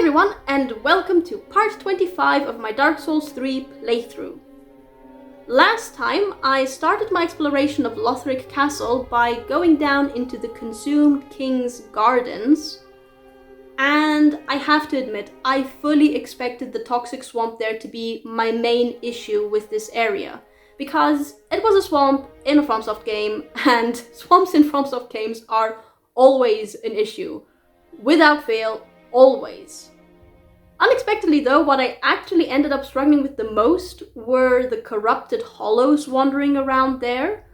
everyone, and welcome to part 25 of my Dark Souls 3 playthrough. Last time, I started my exploration of Lothric Castle by going down into the Consumed King's Gardens, and I have to admit, I fully expected the toxic swamp there to be my main issue with this area, because it was a swamp in a FromSoft game, and swamps in FromSoft games are always an issue. Without fail, always. Unexpectedly though, what I actually ended up struggling with the most were the corrupted hollows wandering around there,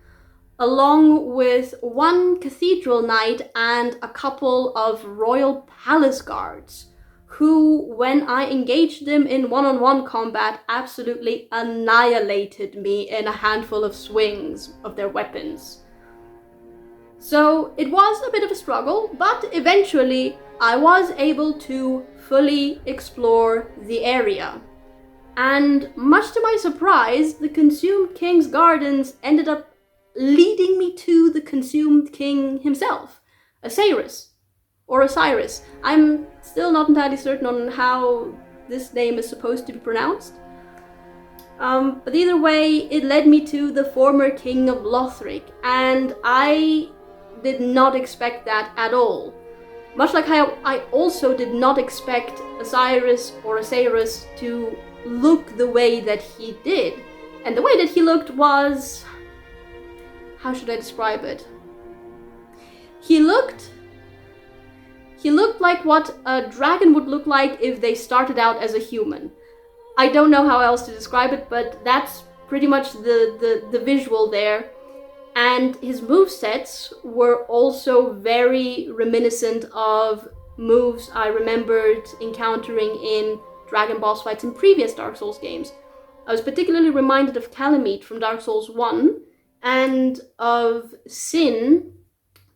along with one cathedral knight and a couple of royal palace guards, who, when I engaged them in one-on-one combat, absolutely annihilated me in a handful of swings of their weapons. So it was a bit of a struggle, but eventually I was able to fully explore the area. And much to my surprise, the Consumed King's Gardens ended up leading me to the Consumed King himself, Osiris. Or Osiris. I'm still not entirely certain on how this name is supposed to be pronounced. But either way, it led me to the former king of Lothric, and I did not expect that at all. Much like how I also did not expect Osiris to look the way that he did. And the way that he looked was... how should I describe it? He looked like what a dragon would look like if they started out as a human. I don't know how else to describe it, but that's pretty much the visual there. And his movesets were also very reminiscent of moves I remembered encountering in dragon boss fights in previous Dark Souls games. I was particularly reminded of Calamite from Dark Souls 1 and of Sin,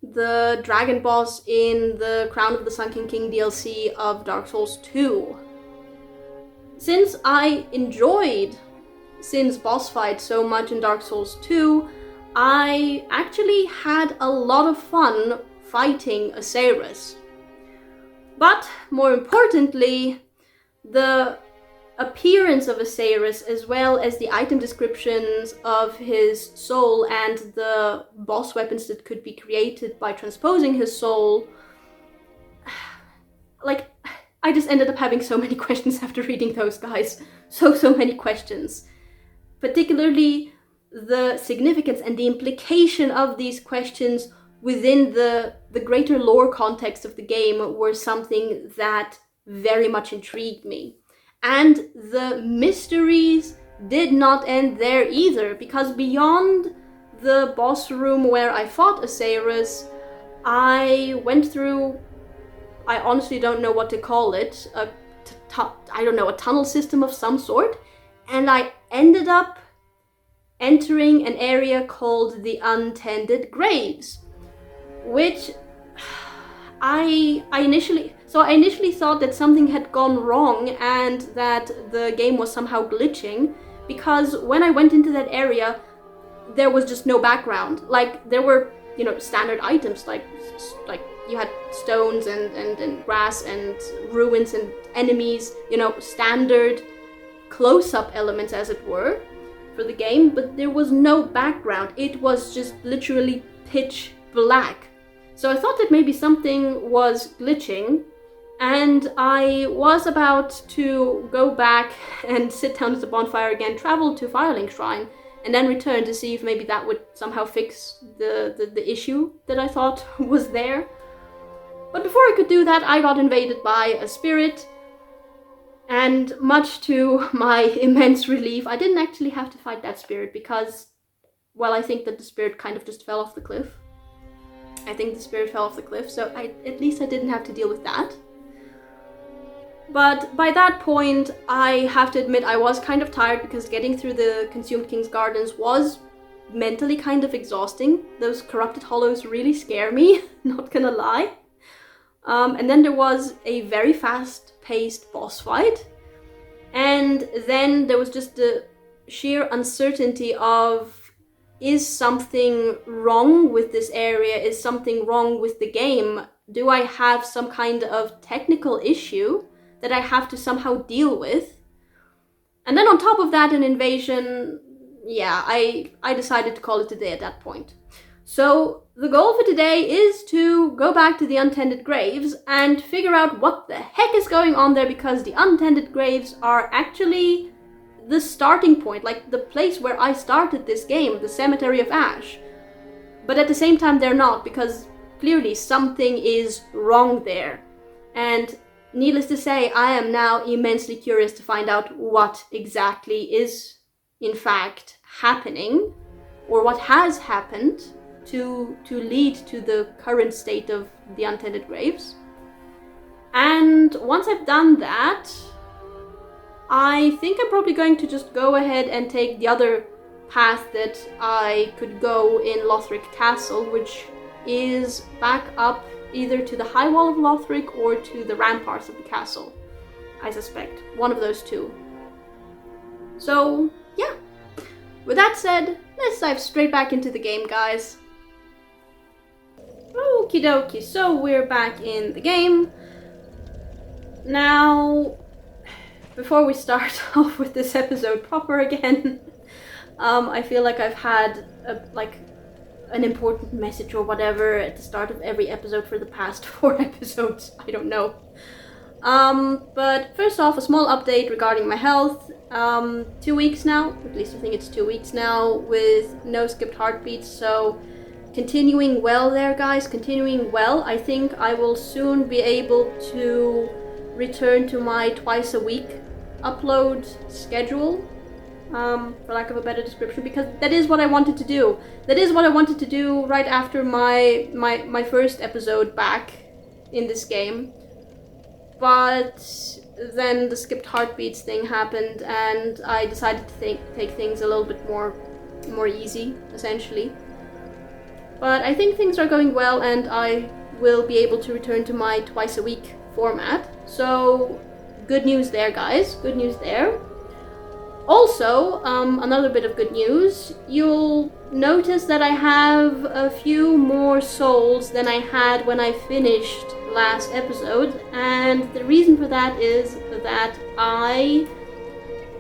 the dragon boss in the Crown of the Sunken King DLC of Dark Souls 2. Since I enjoyed Sin's boss fight so much in Dark Souls 2, I actually had a lot of fun fighting Osiris. But more importantly, the appearance of Osiris, as well as the item descriptions of his soul and the boss weapons that could be created by transposing his soul, I just ended up having so many questions after reading those, guys. So many questions. Particularly the significance and the implication of these questions within the greater lore context of the game were something that very much intrigued me. And the mysteries did not end there either, because beyond the boss room where I fought Osiris, I went through, I honestly don't know what to call it, a tunnel system of some sort, and I ended up entering an area called the Untended Graves, which I initially thought that something had gone wrong and that the game was somehow glitching, because when I went into that area, there was just no background. Like, there were, standard items, like you had stones and grass and ruins and enemies, standard close-up elements, as it were, for the game, but there was no background. It was just literally pitch black. So I thought that maybe something was glitching, and I was about to go back and sit down at the bonfire again, travel to Firelink Shrine, and then return to see if maybe that would somehow fix the issue that I thought was there. But before I could do that, I got invaded by a spirit, and much to my immense relief, I didn't actually have to fight that spirit because, well, I think that the spirit kind of just fell off the cliff. So at least I didn't have to deal with that. But by that point, I have to admit I was kind of tired, because getting through the Consumed King's Gardens was mentally kind of exhausting. Those corrupted hollows really scare me, not gonna lie. And then there was a very fast-paced boss fight, and then there was just the sheer uncertainty of, is something wrong with this area? Is something wrong with the game? Do I have some kind of technical issue that I have to somehow deal with. And then on top of that, an invasion. Yeah, I decided to call it a day at that point. So the goal for today is to go back to the Untended Graves and figure out what the heck is going on there, because the Untended Graves are actually the starting point, like the place where I started this game, the Cemetery of Ash. But at the same time they're not, because clearly something is wrong there. And needless to say, I am now immensely curious to find out what exactly is in fact happening, or what has happened to lead to the current state of the Untended Graves. And once I've done that, I think I'm probably going to just go ahead and take the other path that I could go in Lothric Castle, which is back up either to the high wall of Lothric or to the ramparts of the castle. I suspect. One of those two. So, yeah. With that said, let's dive straight back into the game, guys. Okie dokie, so we're back in the game. Now, before we start off with this episode proper again, I feel like I've had an important message or whatever at the start of every episode for the past 4 episodes. I don't know. But first off, a small update regarding my health. 2 weeks now, at least I think it's 2 weeks now, with no skipped heartbeats, so continuing well there, guys, continuing well. I think I will soon be able to return to my twice a week upload schedule, for lack of a better description, because that is what I wanted to do. That is what I wanted to do right after my first episode back in this game. But then the skipped heartbeats thing happened, and I decided to take things a little bit more easy, essentially. But I think things are going well, and I will be able to return to my twice a week format. So, good news there, guys. Good news there. Also, another bit of good news. You'll notice that I have a few more souls than I had when I finished last episode, and the reason for that is that I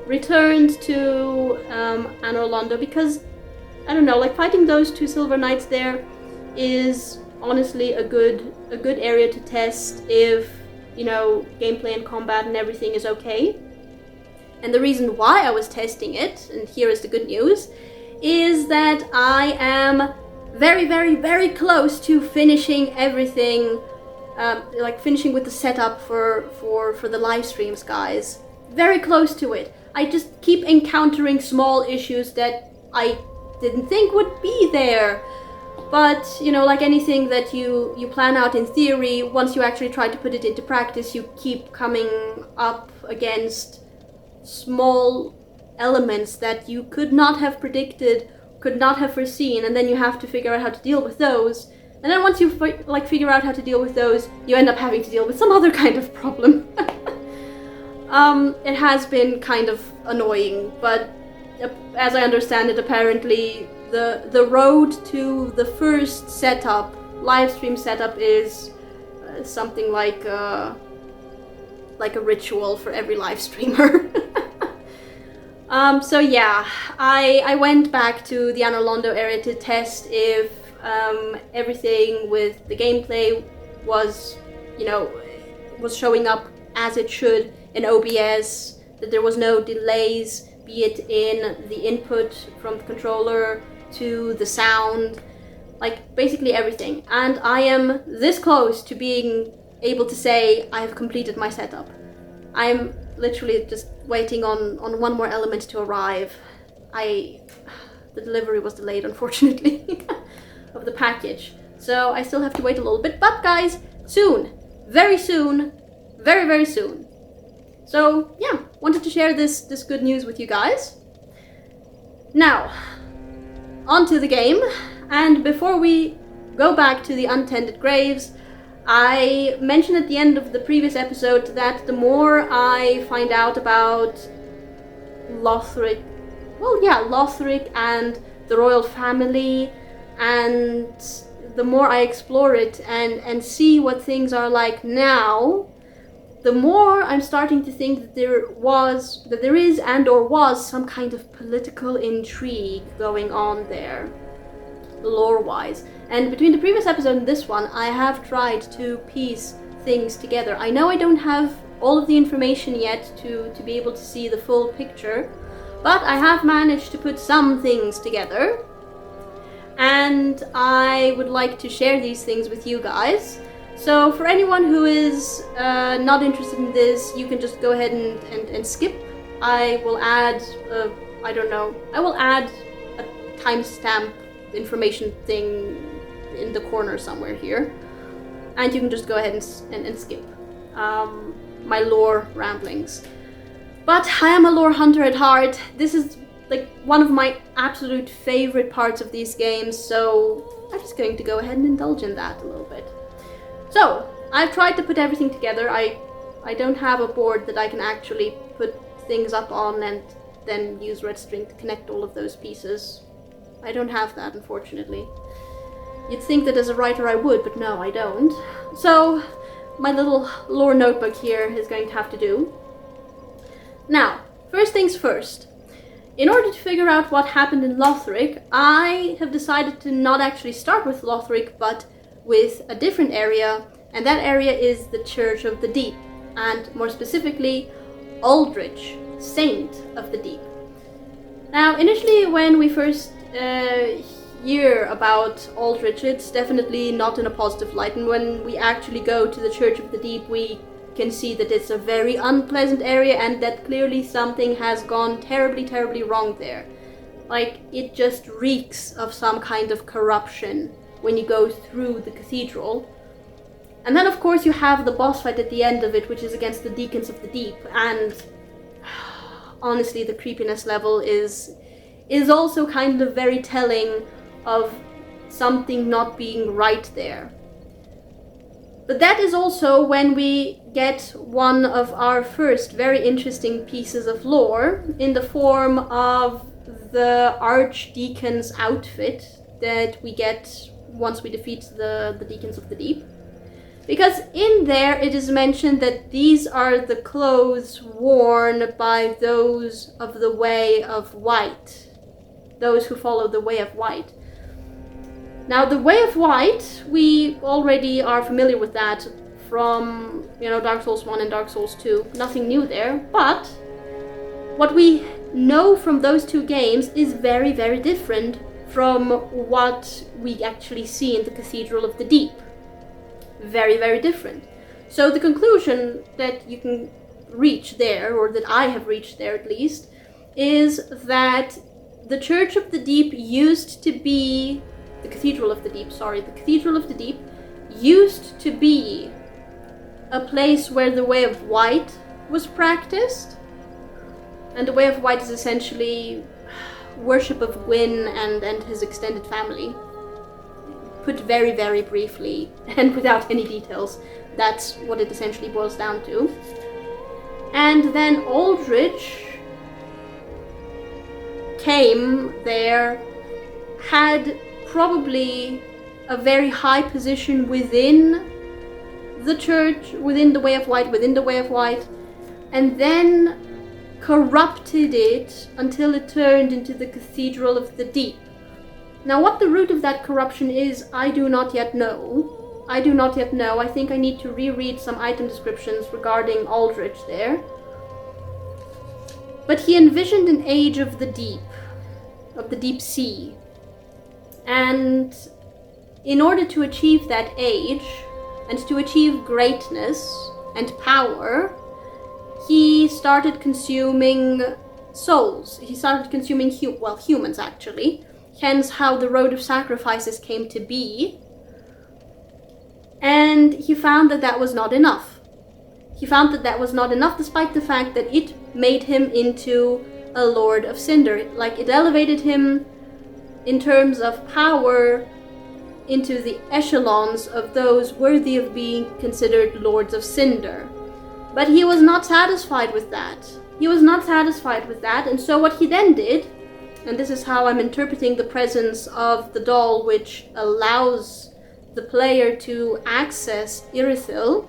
returned to Anor Londo because, I don't know, like, fighting those 2 Silver Knights there is honestly a good area to test if, you know, gameplay and combat and everything is okay. And the reason why I was testing it, and here is the good news, is that I am very, very, very close to finishing everything, finishing with the setup for the live streams, guys. Very close to it. I just keep encountering small issues that I didn't think would be there. But, you know, like anything that you plan out in theory, once you actually try to put it into practice, you keep coming up against small elements that you could not have predicted, could not have foreseen, and then you have to figure out how to deal with those. And then once you figure out how to deal with those, you end up having to deal with some other kind of problem. It has been kind of annoying, but as I understand it, apparently the road to the first setup, live stream setup, is something like a ritual for every live streamer. So yeah, I went back to the Anor Londo area to test if everything with the gameplay was, you know, was showing up as it should in OBS, that there was no delays, be it in the input from the controller to the sound, like basically everything. And I am this close to being able to say I have completed my setup. I'm literally just waiting on one more element to arrive. The delivery was delayed, unfortunately, of the package. So I still have to wait a little bit, but guys, soon, very soon, very, very soon. So yeah, wanted to share this good news with you guys. Now, on to the game, and before we go back to the Untended Graves, I mentioned at the end of the previous episode that the more I find out about Lothric, Lothric and the royal family, and the more I explore it and see what things are like now, the more I'm starting to think that there is and or was some kind of political intrigue going on there, lore-wise. And between the previous episode and this one, I have tried to piece things together. I know I don't have all of the information yet to be able to see the full picture, but I have managed to put some things together, and I would like to share these things with you guys. So for anyone who is not interested in this, you can just go ahead and skip. I will add, I will add a timestamp information thing in the corner somewhere here, and you can just go ahead and skip my lore ramblings. But I am a lore hunter at heart. This is like one of my absolute favorite parts of these games, so I'm just going to go ahead and indulge in that a little bit. So, I've tried to put everything together. I don't have a board that I can actually put things up on and then use red string to connect all of those pieces. I don't have that, unfortunately. You'd think that as a writer I would, but no, I don't. So, my little lore notebook here is going to have to do. Now, first things first. In order to figure out what happened in Lothric, I have decided to not actually start with Lothric, but with a different area, and that area is the Church of the Deep, and more specifically, Aldrich, Saint of the Deep. Now, initially when we first hear about Aldrich, it's definitely not in a positive light, and when we actually go to the Church of the Deep, we can see that it's a very unpleasant area and that clearly something has gone terribly, terribly wrong there. Like, it just reeks of some kind of corruption when you go through the cathedral. And then of course you have the boss fight at the end of it, which is against the Deacons of the Deep, and honestly the creepiness level is also kind of very telling of something not being right there. But that is also when we get one of our first very interesting pieces of lore in the form of the Archdeacon's outfit that we get once we defeat the Deacons of the Deep. Because in there it is mentioned that these are the clothes worn by those of the Way of White. Those who follow the Way of White. Now, the Way of White, we already are familiar with that from, Dark Souls 1 and Dark Souls 2. Nothing new there, but what we know from those two games is very, very different from what we actually see in the Cathedral of the Deep. Very, very different. So the conclusion that you can reach there, or that I have reached there at least, is that the Church of the Deep used to be... The Cathedral of the Deep used to be a place where the Way of White was practiced. And the Way of White is essentially worship of Gwyn and his extended family. Put very, very briefly, and without any details, that's what it essentially boils down to. And then Aldrich came there, had probably a very high position within the church, within the Way of White, and then corrupted it until it turned into the Cathedral of the Deep. Now, what the root of that corruption is, I do not yet know. I think I need to reread some item descriptions regarding Aldrich there. But he envisioned an age of the deep sea. And in order to achieve that age, and to achieve greatness and power, he started consuming souls. He started consuming humans, actually. Hence how the Road of Sacrifices came to be. And he found that that was not enough. Despite the fact that it made him into a Lord of Cinder. Like, it elevated him in terms of power into the echelons of those worthy of being considered Lords of Cinder. But he was not satisfied with that. And so what he then did, and this is how I'm interpreting the presence of the doll which allows the player to access Irithyll,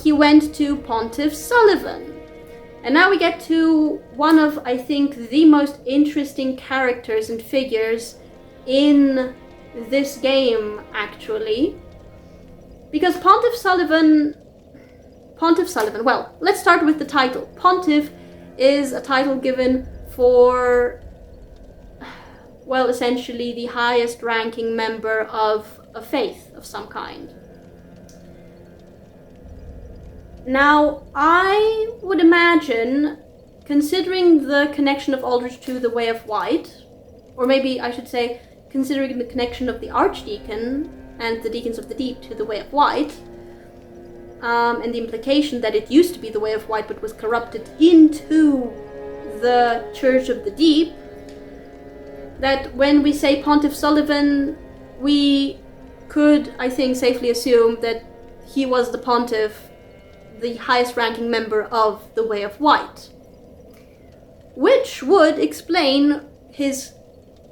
he went to Pontiff Sullivan. And now we get to one of, I think, the most interesting characters and figures in this game, actually. Because Pontiff Sullivan, well, let's start with the title. Pontiff is a title given for, well, essentially the highest ranking member of a faith of some kind. Now, I would imagine, considering the connection of Aldrich to the Way of White, or maybe I should say, considering the connection of the Archdeacon and the Deacons of the Deep to the Way of White, and the implication that it used to be the Way of White but was corrupted into the Church of the Deep, that when we say Pontiff Sullivan, we could, I think, safely assume that he was the Pontiff, the highest ranking member of the Way of White. Which would explain his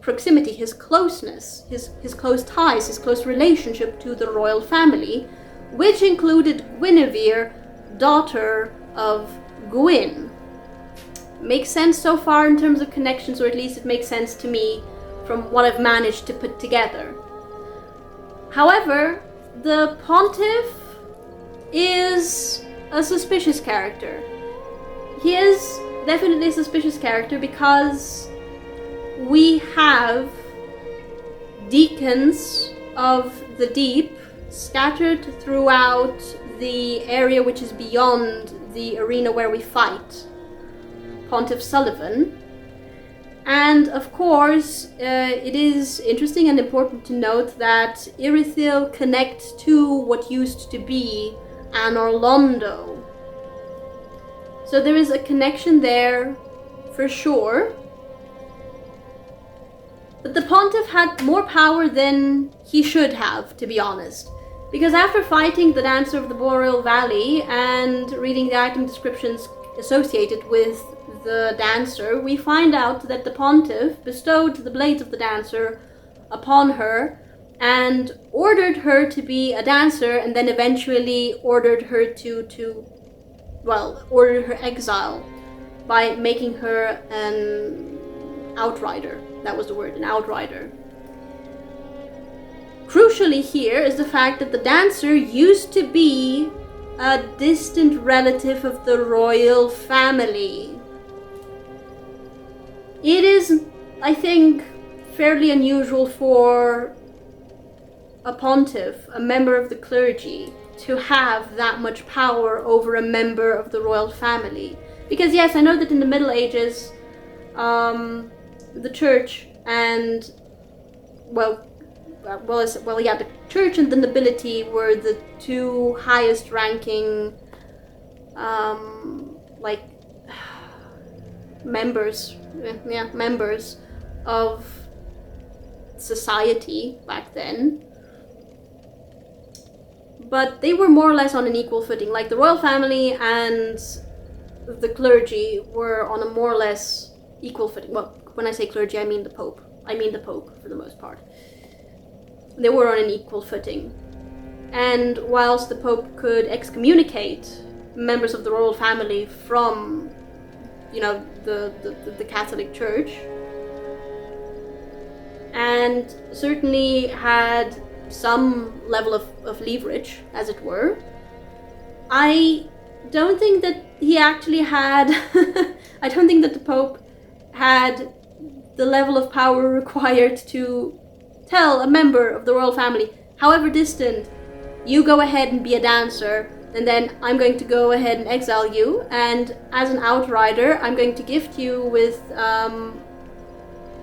proximity, his closeness, his close ties, his close relationship to the royal family, which included Guinevere, daughter of Gwyn. Makes sense so far in terms of connections, or at least it makes sense to me from what I've managed to put together. However, the Pontiff is a suspicious character. He is definitely a suspicious character because we have deacons of the deep scattered throughout the area which is beyond the arena where we fight Pontiff Sullivan. And of course, it is interesting and important to note that Irithyll connects to what used to be Anor Londo. So there is a connection there for sure. But the Pontiff had more power than he should have, to be honest. Because after fighting the Dancer of the Boreal Valley and reading the item descriptions associated with the Dancer, we find out that the Pontiff bestowed the blades of the Dancer upon her and ordered her to be a dancer, and then eventually ordered her ordered her exile by making her an outrider. That was the word, an outrider. Crucially here is the fact that the dancer used to be a distant relative of the royal family. It is, I think, fairly unusual for a pontiff, a member of the clergy, to have that much power over a member of the royal family. Because yes, I know that in the Middle Ages, the church and, the church and the nobility were the two highest ranking, members of society back then. But they were more or less on an equal footing. Like the royal family and the clergy were on a more or less equal footing. Well, when I say clergy, I mean the Pope. I mean the Pope for the most part. They were on an equal footing. And whilst the Pope could excommunicate members of the royal family from, the Catholic Church, and certainly had some level of leverage, as it were, I don't think that he actually had I don't think that the Pope had the level of power required to tell a member of the royal family, however distant, you go ahead and be a dancer, and then I'm going to go ahead and exile you, and as an outrider I'm going to gift you with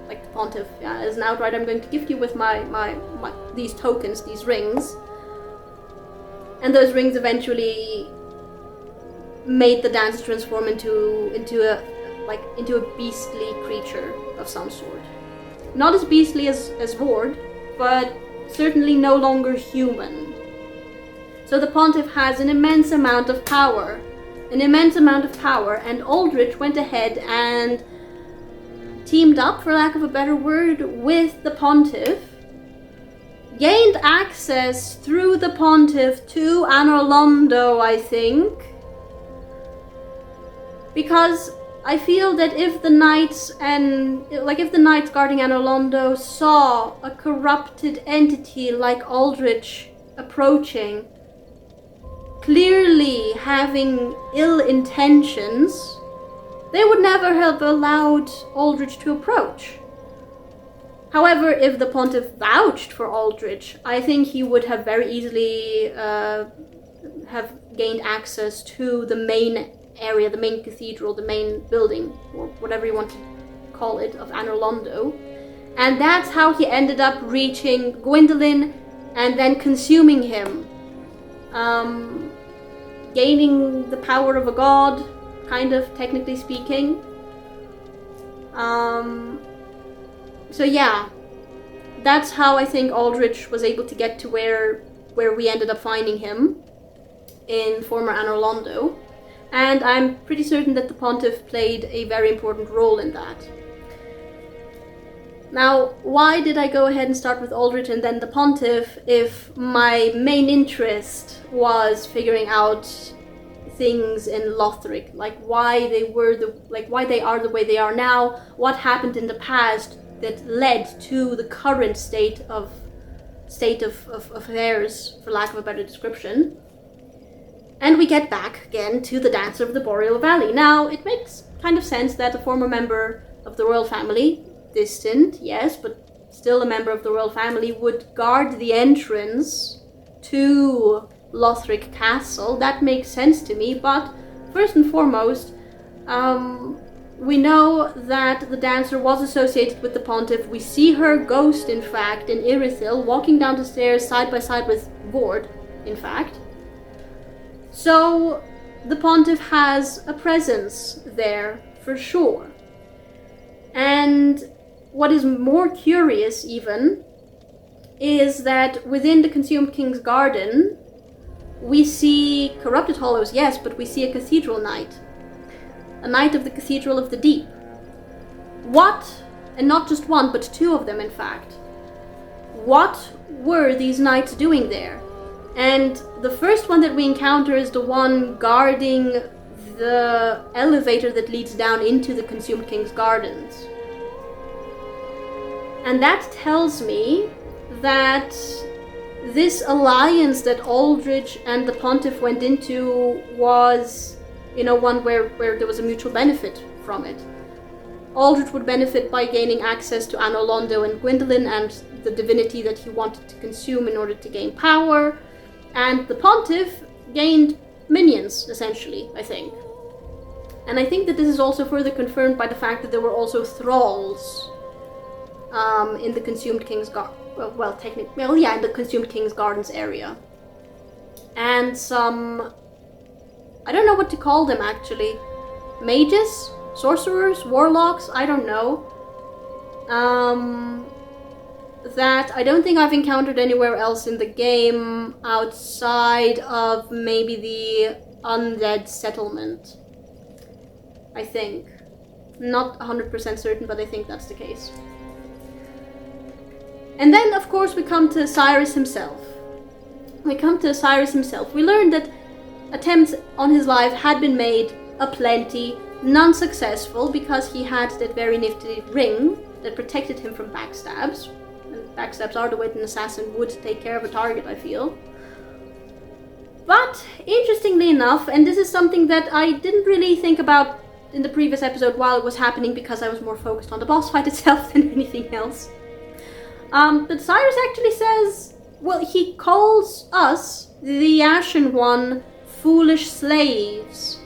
like the pontiff, as an outrider I'm going to gift you with my these tokens, these rings. And those rings eventually made the dancer transform into a beastly creature of some sort. Not as beastly as Vord, but certainly no longer human. So the pontiff has an immense amount of power, and Aldrich went ahead and teamed up, for lack of a better word, with the pontiff, gained access through the pontiff to Anor Londo, I think. Because I feel that if the knights guarding Anor Londo saw a corrupted entity like Aldrich approaching, clearly having ill intentions, they would never have allowed Aldrich to approach. However, if the pontiff vouched for Aldrich, I think he would have very easily have gained access to the main area, the main cathedral, the main building, or whatever you want to call it, of Anor Londo. And that's how he ended up reaching Gwyndolin and then consuming him. Gaining the power of a god, kind of, technically speaking. So yeah, that's how I think Aldrich was able to get to where we ended up finding him in former Anor Londo. And I'm pretty certain that the pontiff played a very important role in that. Now, why did I go ahead and start with Aldrich and then the pontiff if my main interest was figuring out things in Lothric, like why they are the way they are now, what happened in the past that led to the current state of affairs, for lack of a better description. And we get back again to the Dancer of the Boreal Valley. Now, it makes kind of sense that a former member of the royal family, distant, yes, but still a member of the royal family, would guard the entrance to Lothric Castle. That makes sense to me, but first and foremost, we know that the dancer was associated with the pontiff. We see her ghost, in fact, in Irithyll, walking down the stairs side by side with Vord, in fact. So the pontiff has a presence there, for sure. And what is more curious, even, is that within the Consumed King's Garden, we see Corrupted Hollows, yes, but we see a cathedral knight. A knight of the Cathedral of the Deep. What, and not just one, but two of them in fact, what were these knights doing there? And the first one that we encounter is the one guarding the elevator that leads down into the Consumed King's Gardens. And that tells me that this alliance that Aldrich and the pontiff went into was, one where there was a mutual benefit from it. Aldrich would benefit by gaining access to Anor Londo and Gwyndolin and the divinity that he wanted to consume in order to gain power. And the pontiff gained minions, essentially, I think. And I think that this is also further confirmed by the fact that there were also thralls in the Consumed King's Garden. In the Consumed King's Gardens area. And some, I don't know what to call them actually. Mages? Sorcerers? Warlocks? I don't know. That I don't think I've encountered anywhere else in the game outside of maybe the undead settlement. I think. Not 100% certain, but I think that's the case. And then, of course, we come to Cyrus himself. We learned that attempts on his life had been made aplenty, none successful, because he had that very nifty ring that protected him from backstabs. And backstabs are the way an assassin would take care of a target, I feel. But, interestingly enough, and this is something that I didn't really think about in the previous episode while it was happening because I was more focused on the boss fight itself than anything else. But Cyrus actually says, he calls us, the Ashen One, foolish slaves.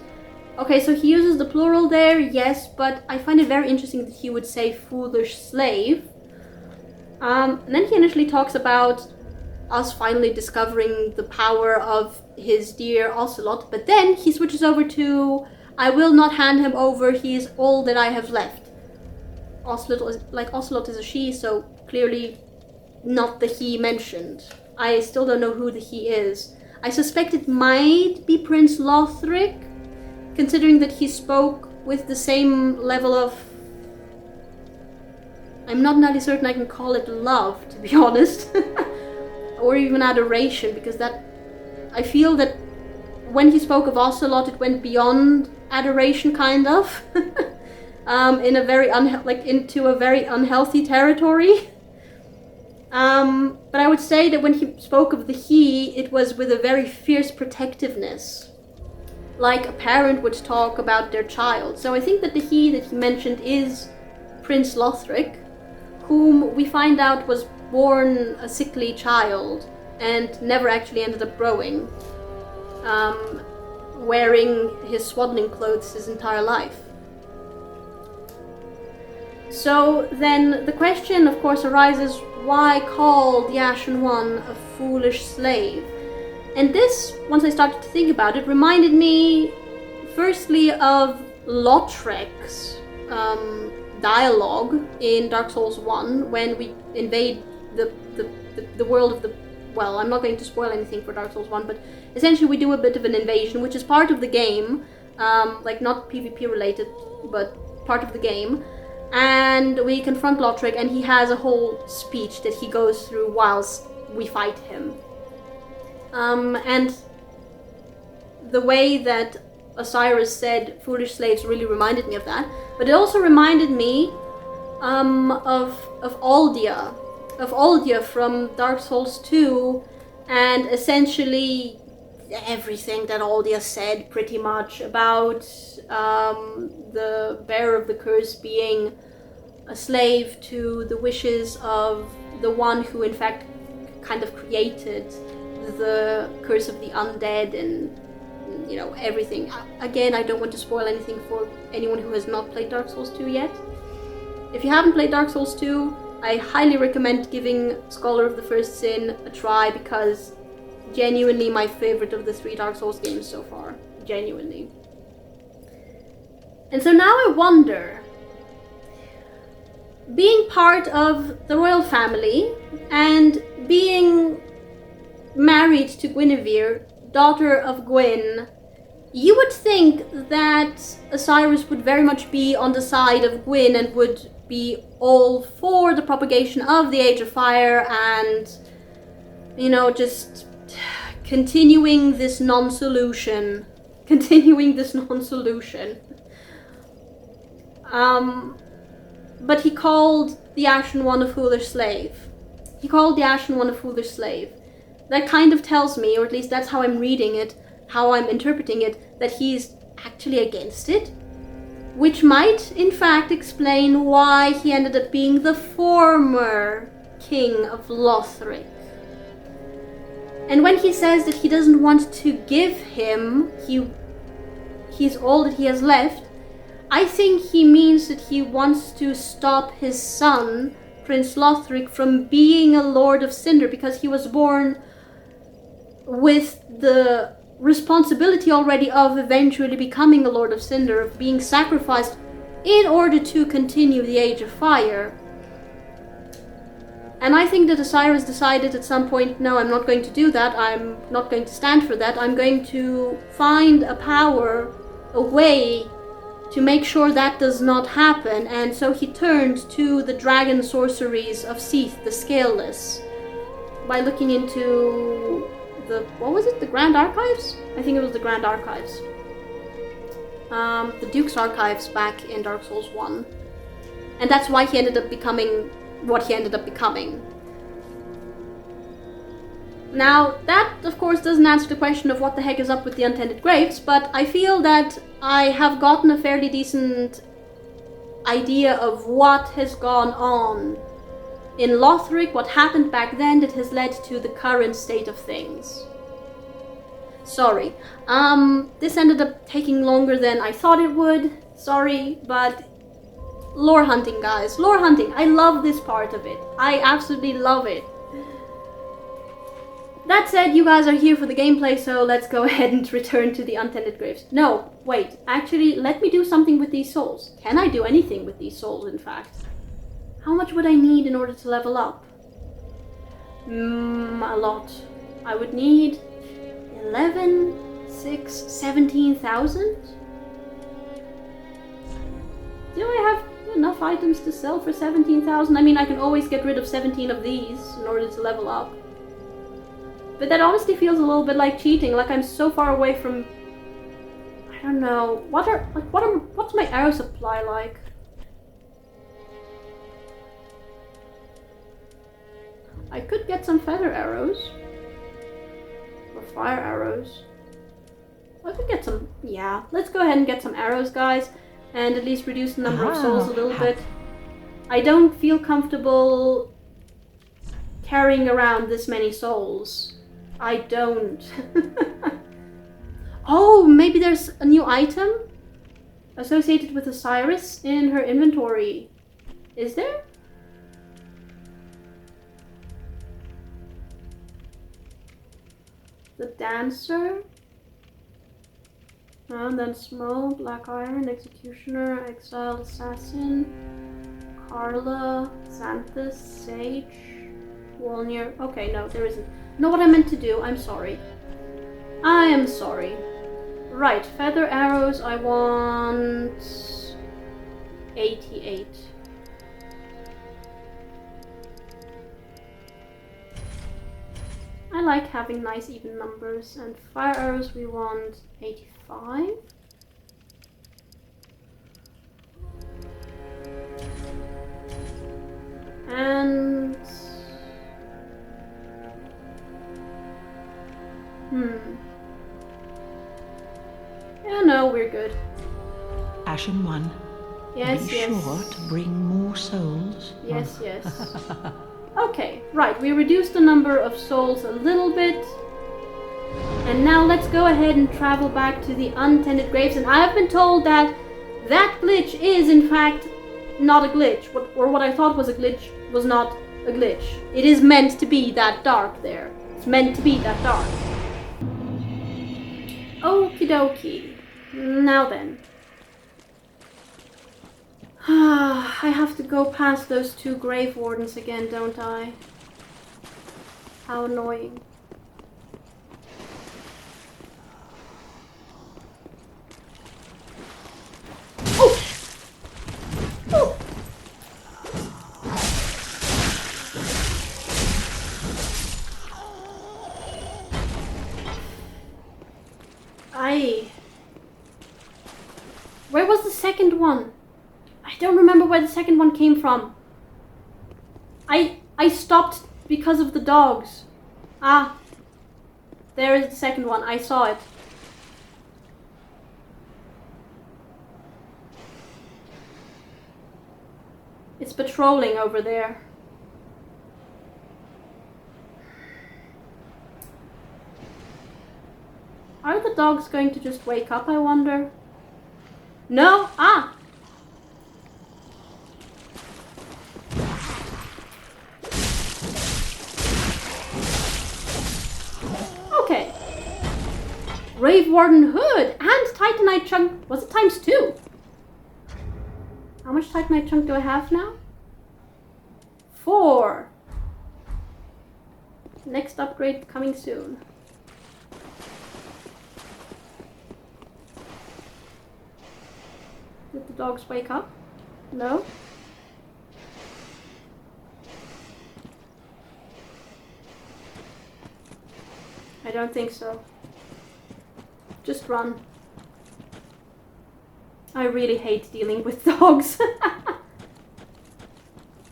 Okay, so he uses the plural there, yes, but I find it very interesting that he would say foolish slave. And then he initially talks about us finally discovering the power of his dear Ocelot, but then he switches over to, I will not hand him over, he is all that I have left. Ocelot is a she, so clearly not the he mentioned. I still don't know who the he is. I suspect it might be Prince Lothric, considering that he spoke with the same level of... I'm not entirely certain I can call it love, to be honest. or even adoration, because that, I feel that when he spoke of Ocelot, it went beyond adoration, kind of, in a very into a very unhealthy territory. But I would say that when he spoke of the he, it was with a very fierce protectiveness, like a parent would talk about their child. So I think that the he that he mentioned is Prince Lothric, whom we find out was born a sickly child and never actually ended up growing, wearing his swaddling clothes his entire life. So then the question, of course, arises, why call the Ashen One a foolish slave? And this, once I started to think about it, reminded me firstly of Lotrek's dialogue in Dark Souls 1 when we invade the world of the... Well, I'm not going to spoil anything for Dark Souls 1, but essentially we do a bit of an invasion, which is part of the game, like not PvP related, but part of the game. And we confront Lothric, and he has a whole speech that he goes through whilst we fight him. And the way that Osiris said foolish slaves really reminded me of that, but it also reminded me of Aldia. Of Aldia from Dark Souls 2, and essentially everything that Aldia said pretty much about the bearer of the curse being a slave to the wishes of the one who in fact kind of created the curse of the undead and, you know, everything. Again, I don't want to spoil anything for anyone who has not played Dark Souls 2 yet. If you haven't played Dark Souls 2, I highly recommend giving Scholar of the First Sin a try, because genuinely my favorite of the 3 Dark Souls games so far. Genuinely. And so now I wonder, being part of the royal family and being married to Guinevere, daughter of Gwyn, you would think that Osiris would very much be on the side of Gwyn and would be all for the propagation of the Age of Fire and, you know, just continuing this non-solution. But he called the Ashen One a foolish slave. That kind of tells me, or at least that's how I'm reading it, how I'm interpreting it, that he's actually against it. Which might, in fact, explain why he ended up being the former king of Lothric. And when he says that he doesn't want to give him, he's all that he has left, I think he means that he wants to stop his son, Prince Lothric, from being a Lord of Cinder, because he was born with the responsibility already of eventually becoming a Lord of Cinder, of being sacrificed in order to continue the Age of Fire. And I think that Osiris decided at some point, no, I'm not going to do that, I'm not going to stand for that, I'm going to find a power, a way to make sure that does not happen. And so he turned to the dragon sorceries of Seath the Scaleless by looking into the Grand Archives? I think it was the Grand Archives. The Duke's Archives back in Dark Souls 1. And that's why he ended up becoming what he ended up becoming. Now, that of course doesn't answer the question of what the heck is up with the Untended Graves, but I feel that I have gotten a fairly decent idea of what has gone on in Lothric, what happened back then that has led to the current state of things. Sorry. This ended up taking longer than I thought it would. Sorry, but lore hunting, guys. Lore hunting. I love this part of it. I absolutely love it. That said, you guys are here for the gameplay, so let's go ahead and return to the Untended Graves. No, wait. Actually, let me do something with these souls. Can I do anything with these souls, in fact? How much would I need in order to level up? A lot. I would need 17,000? Do I have enough items to sell for 17,000? I mean, I can always get rid of 17 of these in order to level up. But that honestly feels a little bit like cheating, like I'm so far away from... I don't know. What's my arrow supply like? I could get some feather arrows. Or fire arrows. I could get some... Yeah, let's go ahead and get some arrows, guys. And at least reduce the number of souls a little bit. I don't feel comfortable carrying around this many souls. I don't. Oh, maybe there's a new item associated with Osiris in her inventory. Is there? The Dancer. And then Small, Black Iron, Executioner, Exiled Assassin, Carla, Xanthus, Sage, Wolnir. Okay, no, there isn't. Know what I meant to do. I'm sorry. I am sorry. Right, feather arrows. I want 88. I like having nice even numbers. And fire arrows we want 85. And... Yeah, no, we're good. Ashen One. Yes, Be yes. sure to bring more souls. Yes, yes. Okay, right, we reduced the number of souls a little bit. And now let's go ahead and travel back to the Untended Graves. And I have been told that that glitch is, in fact, not a glitch. Or what I thought was a glitch was not a glitch. It is meant to be that dark there. It's meant to be that dark. Okie dokie. Now then. I have to go past those two grave wardens again, don't I? How annoying. Oh! Oh! Where was the second one? I don't remember where the second one came from. I stopped because of the dogs. Ah. There is the second one. I saw it. It's patrolling over there. Are the dogs going to just wake up, I wonder? No? Ah! Okay. Grave Warden Hood and Titanite Chunk. Was it times 2? How much Titanite Chunk do I have now? 4. Next upgrade coming soon. Did the dogs wake up? No? I don't think so. Just run. I really hate dealing with dogs.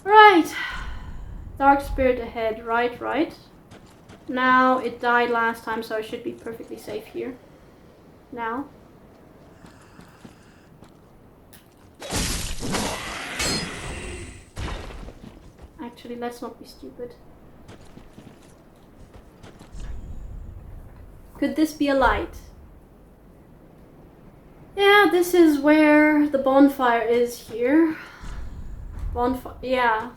Right. Dark Spirit ahead. Right, right. Now, it died last time, so I should be perfectly safe here. Now. Actually, let's not be stupid. Could this be a light? Yeah, this is where the bonfire is here. Bonfire, yeah.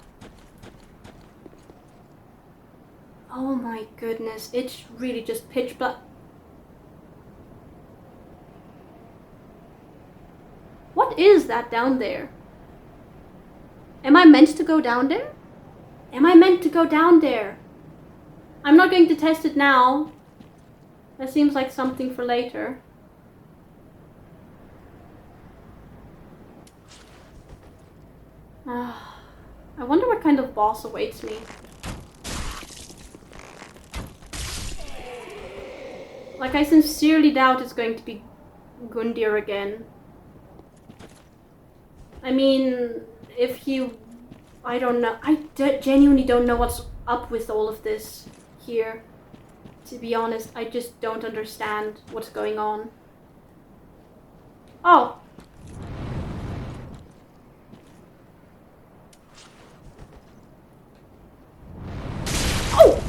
Oh my goodness, it's really just pitch black. What is that down there? Am I meant to go down there? Am I meant to go down there? I'm not going to test it now. That seems like something for later. I wonder what kind of boss awaits me. Like, I sincerely doubt it's going to be Gundyr again. I mean, if he... I don't know. I genuinely don't know what's up with all of this here. To be honest, I just don't understand what's going on. Oh! Oh!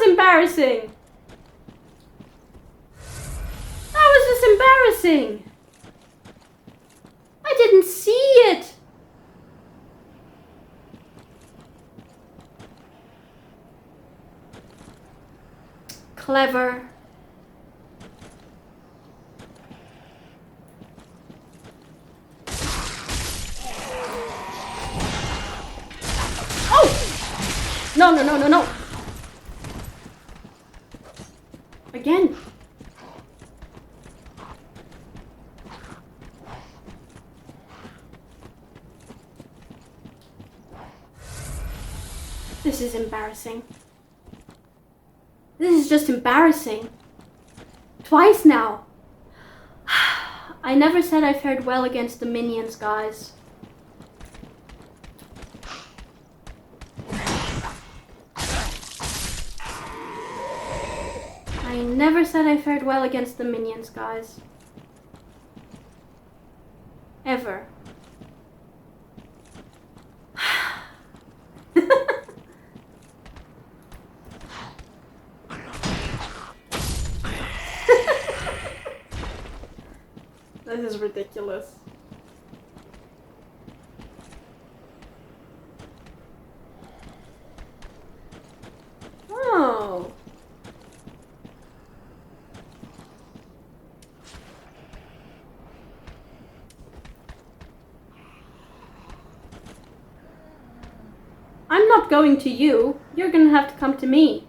Embarrassing. That was just embarrassing. I didn't see it. Clever. Oh! No, no, no, no, no. Again. This is embarrassing. This is just embarrassing. Twice now. I never said I fared well against the minions, guys. I never said I fared well against the minions, guys. Ever. This is ridiculous. Oh. I'm not going to you. You're gonna have to come to me.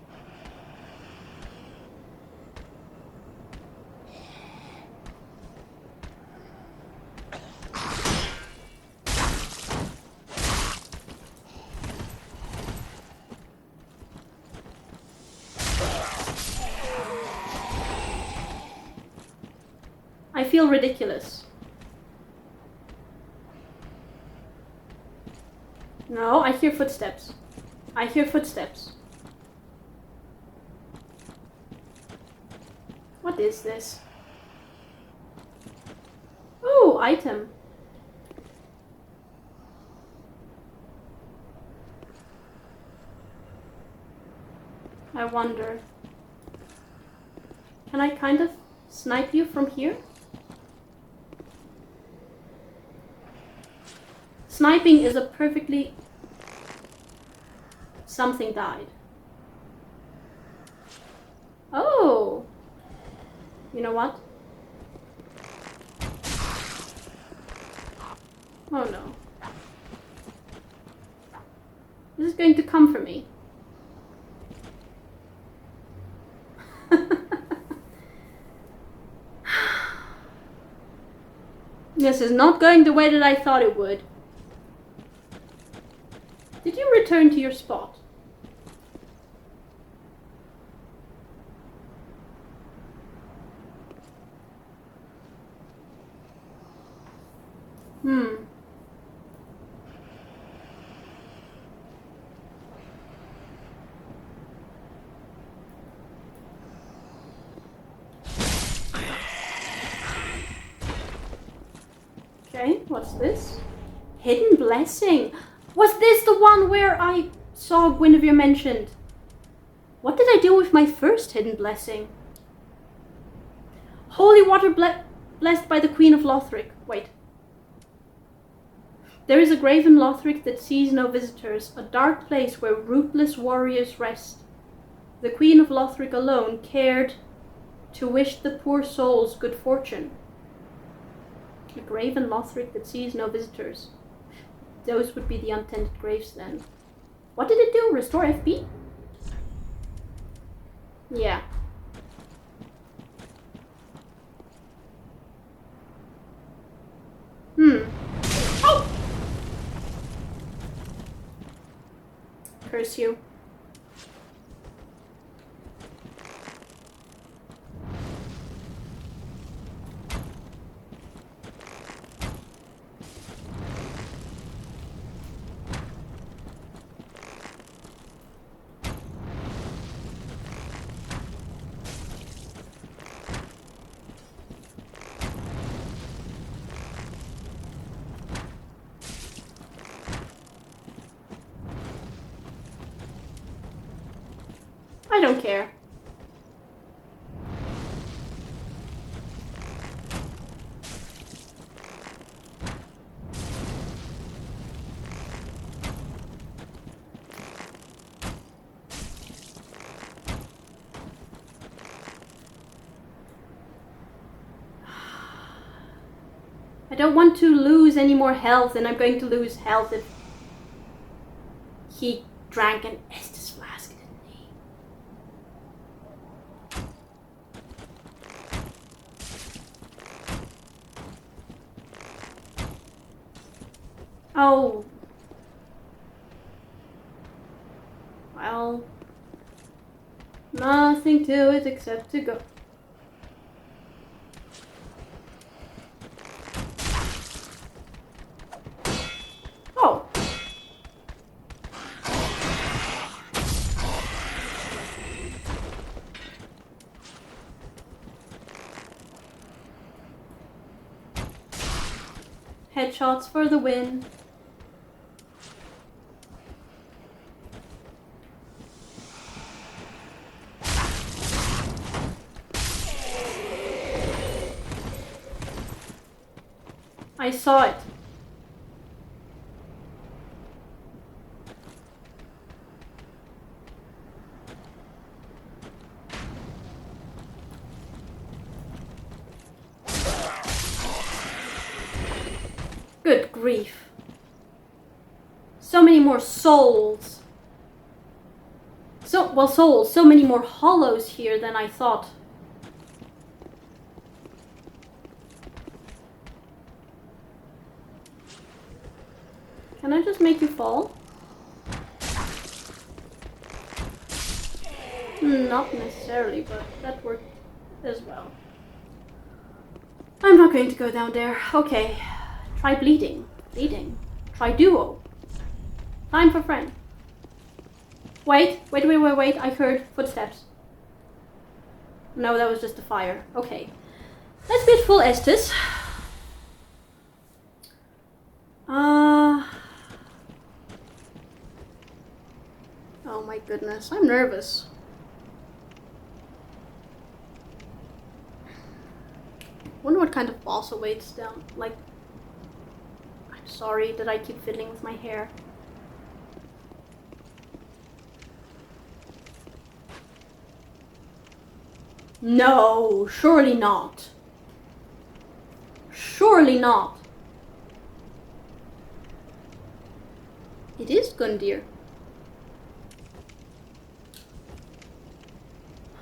I feel ridiculous. No, I hear footsteps. I hear footsteps. What is this? Ooh, item. I wonder. Can I kind of snipe you from here? Sniping is a perfectly... Something died. Oh! You know what? Oh no. This is going to come for me. This is not going the way that I thought it would. Did you return to your spot? Okay, what's this? Hidden Blessing. Was this the one where I saw Guinevere mentioned? What did I do with my first Hidden Blessing? Holy water blessed by the Queen of Lothric. Wait. There is a grave in Lothric that sees no visitors, a dark place where rootless warriors rest. The Queen of Lothric alone cared To wish the poor souls good fortune. A grave in Lothric that sees no visitors. Those would be the Untended Graves then. What did it do? Restore FP? Yeah. Oh! Curse you. I don't care. I don't want to lose any more health, and I'm going to lose health if he drank an Estus flask, didn't he? Oh. Well. Nothing to it except to go. Oh. Headshots for the win. I saw it. Good grief. So many more souls. Souls. So many more hollows here than I thought. Can I just make you fall? Not necessarily, but that worked as well. I'm not going to go down there. Okay. Try bleeding. Bleeding. Try duo. Time for friend. Wait. I heard footsteps. No, that was just a fire. Okay. Let's be at full Estus. Oh my goodness, I'm nervous. Wonder what kind of boss awaits down. Like, I'm sorry that I keep fiddling with my hair. No, surely not. Surely not. It is Gundyr.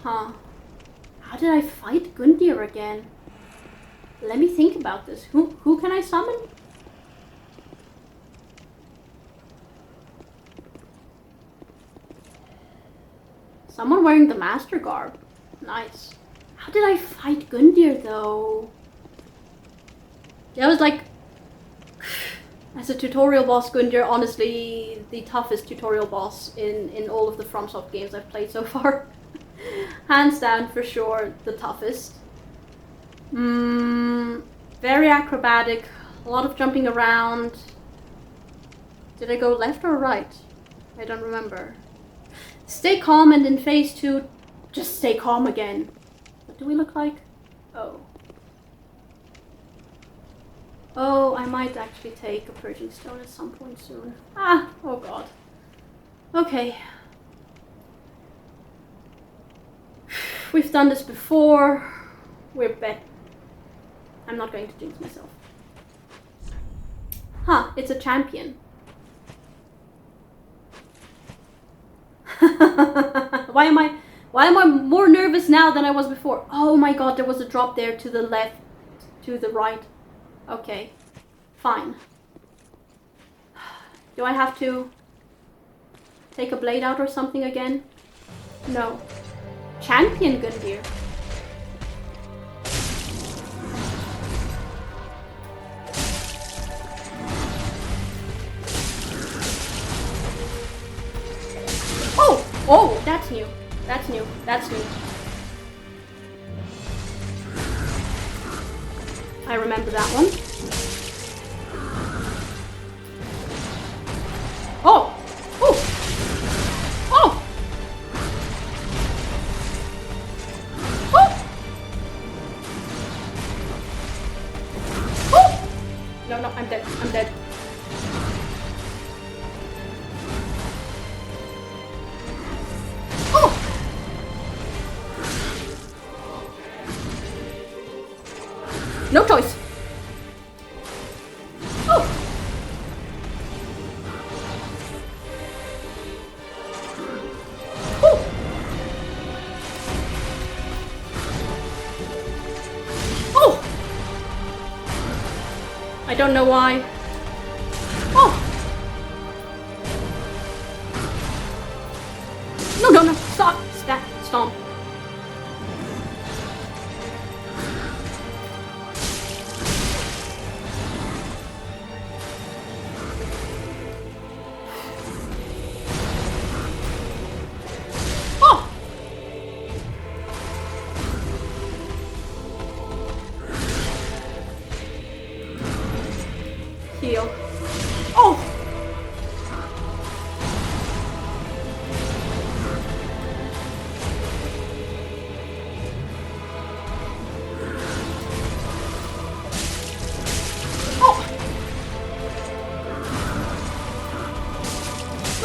Huh. How did I fight Gundyr again? Let me think about this. Who can I summon? Someone wearing the master garb. Nice. How did I fight Gundyr though? That was like, as a tutorial boss, Gundyr, honestly, the toughest tutorial boss in all of the FromSoft games I've played so far. Hands down, for sure, the toughest. Very acrobatic, a lot of jumping around. Did I go left or right? I don't remember. Stay calm, and in phase 2, just stay calm again. What do we look like? Oh. Oh, I might actually take a purging stone at some point soon. Ah, oh god. Okay. We've done this before. We're bet. I'm not going to jinx myself. Huh, it's a champion. Why am I more nervous now than I was before? Oh my god, there was a drop there to the left, to the right. Okay, fine. Do I have to take a blade out or something again? No. Champion Gundyr. Oh! Oh, that's new. That's new. That's new. I remember that one. Oh! Oh! Oh! Oh! Oh! No, no, I'm dead. I'm dead. Oh! No choice. Oh! Oh! Oh! I don't know why. Oh! No, no, no. Stop. Stop. Stomp. Oh! Heal. Oh!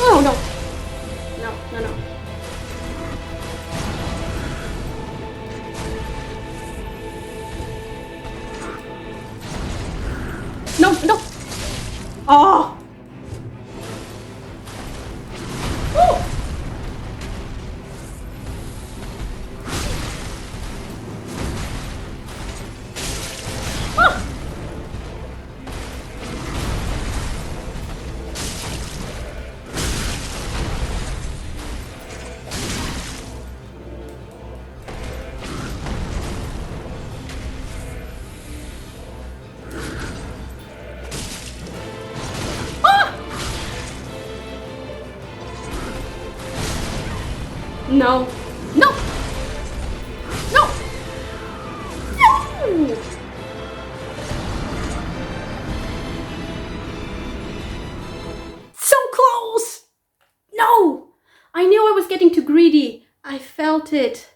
Oh no! No, no, no. No, no! Oh! Oh! Ah! No. No! No! No! So close! No! I knew I was getting too greedy. I felt it.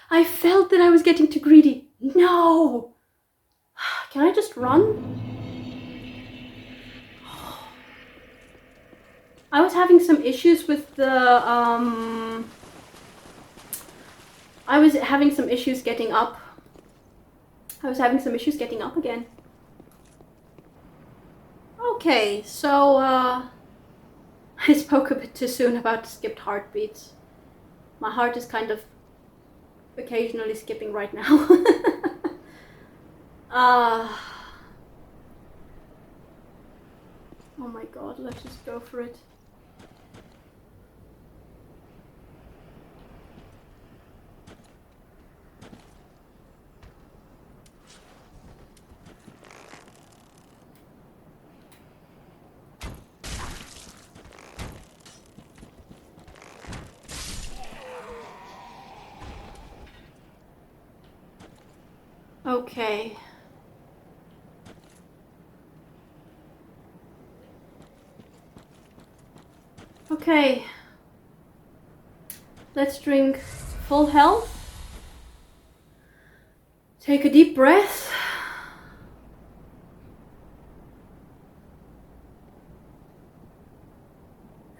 I felt that I was getting too greedy. No! Can I just run? I was having some issues with the, I was having some issues getting up. I was having some issues getting up again. Okay, so, I spoke a bit too soon about skipped heartbeats. My heart is kind of occasionally skipping right now. Oh my god, let's just go for it. Okay. Okay. Let's drink full health. Take a deep breath.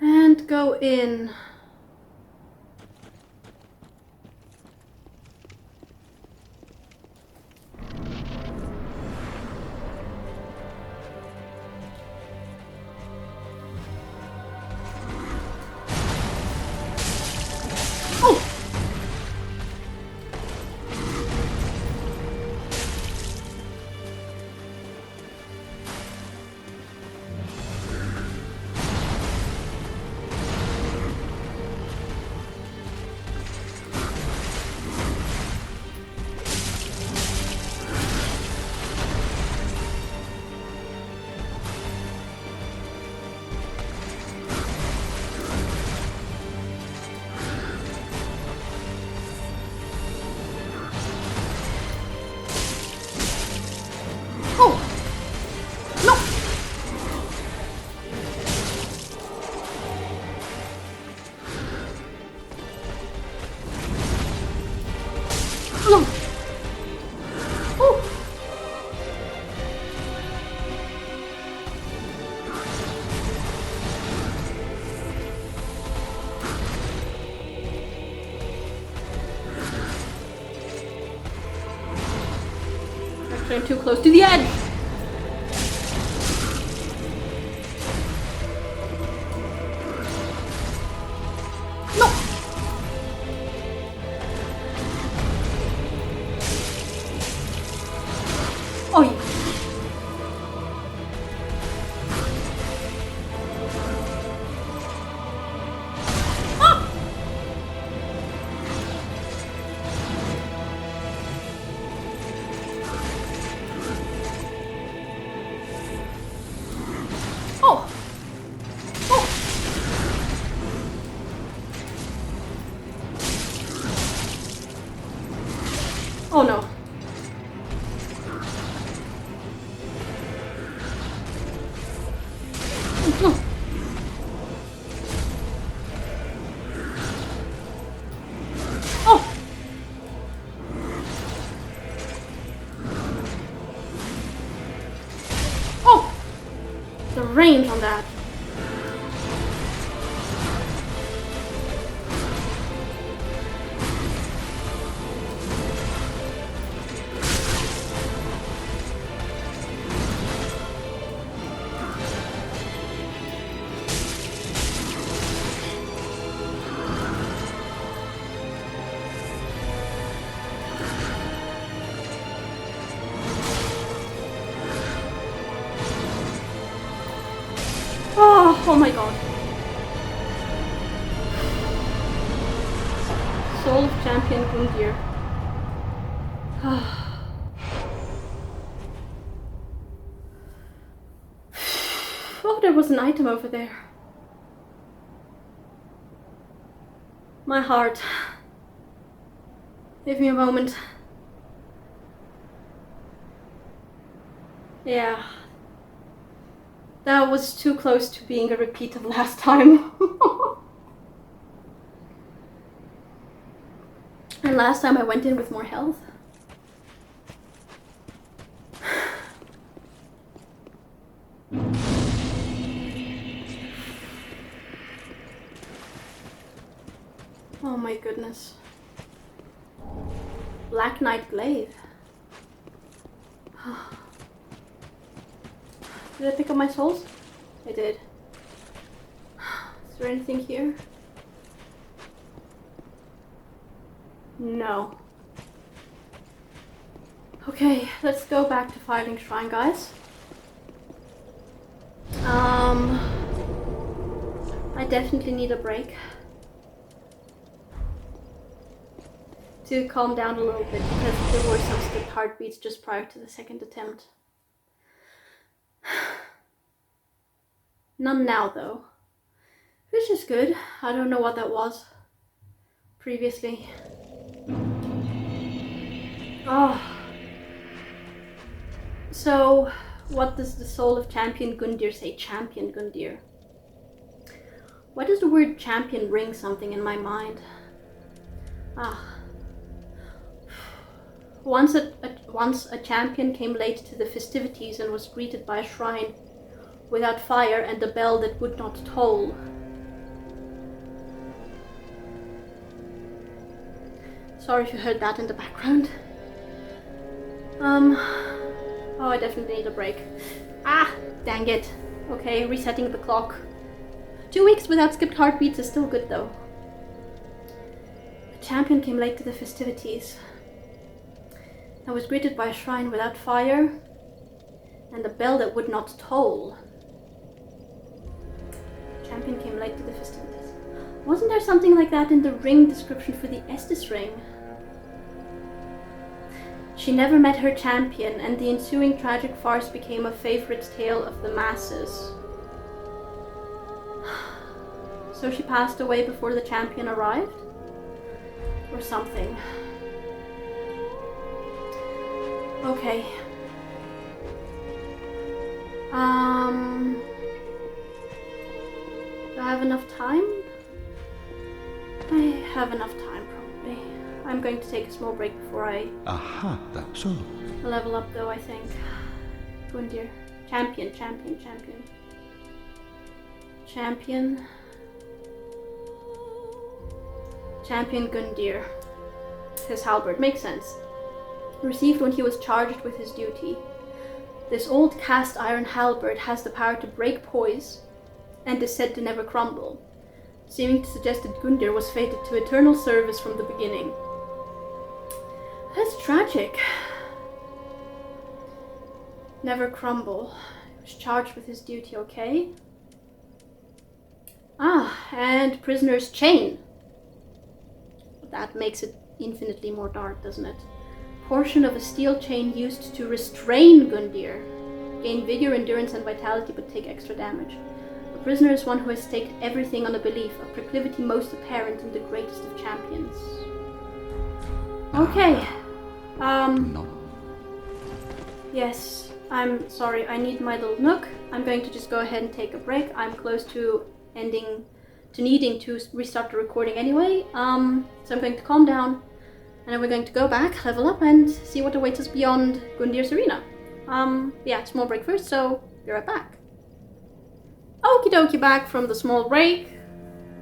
And go in. Actually, I'm too close to the edge. No! Oh, yeah. Ah! Oh! Oh! Oh no. Oh! Oh! The range on that. Oh my god. Soul of Champion Gundyr. Oh, there was an item over there. My heart. Give me a moment. Yeah. That was too close to being a repeat of last time. And last time I went in with more health. Oh my goodness. Black Knight Glaive. Did I pick up my souls? I did. Is there anything here? No. Okay, let's go back to Firelink Shrine, guys. I definitely need a break. To calm down a little bit, because there were some skipped heartbeats just prior to the second attempt. None now, though. Which is good. I don't know what that was previously. Oh. So, what does the soul of Champion Gundyr say? Champion Gundyr. Why does the word champion ring something in my mind? Once a champion came late to the festivities and was greeted by a shrine without fire and a bell that would not toll. Sorry if you heard that in the background. Oh, I definitely need a break. Ah, dang it. Okay, resetting the clock. 2 weeks without skipped heartbeats is still good though. A champion came late to the festivities. I was greeted by a shrine without fire and a bell that would not toll. Champion came late to the festivities. Wasn't there something like that in the ring description for the Estes ring? She never met her champion, and the ensuing tragic farce became a favorite tale of the masses. So she passed away before the champion arrived? Or something. Okay. Do I have enough time? I have enough time, probably. I'm going to take a small break before I... Aha, that's all. Level up, though, I think. Gundyr. Champion. Champion Gundyr. His halberd. Makes sense. received when he was charged with his duty. This old cast iron halberd has the power to break poise and is said to never crumble, seeming to suggest that Gundyr was fated to eternal service from the beginning. That's tragic. Never crumble. He was charged with his duty, okay? And prisoner's chain. That makes it infinitely more dark, doesn't it? Portion of a steel chain used to restrain Gundyr. Gain vigor, endurance, and vitality, but take extra damage. A prisoner is one who has staked everything on a belief, a proclivity most apparent in the greatest of champions. Okay. No. Yes, I'm sorry, I need my little nook. I'm going to just go ahead and take a break. I'm close to needing to restart the recording anyway. So I'm going to calm down, and then we're going to go back, level up, and see what awaits us beyond Gundyr's arena. Yeah, small break first, so be right back. Okie dokie, back from the small break.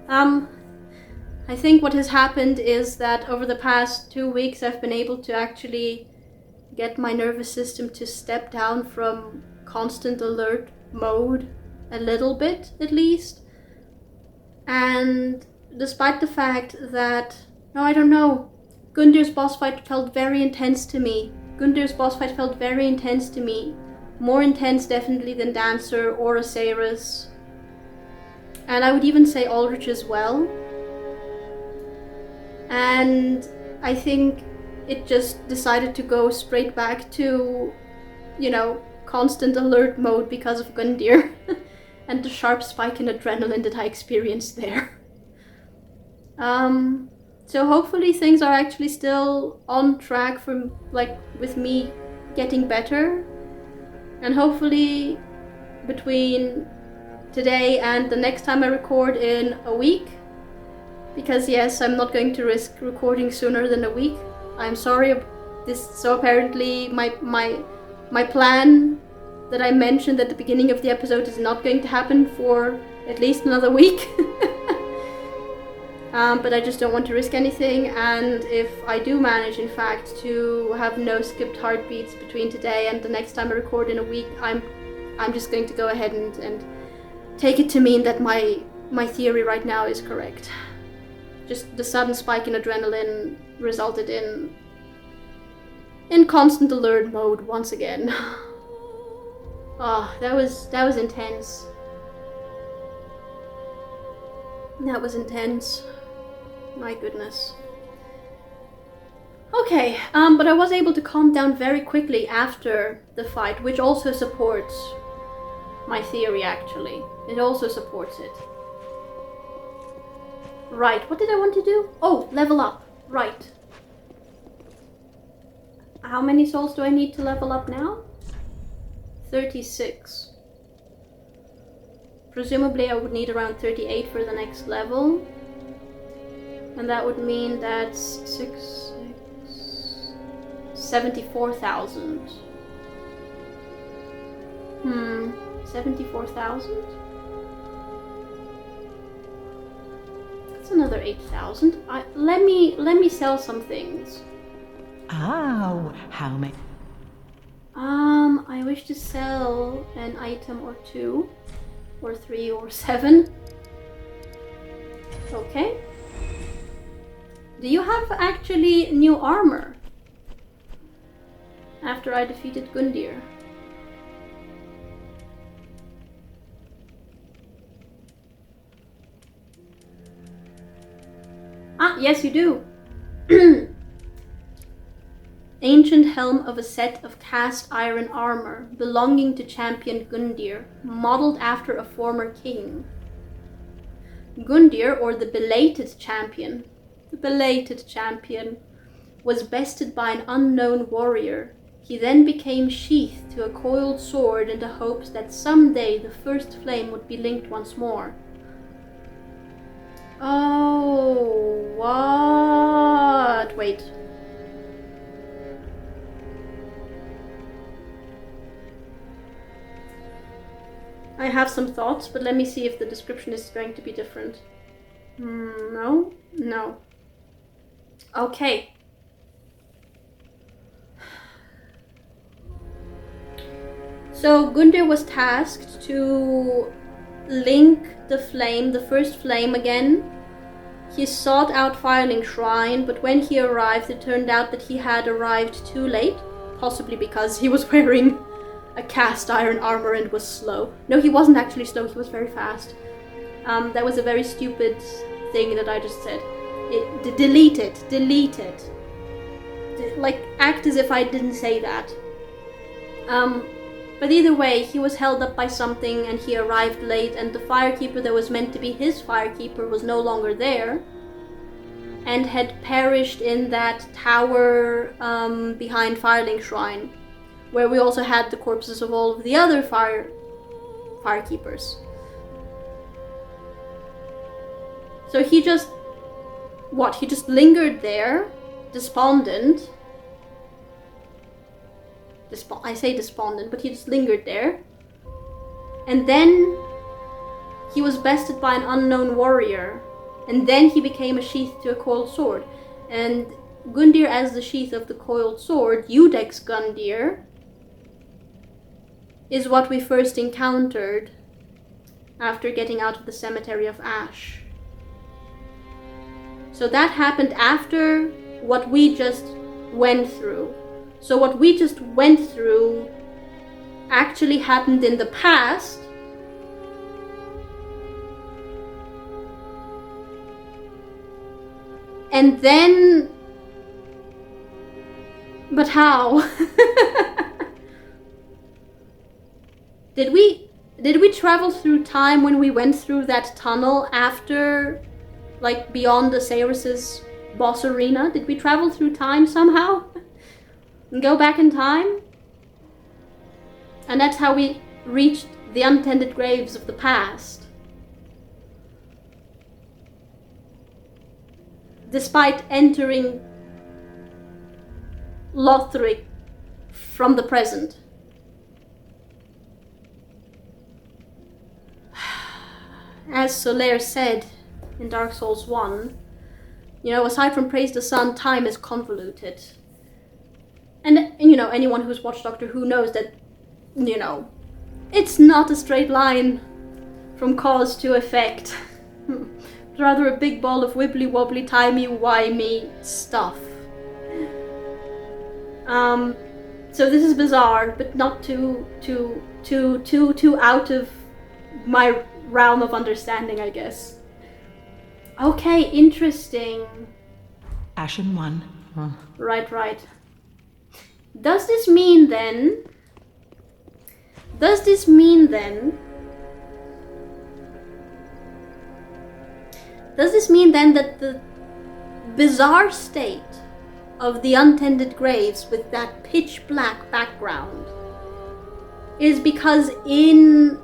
I think what has happened is that over the past 2 weeks I've been able to actually get my nervous system to step down from constant alert mode a little bit, at least. And despite the fact that, no, I don't know, Gundyr's boss fight felt very intense to me. More intense definitely than Dancer or Osiris. And I would even say Aldrich as well. And I think it just decided to go straight back to, constant alert mode because of Gundyr. And the sharp spike in adrenaline that I experienced there. So hopefully things are actually still on track with me getting better. And hopefully between today and the next time I record in a week, because yes, I'm not going to risk recording sooner than a week. I'm sorry. So apparently my plan that I mentioned at the beginning of the episode is not going to happen for at least another week. But I just don't want to risk anything, and if I do manage, in fact, to have no skipped heartbeats between today and the next time I record in a week, I'm just going to go ahead and take it to mean that my theory right now is correct. Just the sudden spike in adrenaline resulted in constant alert mode once again. Oh, that was intense. That was intense. My goodness. Okay, but I was able to calm down very quickly after the fight, which also supports my theory, actually. It also supports it. Right, what did I want to do? Oh, level up. Right. How many souls do I need to level up now? 36. Presumably I would need around 38 for the next level. And that would mean that's 74,000. 74,000? That's another 8,000. Let me sell some things. Oh, how many? I wish to sell an item or 2, or 3, or 7. Okay. Do you have actually new armor? After I defeated Gundyr. Yes you do. Ancient helm of a set of cast iron armor belonging to Champion Gundyr, modeled after a former king. Gundyr, or the belated champion, was bested by an unknown warrior. He then became sheathed to a coiled sword in the hopes that someday the first flame would be linked once more. Oh, what? Wait. I have some thoughts, but let me see if the description is going to be different. No. Okay. So Gundyr was tasked to link the flame, the first flame again. He sought out Firelink Shrine, but when he arrived, it turned out that he had arrived too late, possibly because he was wearing a cast iron armor and was slow. No, he wasn't actually slow, he was very fast. That was a very stupid thing that I just said. Delete it. Like, act as if I didn't say that. But either way, he was held up by something and he arrived late, and the Firekeeper that was meant to be his Firekeeper was no longer there and had perished in that tower behind Firelink Shrine, where we also had the corpses of all of the other Firekeepers. So he just... What? He just lingered there, despondent. I say despondent, but he just lingered there. And then he was bested by an unknown warrior. And then he became a sheath to a coiled sword. And Gundyr as the sheath of the coiled sword, Udex Gundyr, is what we first encountered after getting out of the Cemetery of Ash. So that happened after what we just went through. So what we just went through actually happened in the past. And then... But how? Did we travel through time when we went through that tunnel after, like, beyond Osiris's boss arena? Did we travel through time somehow? And go back in time? And that's how we reached the untended graves of the past. Despite entering Lothric from the present. As Solaire said in Dark Souls 1, you know, aside from Praise the Sun, time is convoluted. And you know, anyone who's watched Doctor Who knows that, you know, it's not a straight line from cause to effect. It's rather a big ball of wibbly-wobbly, timey-wimey stuff. So this is bizarre, but not too out of my realm of understanding, I guess. Okay, interesting. Ashen one. Right. Does this mean then that the bizarre state of the untended graves with that pitch black background is because in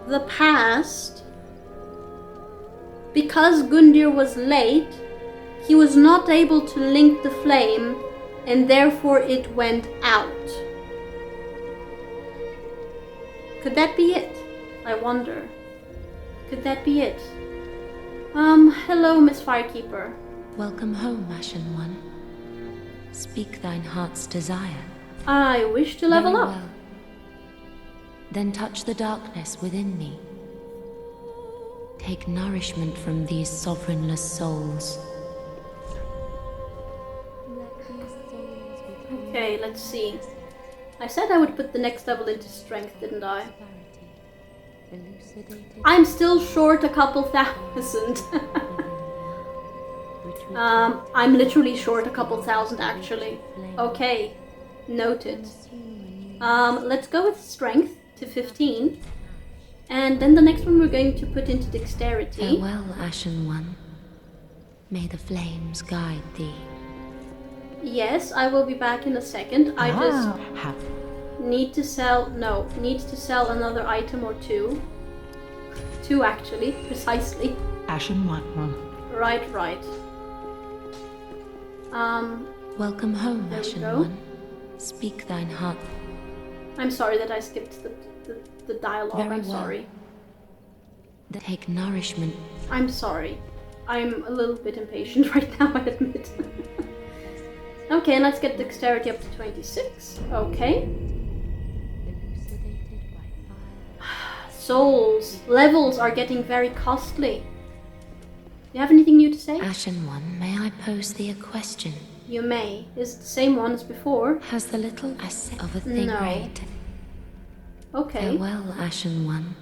the past, because Gundyr was late, he was not able to link the flame, and therefore it went out. Could that be it? I wonder. Could that be it? Hello, Miss Firekeeper. Welcome home, Ashen One. Speak thine heart's desire. I wish to level Very up. well. Then touch the darkness within me. Take nourishment from these sovereignless souls. Okay, let's see. I said I would put the next level into strength, didn't I? I'm still short a couple thousand. I'm literally short a couple thousand, actually. Okay, noted. Let's go with strength to 15. And then the next one we're going to put into dexterity. Farewell, Ashen One. May the flames guide thee. Yes, I will be back in a second. I just need to sell another item or two. Two, actually, precisely. Ashen one. Right. Welcome home, There we Ashen go. One. Speak thine heart. I'm sorry that I skipped the dialogue. Very I'm well. sorry. Take nourishment. I'm sorry. I'm a little bit impatient right now, I admit. Okay, and let's get dexterity up to 26. Okay. souls, levels are getting very costly. Do you have anything new to say? Ashen One, may I pose thee a question? You may. Is it the same one as before? Has the little asset of a thing No. rate? Okay. Farewell, Ashen One.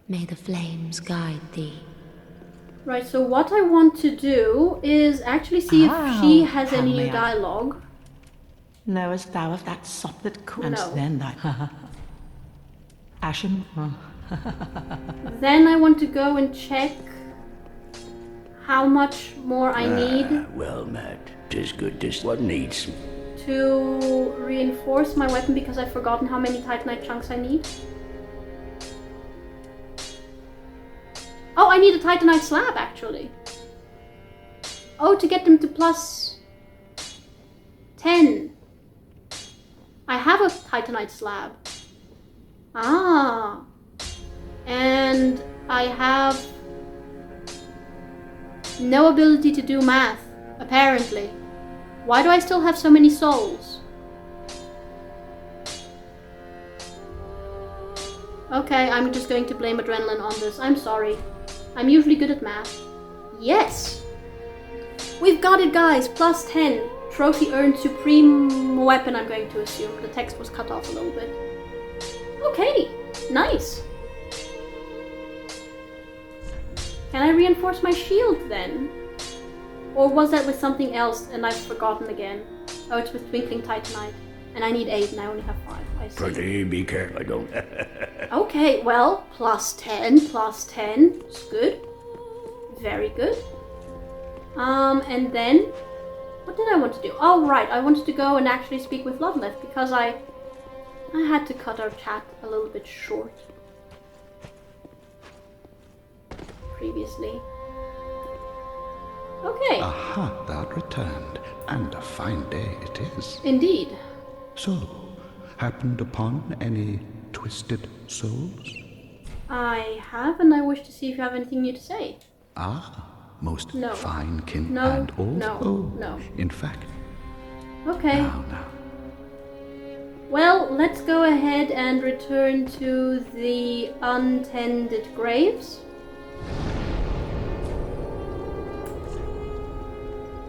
May the flames guide thee. Right, so what I want to do is actually see if she has any new dialogue. Knowest thou of that sop that couldst No. then thy Ashen? Then I want to go and check how much more I need Well met. 'Tis good this one needs. to reinforce my weapon because I've forgotten how many titanite chunks I need. Oh, I need a titanite slab actually. Oh, to get them to plus 10. I have a titanite slab. Ah. And I have no ability to do math, apparently. Why do I still have so many souls? Okay, I'm just going to blame adrenaline on this. I'm sorry. I'm usually good at math. Yes! We've got it, guys! Plus 10. Trophy earned supreme weapon, I'm going to assume. The text was cut off a little bit. Okay, nice. Can I reinforce my shield then? Or was that with something else and I've forgotten again? Oh, it's with Twinkling Titanite. And I need 8 and I only have 5. I see. Pretty be careful, I don't. Okay, well, plus 10. It's good. Very good. And then, what did I want to do? Oh, right, I wanted to go and actually speak with Loveleth because I had to cut our chat a little bit short previously. Okay. Aha, thou'rt returned, and a fine day it is. Indeed. So, happened upon any twisted souls? I have, and I wish to see if you have anything new to say. Ah, most No. fine kin No, and old. no, Oh, no. in fact. Okay. Now. Well, let's go ahead and return to the Untended Graves.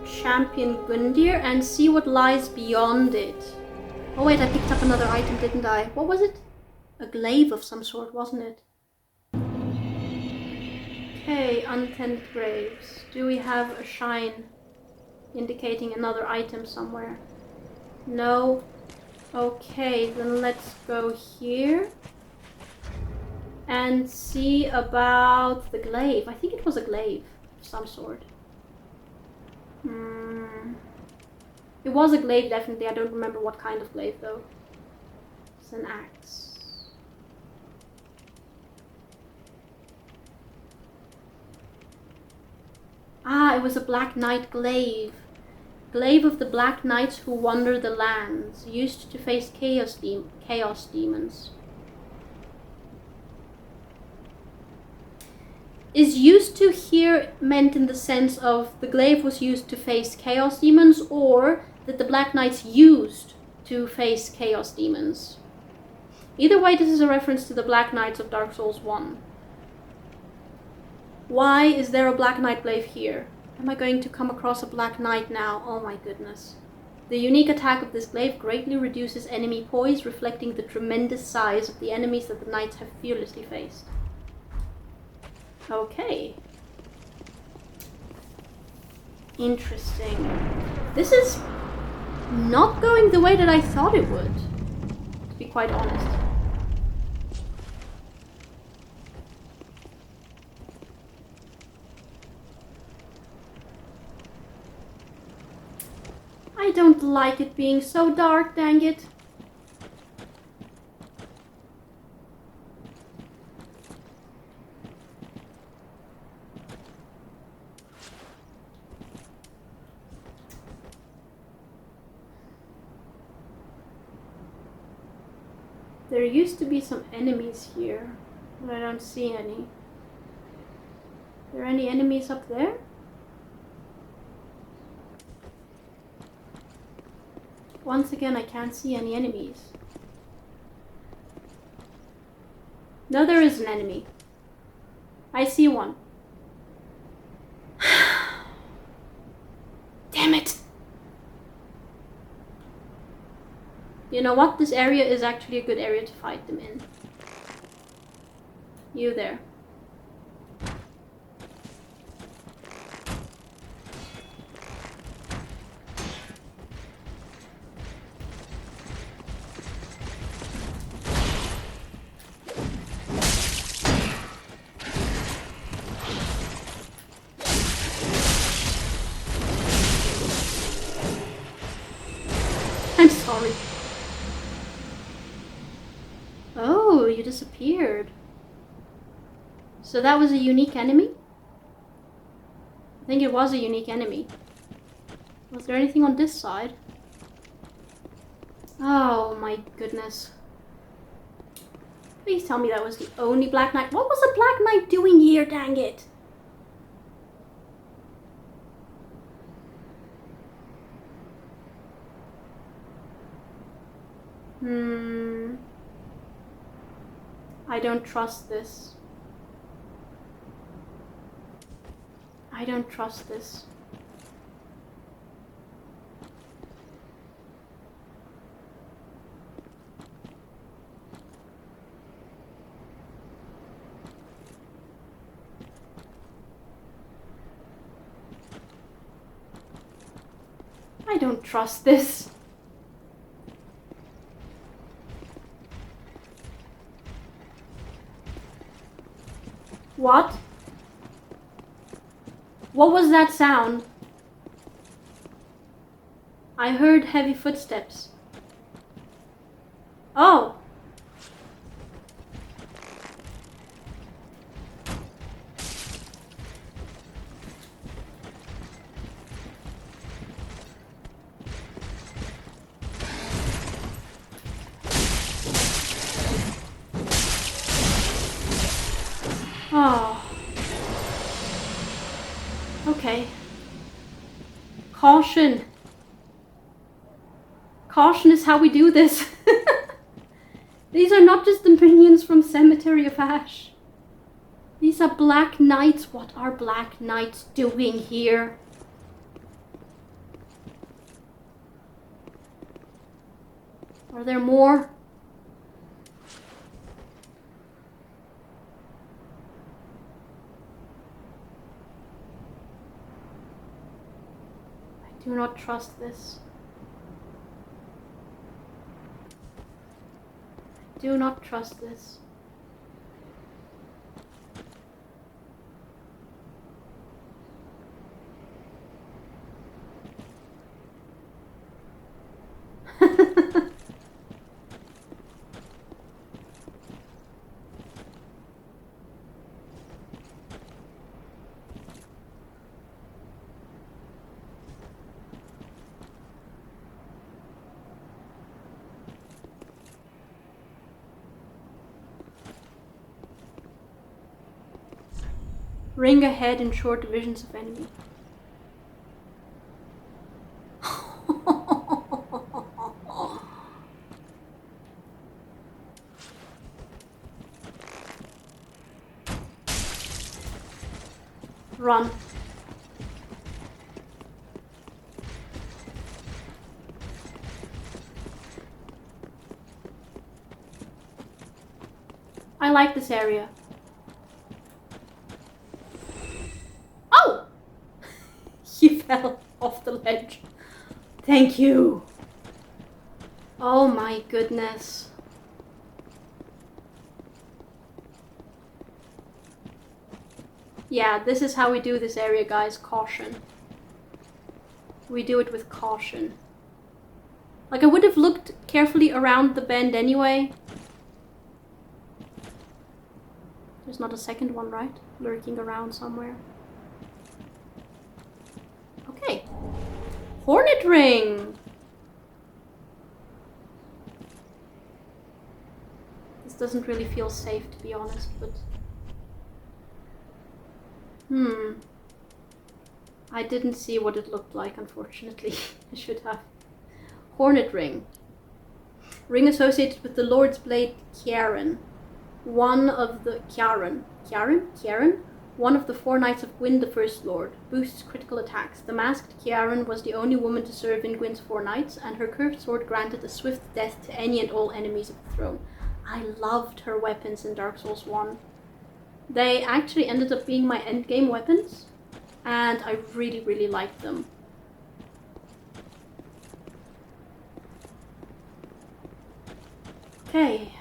Champion Gundyr and see what lies beyond it. Oh wait, I picked up another item, didn't I? What was it? A glaive of some sort, wasn't it? Okay, Untended Graves. Do we have a shine indicating another item somewhere? No. Okay, then let's go here and see about the glaive. I think it was a glaive of some sort. It was a glaive, definitely. I don't remember what kind of glaive, though. It's an axe. Ah, it was a Black Knight glaive. Glaive of the Black Knights who wander the lands, used to face chaos demons. Is used to here meant in the sense of the glaive was used to face chaos demons, or that the Black Knights used to face chaos demons? Either way, this is a reference to the Black Knights of Dark Souls 1. Why is there a Black Knight glaive here? Am I going to come across a Black Knight now? Oh my goodness. The unique attack of this glaive greatly reduces enemy poise, reflecting the tremendous size of the enemies that the knights have fearlessly faced. Okay. Interesting. This is not going the way that I thought it would, to be quite honest. I don't like it being so dark, dang it. There used to be some enemies here, but I don't see any. Are there any enemies up there? Once again, I can't see any enemies. No, there is an enemy. I see one. Damn it! You know what? This area is actually a good area to fight them in. You there. I'm sorry. Oh, you disappeared. So that was a unique enemy? I think it was a unique enemy. Was there anything on this side? Oh my goodness. Please tell me that was the only Black Knight. What was a Black Knight doing here, dang it? I don't trust this. I don't trust this. I don't trust this. What? What was that sound? I heard heavy footsteps. Oh! Oh. Okay. Caution. Caution is how we do this. These are not just the minions from Cemetery of Ash. These are Black Knights. What are Black Knights doing here? Are there more? I do not trust this. I do not trust this. Ring ahead in short divisions of enemy. Run. I like this area. Oh! You fell off the ledge. Thank you. Oh my goodness. Yeah, this is how we do this area, guys. Caution. We do it with caution. Like, I would have looked carefully around the bend anyway. There's not a second one, right? Lurking around somewhere. Okay. Hornet ring! This doesn't really feel safe, to be honest, but... I didn't see what it looked like, unfortunately. I should have. Hornet ring. Ring associated with the Lord's Blade, Kieran. one of the Kiaren? One of the 4 Knights of Gwyn the First Lord. Boosts critical attacks. The masked Kiaren was the only woman to serve in Gwyn's 4 Knights, and her curved sword granted a swift death to any and all enemies of the throne. I loved her weapons in Dark Souls 1. They actually ended up being my endgame weapons, and I really, really liked them. Okay.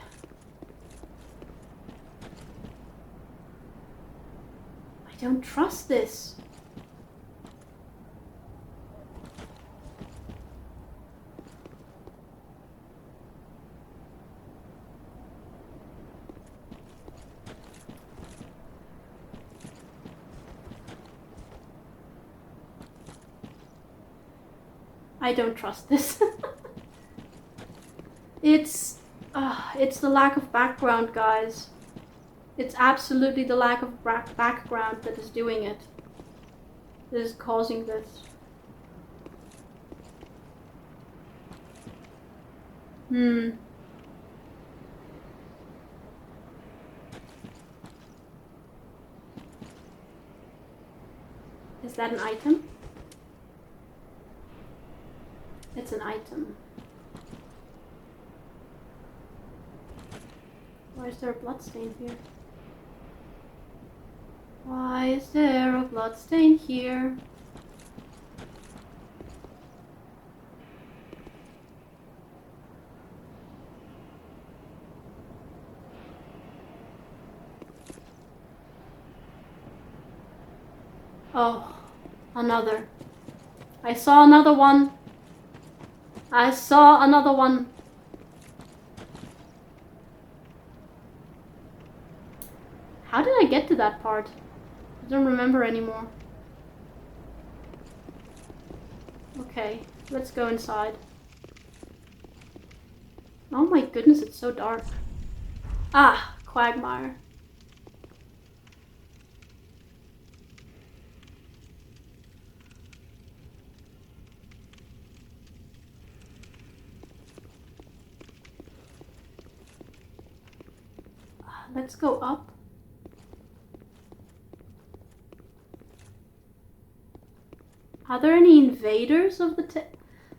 I don't trust this. I don't trust this. It's the lack of background, guys. It's absolutely the lack of background that is doing it. That is causing this. Is that an item? It's an item. Why is there a bloodstain here? Why is there a bloodstain here? Oh, another. I saw another one. I saw another one. How did I get to that part? I don't remember anymore. Okay, let's go inside. Oh my goodness, it's so dark. Ah, quagmire. Let's go up. Are there any invaders of the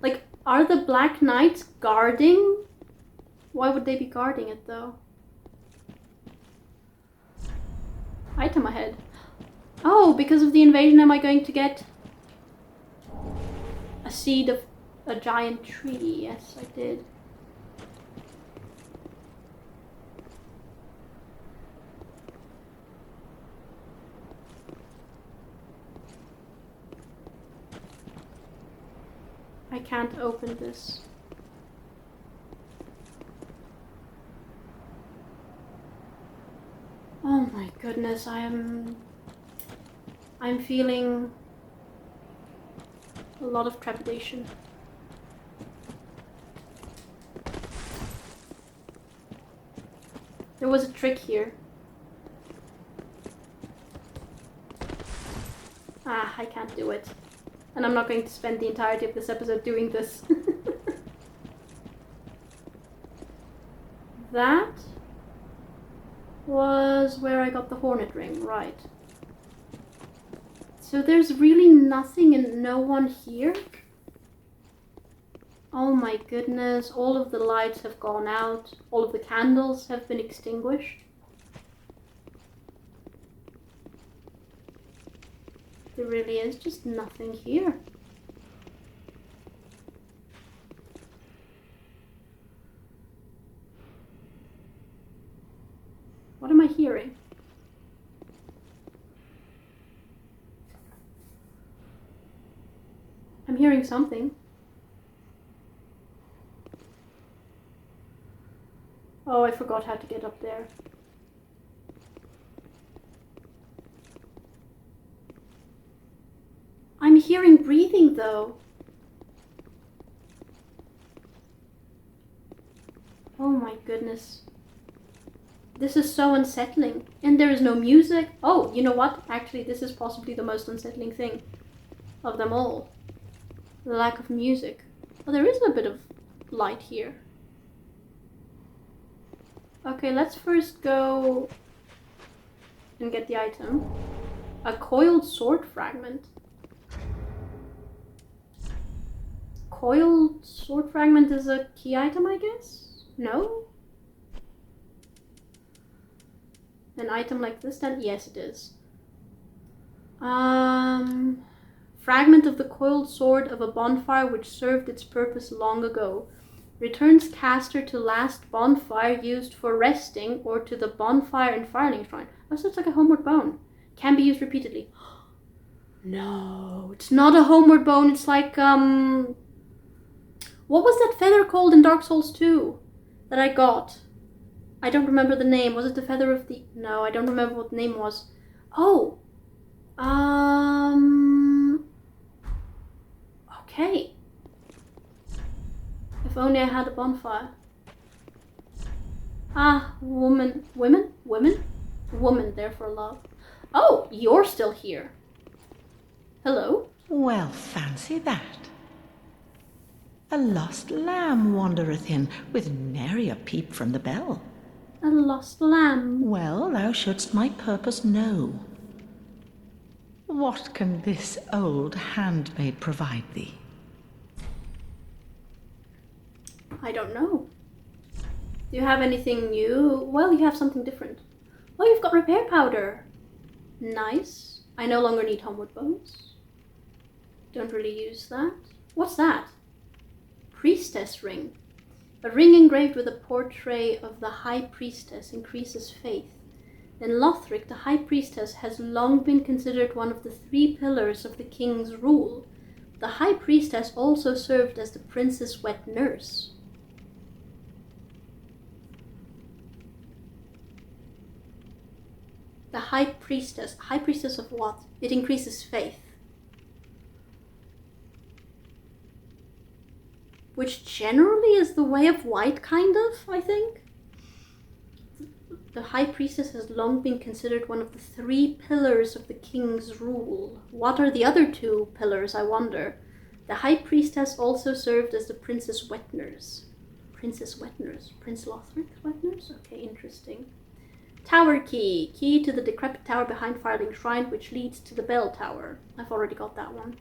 like, are the Black Knights guarding? Why would they be guarding it though? Item ahead. Oh, because of the invasion am I going to get a seed of a giant tree? Yes, I did. I can't open this. Oh my goodness, I'm feeling a lot of trepidation. There was a trick here. Ah, I can't do it. And I'm not going to spend the entirety of this episode doing this. That was where I got the Hornet Ring, right. So there's really nothing and no one here? Oh my goodness, all of the lights have gone out. All of the candles have been extinguished. There really is just nothing here. What am I hearing? I'm hearing something. Oh, I forgot how to get up there. I'm hearing breathing though. Oh my goodness. This is so unsettling. And there is no music. Oh, you know what? Actually, this is possibly the most unsettling thing of them all. The lack of music. Oh, there is a bit of light here. Okay, let's first go and get the item. A coiled sword fragment. Coiled sword fragment is a key item, I guess? No? An item like this then? Yes, it is. Fragment of the coiled sword of a bonfire which served its purpose long ago. Returns caster to last bonfire used for resting or to the bonfire and fireling shrine. Oh, so it's like a homeward bone. Can be used repeatedly. No, it's not a homeward bone. It's like, what was that feather called in Dark Souls 2 that I got? I don't remember the name. Was it the feather of the... No, I don't remember what the name was. Oh. Okay. If only I had a bonfire. Ah, woman, therefore love. Oh, you're still here. Hello? Well, fancy that. A lost lamb wandereth in, with nary a peep from the bell. A lost lamb. Well, thou shouldst my purpose know. What can this old handmaid provide thee? I don't know. Do you have anything new? Well, you have something different. Oh, you've got repair powder. Nice. I no longer need homeward bones. Don't really use that. What's that? Priestess ring. A ring engraved with a portrait of the High Priestess increases faith. In Lothric, the High Priestess has long been considered one of the 3 pillars of the king's rule. The High Priestess also served as the prince's wet nurse. The High Priestess. High Priestess of what? It increases faith. Which generally is the way of white, kind of, I think. The High Priestess has long been considered one of the 3 pillars of the king's rule. What are the other 2 pillars, I wonder? The High Priestess also served as the prince's wet nurse. Princess wet nurse? Prince Lothric's wet nurse? Okay, interesting. Tower key. Key to the decrepit tower behind Fireling Shrine, which leads to the bell tower. I've already got that one.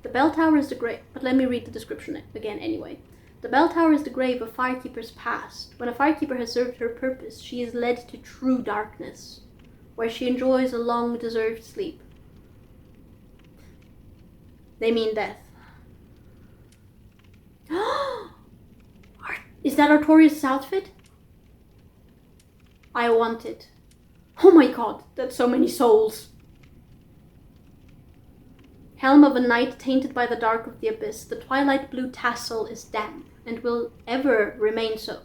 The bell tower is the grave... But let me read the description again anyway. The bell tower is the grave of Firekeeper's past. When a Firekeeper has served her purpose, she is led to true darkness, where she enjoys a long, deserved sleep. They mean death. Is that Artorias' outfit? I want it. Oh my god, that's so many souls. Helm of a knight tainted by the dark of the abyss. The twilight blue tassel is damp and will ever remain so.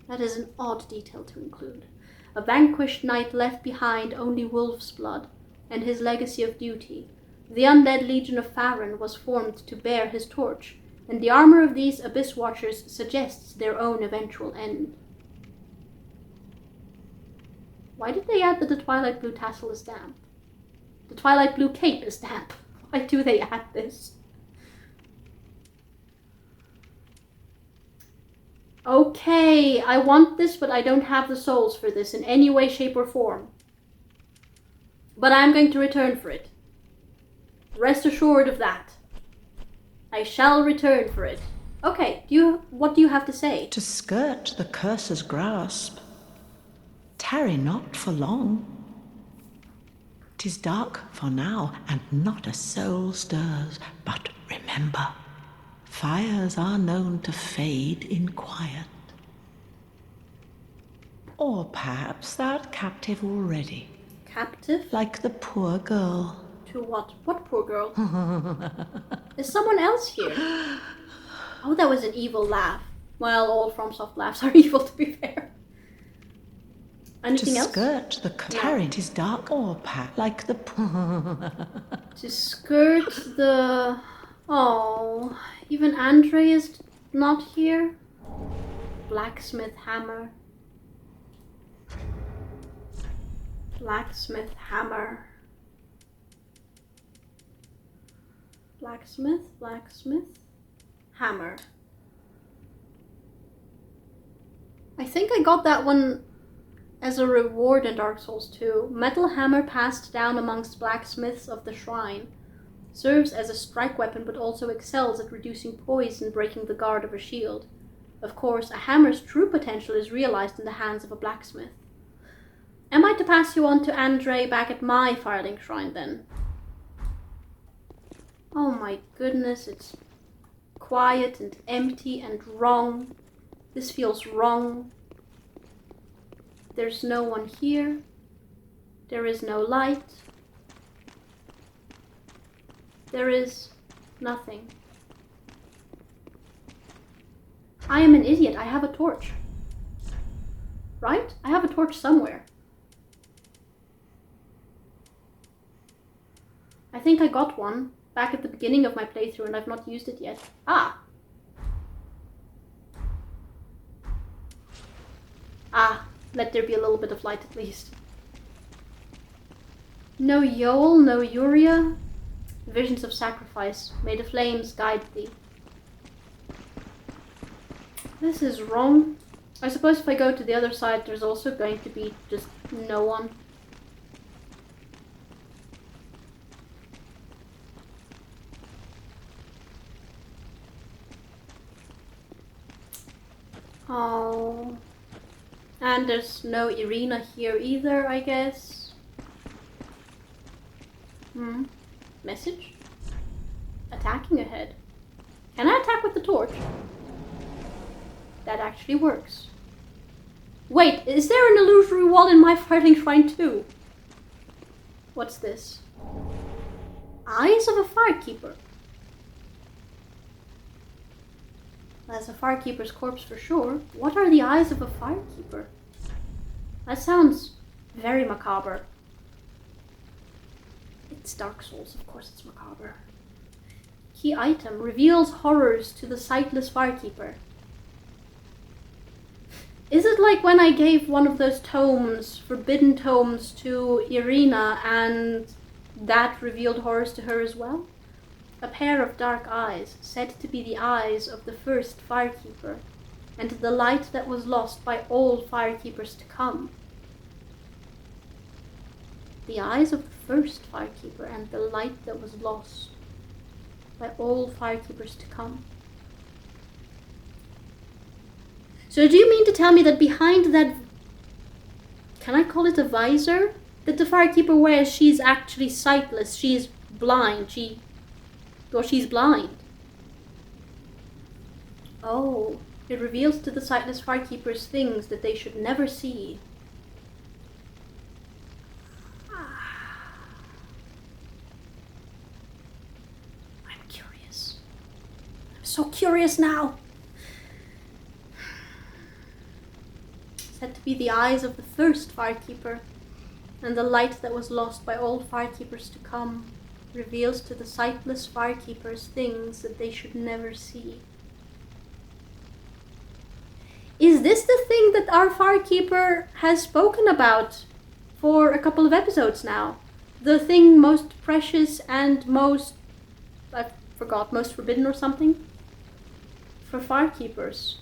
That is an odd detail to include. A vanquished knight left behind only wolf's blood and his legacy of duty. The undead legion of Farron was formed to bear his torch, and the armor of these abyss watchers suggests their own eventual end. Why did they add that the twilight blue tassel is damp? The twilight blue cape is damp. Why do they add this? Okay, I want this, but I don't have the souls for this in any way, shape, or form. But I'm going to return for it. Rest assured of that. I shall return for it. Okay, what do you have to say? To skirt the curse's grasp, tarry not for long. 'Tis dark for now, and not a soul stirs. But remember, fires are known to fade in quiet. Or perhaps thou'rt captive already. Captive? Like the poor girl. To what? What poor girl? Is someone else here? Oh, that was an evil laugh. Well, all FromSoft laughs are evil, to be fair. Anything else? To skirt the tarry, 'tis dark, or perhaps like the To skirt the... Oh, even Andre is not here? Blacksmith hammer. Blacksmith hammer. Blacksmith, hammer. I think I got that one as a reward in Dark Souls 2. Metal hammer passed down amongst blacksmiths of the shrine. Serves as a strike weapon but also excels at reducing poise and breaking the guard of a shield. Of course, a hammer's true potential is realized in the hands of a blacksmith. Am I to pass you on to Andre back at my Firelink Shrine then? Oh my goodness, it's quiet and empty and wrong. This feels wrong. There's no one here. There is no light. There is nothing. I am an idiot. I have a torch. Right? I have a torch somewhere. I think I got one back at the beginning of my playthrough and I've not used it yet. Ah! Ah, let there be a little bit of light at least. No Yoel, no Yuria. Visions of sacrifice. May the flames guide thee. This is wrong. I suppose if I go to the other side, there's also going to be just no one. Oh. And there's no Irina here either, I guess. Message? Attacking ahead. Can I attack with the torch? That actually works. Wait, is there an illusory wall in my Firelink Shrine too? What's this? Eyes of a Firekeeper. That's a Firekeeper's corpse for sure. What are the eyes of a Firekeeper? That sounds very macabre. It's Dark Souls, of course it's macabre. Key item. Reveals horrors to the sightless Firekeeper. Is it like when I gave one of those tomes, forbidden tomes, to Irina and that revealed horrors to her as well? A pair of dark eyes, said to be the eyes of the first Firekeeper, and the light that was lost by all Firekeepers to come. The eyes of the first Firekeeper and the light that was lost by all Firekeepers to come. So do you mean to tell me that behind that, can I call it a visor, that the Firekeeper wears, she's actually sightless, she's blind, she's blind? Oh, it reveals to the sightless Firekeepers things that they should never see. I'm curious. I'm so curious now. Said to be the eyes of the first Firekeeper, and the light that was lost by all Firekeepers to come, reveals to the sightless Firekeepers things that they should never see. Is this the thing that our Firekeeper has spoken about for a couple of episodes now? The thing most precious and most, I forgot, most forbidden or something? For Firekeepers.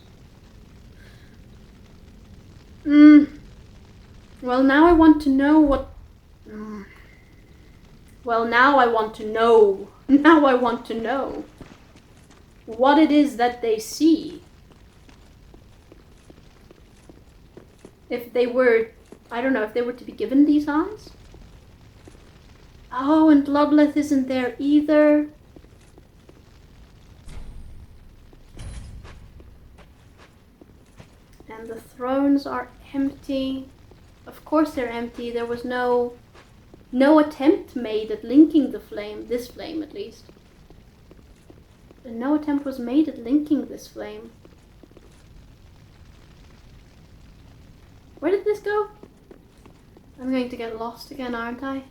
Well, now I want to know what... Well, now I want to know. Now I want to know what it is that they see. If they were, I don't know, if they were to be given these eyes? Oh, and Bloodleth isn't there either. And the thrones are empty. Of course they're empty. There was no attempt made at linking the flame, this flame at least. No attempt was made at linking this flame. Where did this go? I'm going to get lost again, aren't I?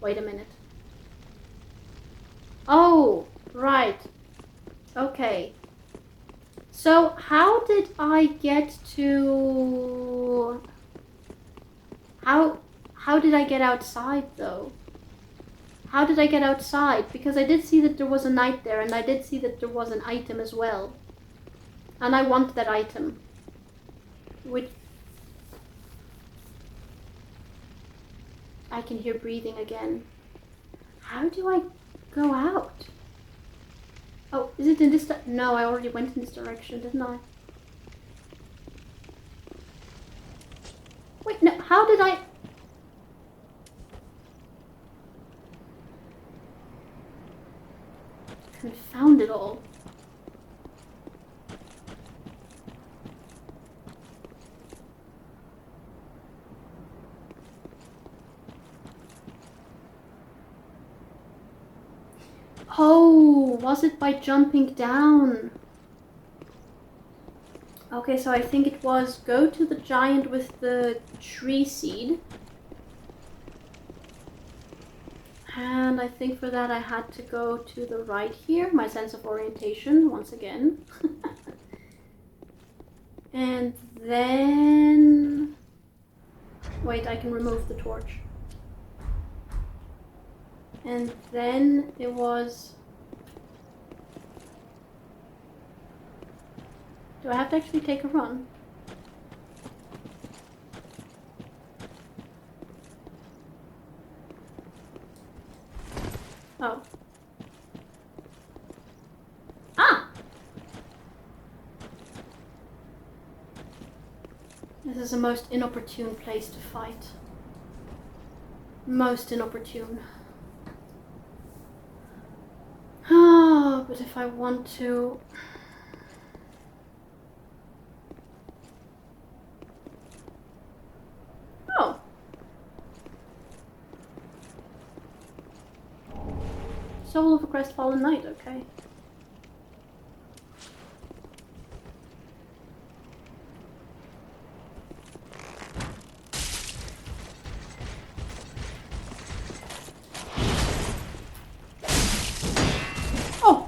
Wait a minute. Oh, right. Okay. So how did I get to... How did I get outside though? How did I get outside? Because I did see that there was a knight there, and I did see that there was an item as well. And I want that item. Which... I can hear breathing again. How do I go out? Oh, is it in this No, I already went in this direction, didn't I? Wait, no, how did I... Confound it all. Oh, was it by jumping down? Okay, so I think it was go to the giant with the tree seed. And I think for that I had to go to the right here. My sense of orientation, once again. And then... Wait, I can remove the torch. And then it was... Do I have to actually take a run? Oh. Ah! This is the most inopportune place to fight. Most inopportune. Oh, but if I want to... Oh. Soul of a Crestfallen Knight, okay. Oh!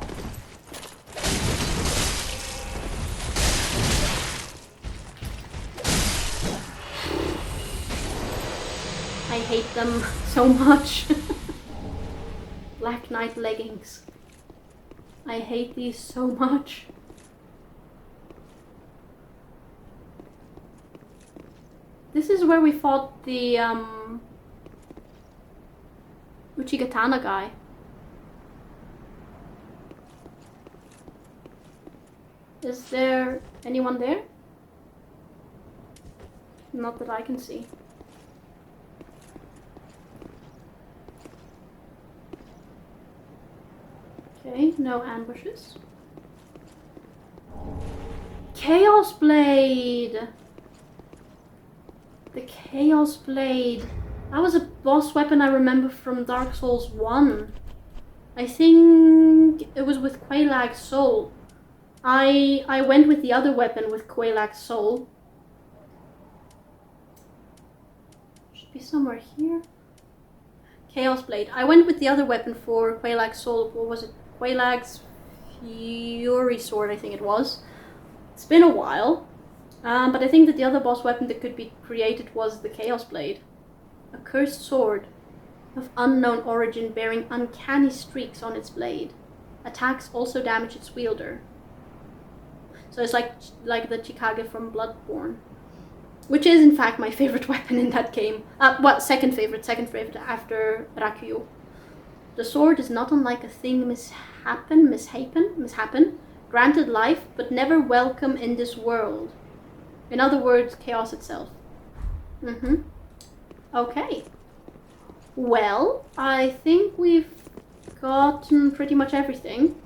I hate them so much. Black Knight leggings. I hate these so much. This is where we fought the Uchigatana guy. Is there anyone there? Not that I can see. Okay, no ambushes. Chaos Blade! The Chaos Blade. That was a boss weapon I remember from Dark Souls 1. I think it was with Quaelag's Soul. I went with the other weapon with Quaelag's Soul. Should be somewhere here. Chaos Blade. I went with the other weapon for Quaelag's Soul. What was it? Quaelag's Fury Sword, I think it was. It's been a while. But I think that the other boss weapon that could be created was the Chaos Blade. A cursed sword of unknown origin bearing uncanny streaks on its blade. Attacks also damage its wielder. So it's like the Chikage from Bloodborne. Which is in fact my favorite weapon in that game. Second favorite after Rakuyo. The sword is not unlike a thing mishapen, granted life, but never welcome in this world. In other words, chaos itself. Okay. Well, I think we've gotten pretty much everything.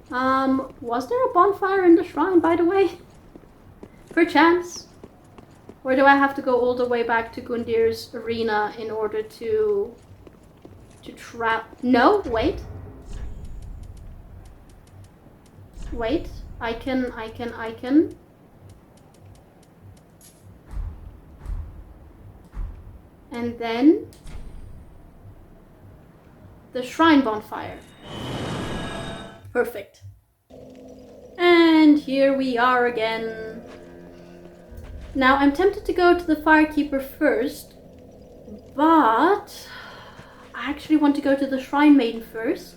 Was there a bonfire in the shrine, by the way? Perchance. Or do I have to go all the way back to Gundyr's arena in order to No, wait. Wait, I can. And then the shrine bonfire. Perfect. And here we are again. Now I'm tempted to go to the Firekeeper first, but I actually want to go to the Shrine Maiden first,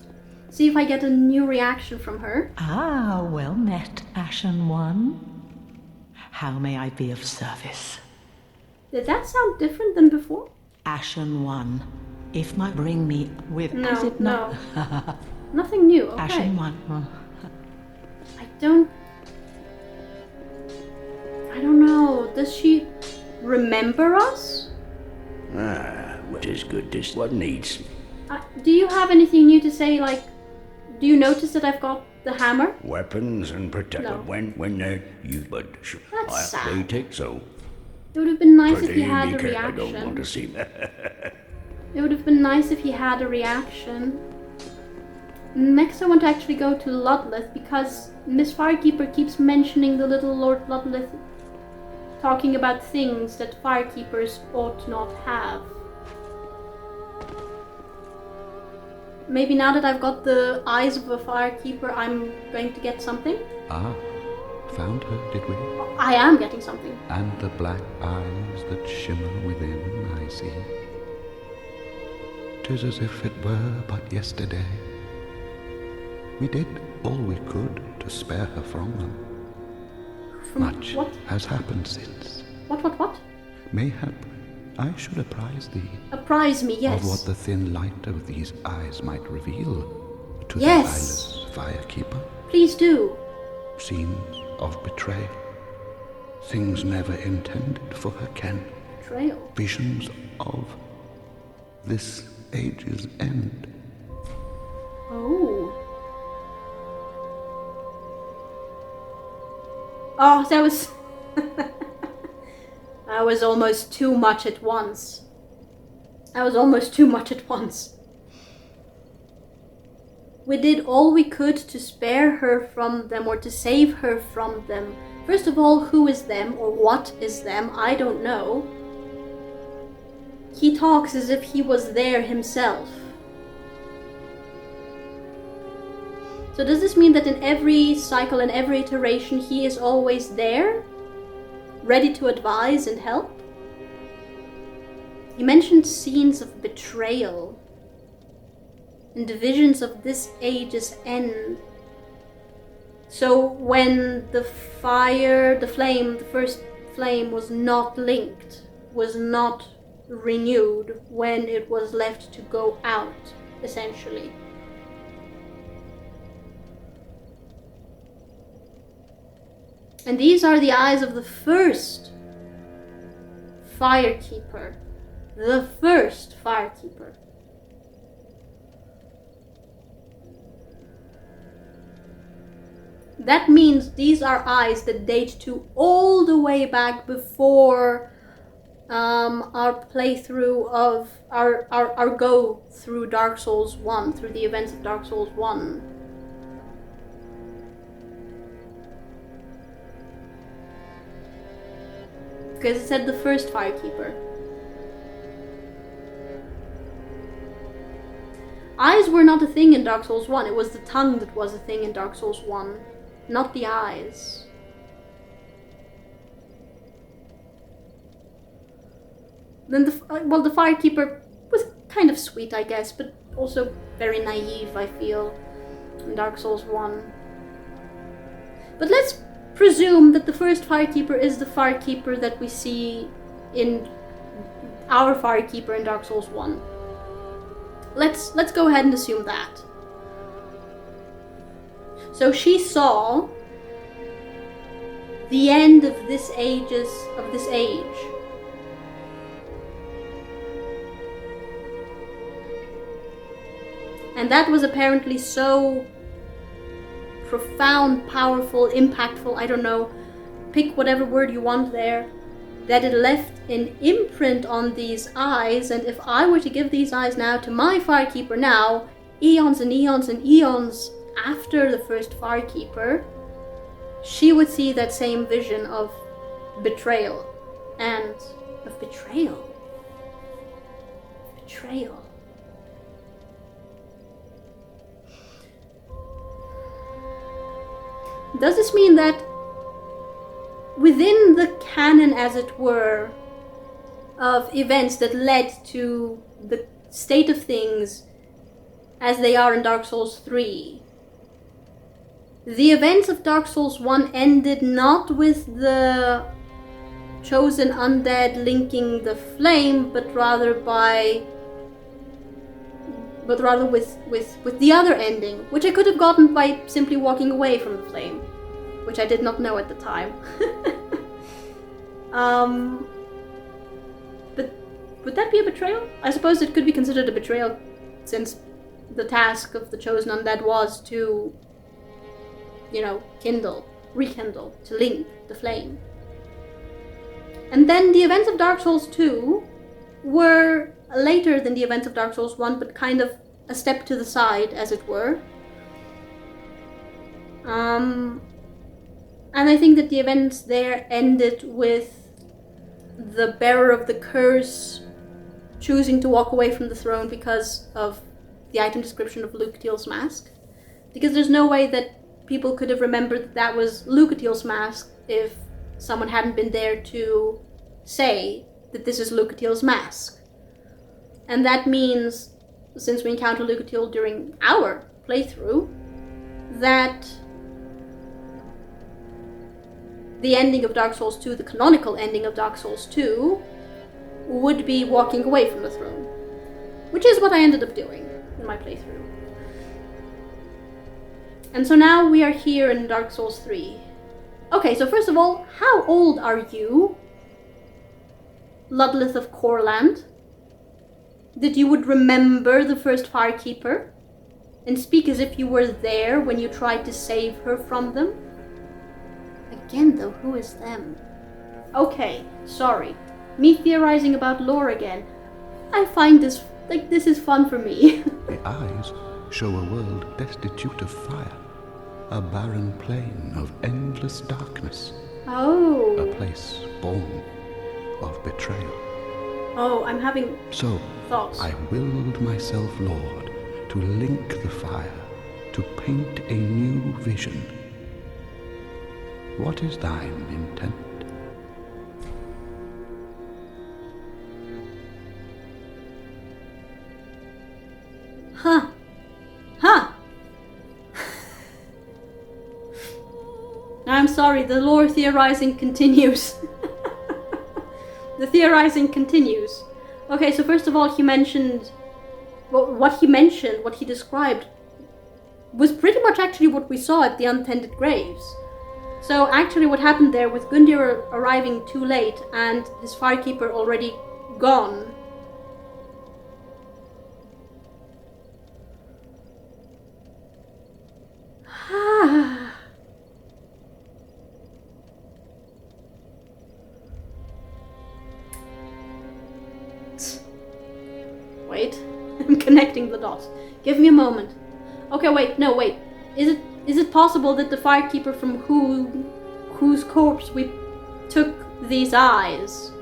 See if I get a new reaction from her. Ah, well met, Ashen One. How may I be of service? Did that sound different than before? Ashen One, if my bring me with... Has No, it not? no. Nothing new, okay. Ashen One. I don't know. Does she remember us? Ah, well, 'tis good this what needs me. Do you have anything new to say? Like, do you notice that I've got the hammer? Weapons and protect. No. When they're used, but sure, That's sad. they take so. It would have been nice if Pretty he had a careful, I don't want reaction. to see It would have been nice if he had a reaction. Next I want to actually go to Ludleth because Miss Firekeeper keeps mentioning the little Lord Ludleth talking about things that Firekeepers ought not have. Maybe now that I've got the eyes of a Firekeeper, I'm going to get something? Ah, found her, did we? I am getting something. And the black eyes that shimmer within, I see. 'Tis as if it were but yesterday. We did all we could to spare her from them. From Much what? has happened since. What? Mayhap I should apprise thee Apprise me, yes. of what the thin light of these eyes might reveal to Yes. the eyeless Firekeeper. Please do. Scenes of betrayal, things never intended for her ken, Betrayal. visions of this age's end. Oh. Oh, that was... that was almost too much at once. We did all we could to spare her from them or to save her from them. First of all, who is them or what is them? I don't know. He talks as if he was there himself. So does this mean that in every cycle and every iteration he is always there? Ready to advise and help? He mentioned scenes of betrayal and divisions of this age's end. So when the first flame was not linked, was not renewed, when it was left to go out, essentially. And these are the eyes of the first Firekeeper. The first Firekeeper. That means these are eyes that date to all the way back before our playthrough of our go through Dark Souls 1, through the events of Dark Souls 1. Because it said the first Firekeeper. Eyes were not a thing in Dark Souls 1, it was the tongue that was a thing in Dark Souls 1, not the eyes. Then the Firekeeper was kind of sweet, I guess, but also very naive, I feel, in Dark Souls 1. But let's presume that the first Firekeeper is the Firekeeper that we see in our Firekeeper in Dark Souls 1. Let's go ahead and assume that. So she saw the end of this age. And that was apparently so profound, powerful, impactful, I don't know, pick whatever word you want there, that it left an imprint on these eyes. And if I were to give these eyes now to my Firekeeper now, eons and eons and eons after the first Firekeeper, she would see that same vision of betrayal. And of betrayal. Betrayal. Does this mean that within the canon, as it were, of events that led to the state of things as they are in Dark Souls 3. The events of Dark Souls 1 ended not with the chosen undead linking the flame, but rather with the other ending, which I could have gotten by simply walking away from the flame, which I did not know at the time. But would that be a betrayal? I suppose it could be considered a betrayal, since the task of the chosen undead was to, rekindle, to link the flame. And then the events of Dark Souls 2 were later than the events of Dark Souls 1, but kind of a step to the side, as it were. And I think that the events there ended with the bearer of the curse choosing to walk away from the throne because of the item description of Lucatiel's mask. Because there's no way that people could have remembered that was Lucatiel's mask if someone hadn't been there to say that this is Lucatiel's mask. And that means, since we encounter Lucatiel during our playthrough, that the ending of Dark Souls 2, the canonical ending of Dark Souls 2, would be walking away from the throne. Which is what I ended up doing in my playthrough. And so now we are here in Dark Souls 3. Okay, so first of all, how old are you, Ludleth of Corland, that you would remember the first Firekeeper and speak as if you were there when you tried to save her from them? Again though, who is them? Okay, sorry. Me theorizing about lore again. I find this is fun for me. The eyes show a world destitute of fire, a barren plain of endless darkness. Oh. A place born of betrayal. Oh, I'm having thoughts. I willed myself, Lord, to link the fire, to paint a new vision. What is thine intent? Huh. I'm sorry, the lore theorizing continues. The theorizing continues. Okay, so first of all, he mentioned... what he described, was pretty much actually what we saw at the Untended Graves. So actually what happened there with Gundyr arriving too late and his Firekeeper already gone. Wait, I'm connecting the dots. Give me a moment. Okay, wait. Is it possible that the Firekeeper from whose corpse we took these eyes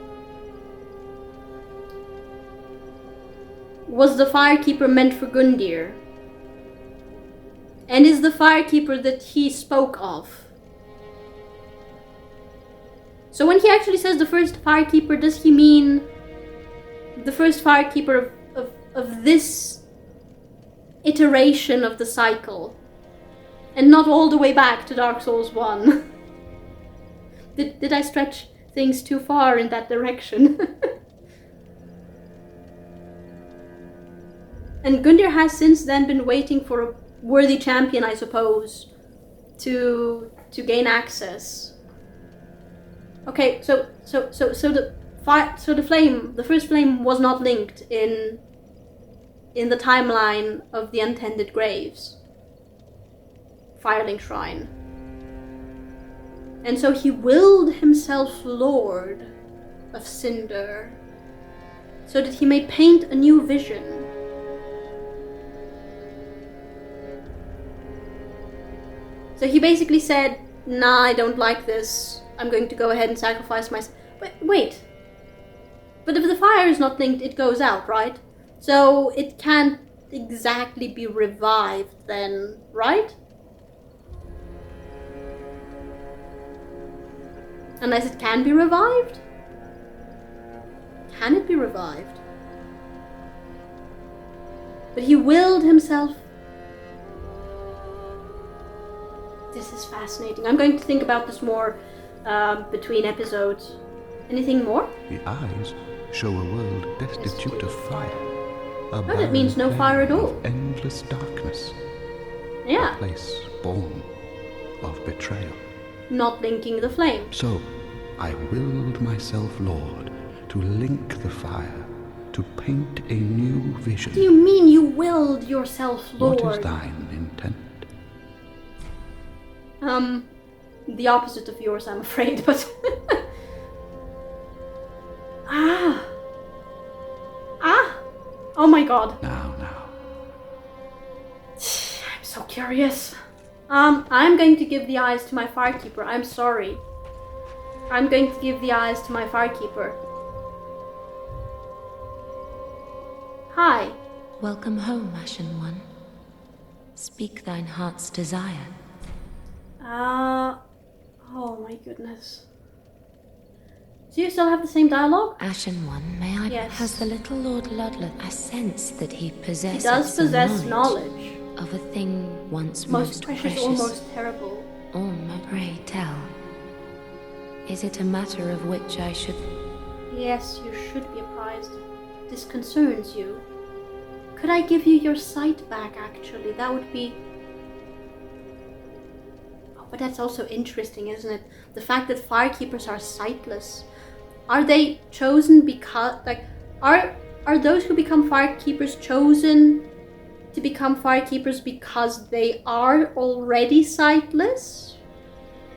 was the Firekeeper meant for Gundyr? And is the Firekeeper that he spoke of? So when he actually says the first Firekeeper, does he mean the first Firekeeper of this iteration of the cycle? And not all the way back to Dark Souls 1? Did I stretch things too far in that direction? And Gundyr has since then been waiting for a worthy champion, I suppose, to gain access. Okay, so the flame, the first flame, was not linked in the timeline of the Untended Graves, Firelink Shrine. And so he willed himself Lord of Cinder, so that he may paint a new vision. So he basically said, nah, I don't like this. I'm going to go ahead and sacrifice myself. But wait. But if the fire is not linked, it goes out, right? So it can't exactly be revived then, right? Unless it can be revived? Can it be revived? But he willed himself. This is fascinating. I'm going to think about this more between episodes. Anything more? The eyes show a world destitute of fire. A that means no barren fire at plain all. of endless darkness. Yeah. A place born of betrayal. Not linking the flame. So, I willed myself, Lord, to link the fire, to paint a new vision. What do you mean you willed yourself, Lord? What is thine intent? The opposite of yours, I'm afraid, but... Ah! Oh my god. Now. I'm so curious. I'm going to give the eyes to my Firekeeper. I'm sorry. I'm going to give the eyes to my Firekeeper. Hi. Welcome home, Ashen One. Speak thine heart's desire. Oh my goodness. Do you still have the same dialogue? Ashen One, may I? Yes. Has the little Lord Ludlow? I sense that he possesses. He does possess knowledge of a thing once most precious or most terrible. Pray tell. Is it a matter of which I should? Yes, you should be apprised. This concerns you. Could I give you your sight back, actually? That would be... Oh, but that's also interesting, isn't it? The fact that Firekeepers are sightless. Are they chosen because... Like, are those who become Firekeepers chosen to become Firekeepers because they are already sightless?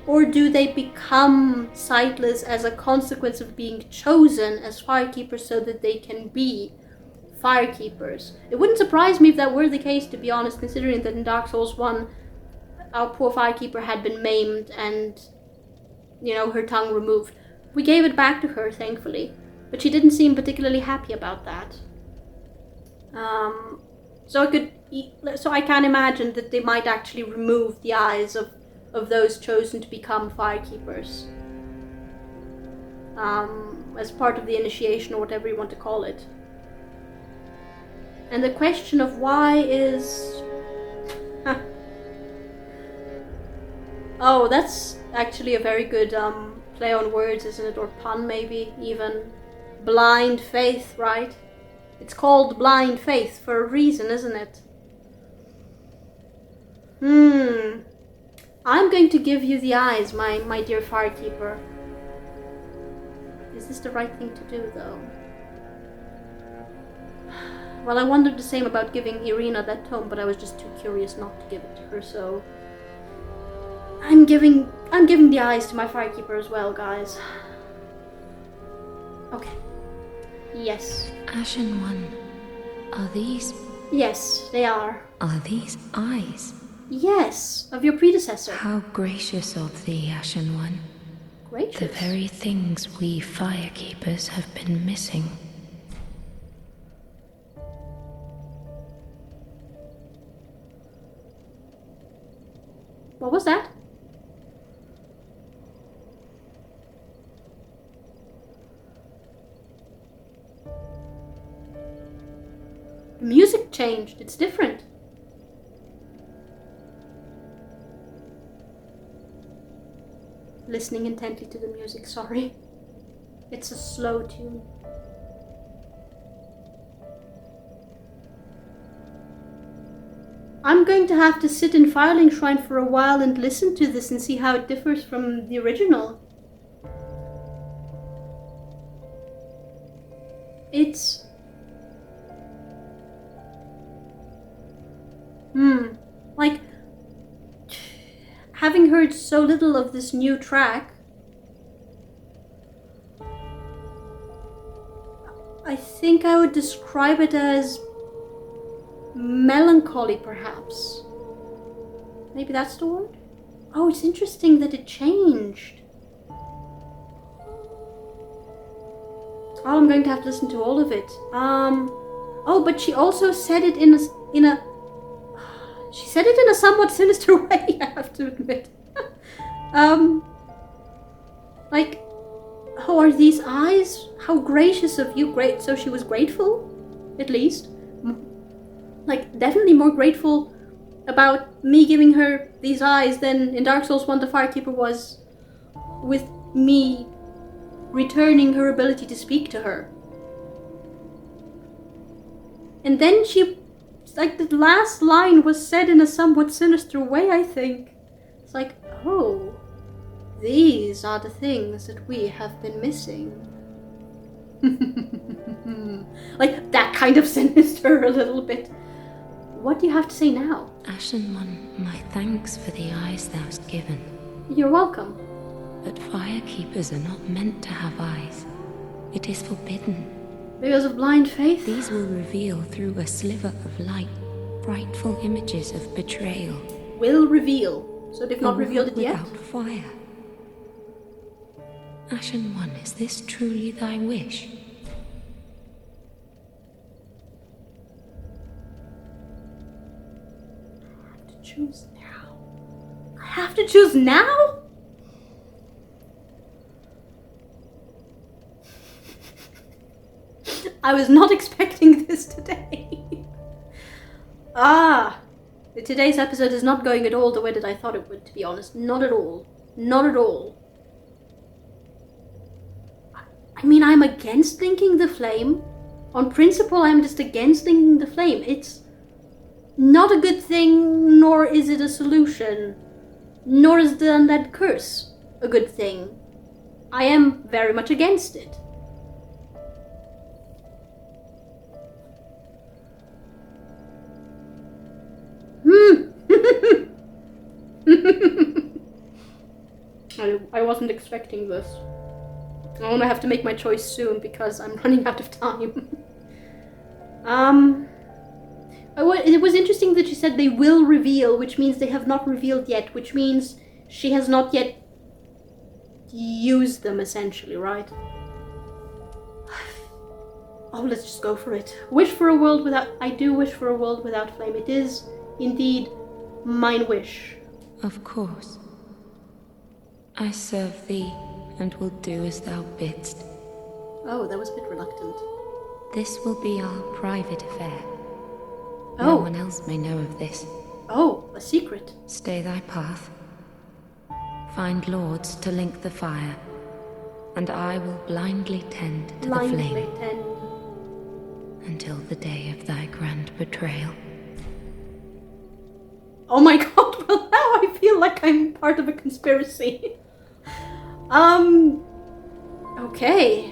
Or do they become sightless as a consequence of being chosen as Firekeepers so that they can be Firekeepers? It wouldn't surprise me if that were the case, to be honest, considering that in Dark Souls 1, our poor Firekeeper had been maimed and, her tongue removed. We gave it back to her, thankfully, but she didn't seem particularly happy about that. So I can imagine that they might actually remove the eyes of those chosen to become Firekeepers. As part of the initiation, or whatever you want to call it. And the question of why is... Oh, that's actually a very good play on words, isn't it? Or pun, maybe, even. Blind faith, right? It's called blind faith for a reason, isn't it? I'm going to give you the eyes, my dear Firekeeper. Is this the right thing to do, though? Well, I wondered the same about giving Irina that tome, but I was just too curious not to give it to her, so... I'm giving the eyes to my Firekeeper as well, guys. Okay. Yes. Ashen One, are these? Yes, they are. Are these eyes? Yes, of your predecessor. How gracious of thee, Ashen One. Gracious? The very things we Firekeepers have been missing. What was that? The music changed. It's different. Listening intently to the music, sorry. It's a slow tune. I'm going to have to sit in Firelink Shrine for a while and listen to this and see how it differs from the original. It's... Like, having heard so little of this new track, I think I would describe it as melancholy, perhaps. Maybe that's the word? Oh, it's interesting that it changed. Oh, I'm going to have to listen to all of it. Oh, but she also said it in a she said it in a somewhat sinister way, I have to admit. Like, oh, are these eyes? How gracious of you. Great. So she was grateful, at least. like, definitely more grateful about me giving her these eyes than in Dark Souls 1 the Firekeeper was with me returning her ability to speak to her. And then she, like, the last line was said in a somewhat sinister way, I think. It's like, oh, these are the things that we have been missing. Like, that kind of sinister a little bit. What do you have to say now? Ashen One, my thanks for the eyes thou'st given. You're welcome. But firekeepers are not meant to have eyes. It is forbidden. Because of blind faith? These will reveal through a sliver of light frightful images of betrayal. Will reveal. So they've not revealed it yet? Without fire. Ashen One, is this truly thy wish? I have to choose now. I have to choose now? I was not expecting this today. Today's episode is not going at all the way that I thought it would, to be honest. Not at all. Not at all. I mean, I'm against linking the flame. On principle, I'm just against linking the flame. It's not a good thing, nor is it a solution. Nor is the undead curse a good thing. I am very much against it. I wasn't expecting this. I'm gonna have to make my choice soon because I'm running out of time. It was interesting that she said they will reveal, which means they have not revealed yet, which means she has not yet used them, essentially, right? Oh, let's just go for it. Wish for a world without... I do wish for a world without flame. It is, indeed, mine wish. Of course. I serve thee, and will do as thou bidst. Oh, that was a bit reluctant. This will be our private affair. Oh. No one else may know of this. Oh, a secret. Stay thy path. Find lords to link the fire, and I will blindly tend to the flame. Until the day of thy grand betrayal. Oh my god, well now I feel like I'm part of a conspiracy. Okay.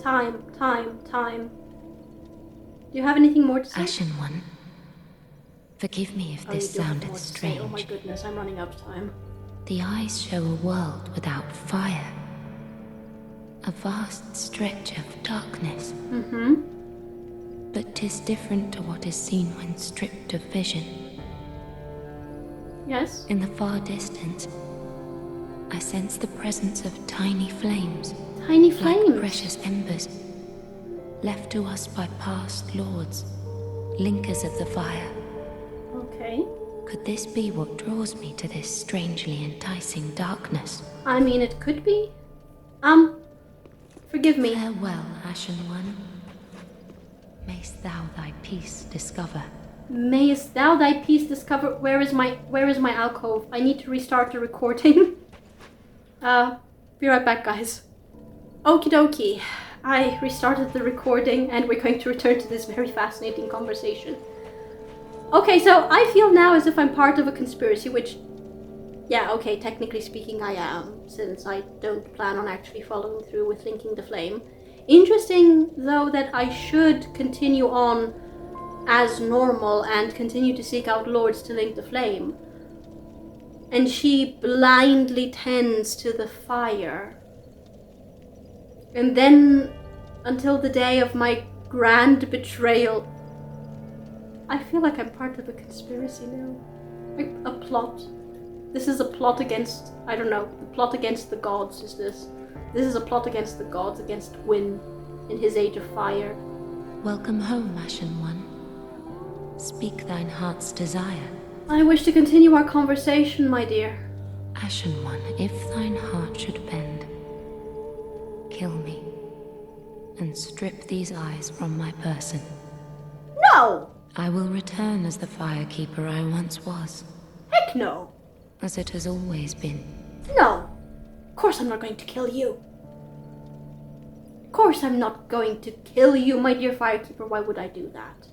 Time. Do you have anything more to say? Ashen One, forgive me if this sounded strange. Oh my goodness, I'm running out of time. The eyes show a world without fire. A vast stretch of darkness. But 'tis different to what is seen when stripped of vision. Yes? In the far distance, I sense the presence of tiny flames. Tiny flames? Like precious embers, left to us by past lords, linkers of the fire. Okay. Could this be what draws me to this strangely enticing darkness? I mean, it could be. Forgive me. Farewell, Ashen One. Mayst thou thy peace discover. Mayest thou thy peace discover. Where is my alcove? I need to restart the recording. Be right back, guys. Okie dokie. I restarted the recording and we're going to return to this very fascinating conversation. Okay, so I feel now as if I'm part of a conspiracy, which, yeah, okay, technically speaking I am, since I don't plan on actually following through with linking the flame. Interesting, though, that I should continue on as normal and continue to seek out lords to link the flame. And she blindly tends to the fire. And then, until the day of my grand betrayal, I feel like I'm part of a conspiracy now. Like a plot. This is a plot against, I don't know, the plot against the gods is this. This is a plot against the gods, against Gwyn in his age of fire. Welcome home, Ashen One. Speak thine heart's desire. I wish to continue our conversation, my dear. Ashen One, if thine heart should bend, kill me, and strip these eyes from my person. No! I will return as the Firekeeper I once was, Heck no! as it has always been. No! Of course I'm not going to kill you. Of course I'm not going to kill you, my dear Firekeeper. Why would I do that?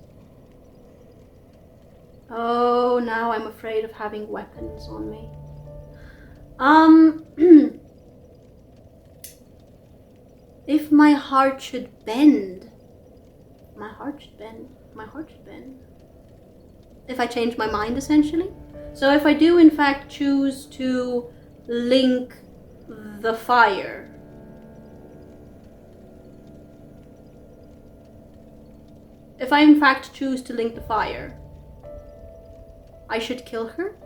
Oh, now I'm afraid of having weapons on me. If my heart should bend. My heart should bend. My heart should bend. If I change my mind, essentially. So if I do in fact choose to link the fire. If I in fact choose to link the fire, I should kill her?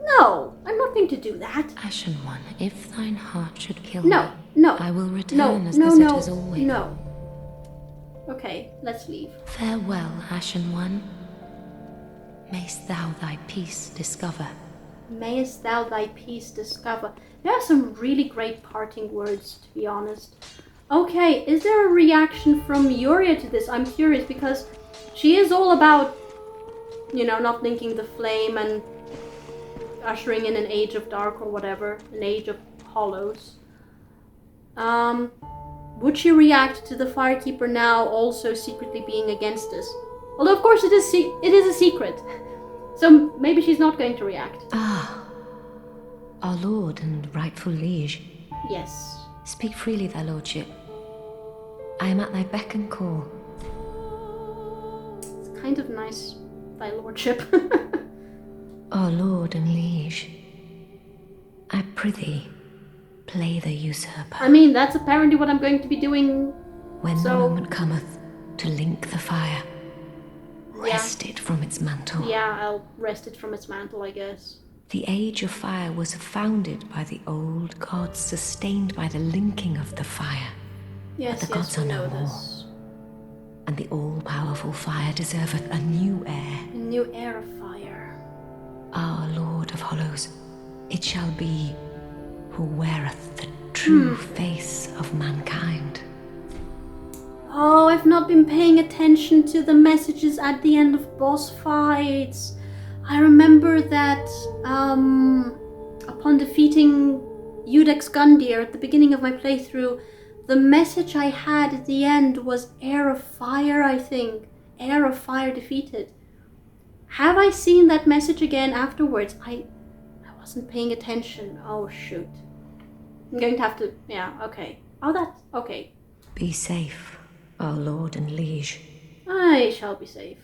No, I'm not going to do that. Ashen One, if thine heart should kill No, me, no. I will No, return as no, it no, has always. no. Okay, let's leave. Farewell, Ashen One. Mayst thou thy peace discover. Mayest thou thy peace discover. There are some really great parting words, to be honest. Okay, is there a reaction from Yuria to this? I'm curious because she is all about, you know, not linking the flame and ushering in an age of dark or whatever, an age of hollows. Would she react to the Firekeeper now also secretly being against us? Although of course it is a secret, so maybe she's not going to react. Ah, our lord and rightful liege. Yes. Speak freely, thy lordship. I am at thy beck and call. It's kind of nice, thy lordship. Our lord and liege, I prithee, play the usurper. I mean, that's apparently what I'm going to be doing. When so... the moment cometh to link the fire, wrest it from its mantle. Yeah, I'll wrest it from its mantle, I guess. The age of fire was founded by the old gods, sustained by the linking of the fire. Yes, but the gods are no more. This. And the all-powerful fire deserveth a new heir. A new heir of fire. Our Lord of Hollows, it shall be who weareth the true face of mankind. Oh, I've not been paying attention to the messages at the end of boss fights. I remember that upon defeating Udex Gundyr at the beginning of my playthrough, the message I had at the end was Heir of Fire, I think. Heir of Fire defeated. Have I seen that message again afterwards? I wasn't paying attention. Oh, shoot. I'm going to have to... Yeah, okay. Oh, that's... Okay. Be safe, our lord and liege. I shall be safe.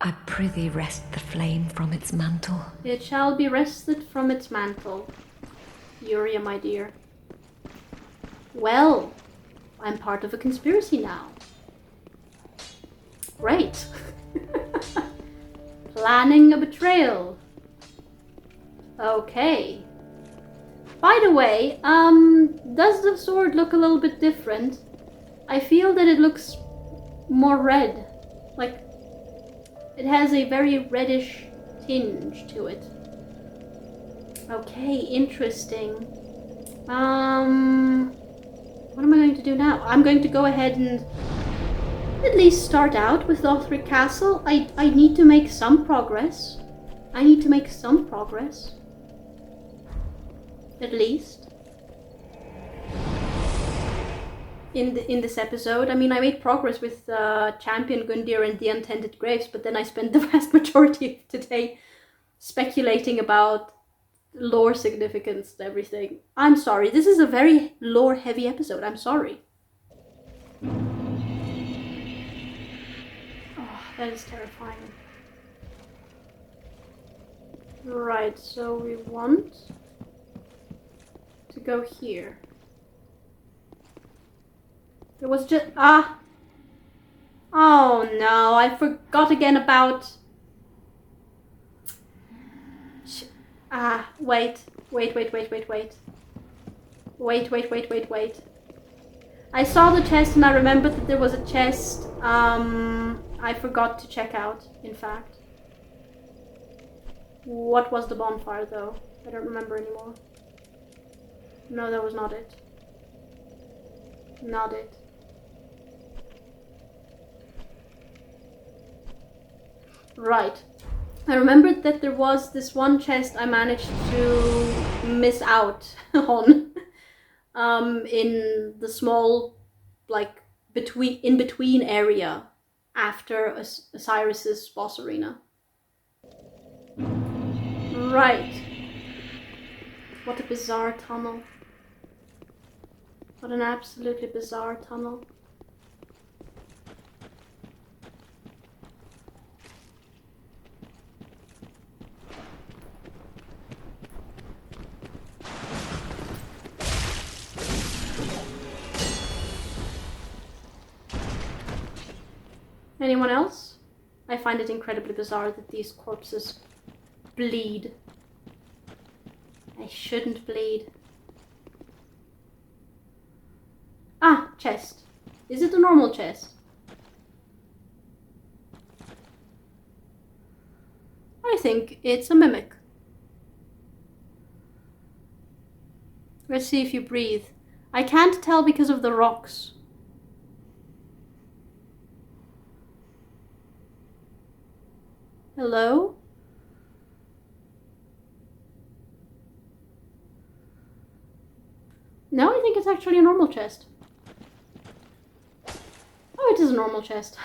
I prithee wrest the flame from its mantle. It shall be wrested from its mantle. Yuria, my dear. Well, I'm part of a conspiracy now. Great. Planning a betrayal. Okay. By the way, does the sword look a little bit different? I feel that it looks more red. Like, it has a very reddish tinge to it. Okay, interesting. What am I going to do now? I'm going to go ahead and at least start out with Lothric Castle. I need to make some progress. I need to make some progress. At least. In this episode. I mean, I made progress with Champion Gundyr and the Untended Graves, but then I spent the vast majority of today speculating about lore significance and everything. I'm sorry, this is a very lore heavy episode, I'm sorry. Oh, that is terrifying. Right, so we want to go here. There was just... Oh no, I forgot again about... Wait. Wait. I saw the chest and I remembered that there was a chest I forgot to check out, in fact. What was the bonfire though? I don't remember anymore. No, that was not it. Not it. Right. I remembered that there was this one chest I managed to miss out on. In the small, like, in-between area after Osiris's boss arena. Right. What a bizarre tunnel. What an absolutely bizarre tunnel. Anyone else? I find it incredibly bizarre that these corpses bleed. They shouldn't bleed. Ah, chest. Is it a normal chest? I think it's a mimic. Let's see if you breathe. I can't tell because of the rocks. Hello? No, I think it's actually a normal chest. Oh, it is a normal chest.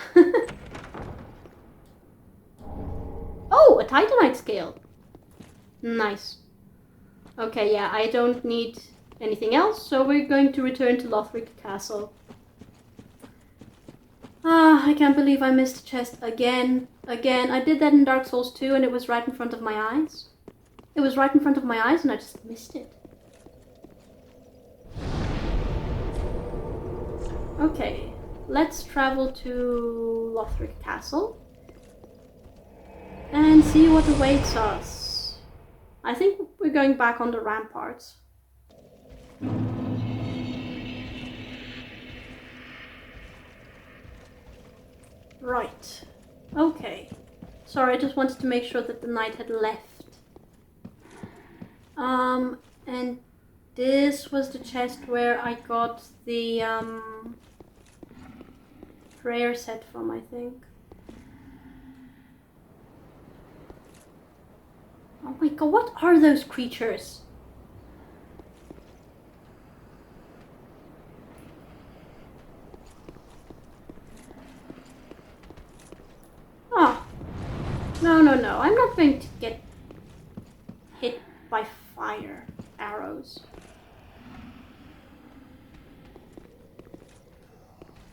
Oh, a Titanite scale. Nice. Okay, yeah, I don't need anything else, so we're going to return to Lothric Castle. Ah, I can't believe I missed a chest again. Again, I did that in Dark Souls 2 and it was right in front of my eyes. It was right in front of my eyes and I just missed it. Okay, let's travel to Lothric Castle and see what awaits us. I think we're going back on the ramparts. Right. Okay. Sorry, I just wanted to make sure that the knight had left. And this was the chest where I got the, prayer set from, I think. Oh my god, what are those creatures? Oh. No, no, no. I'm not going to get hit by fire arrows.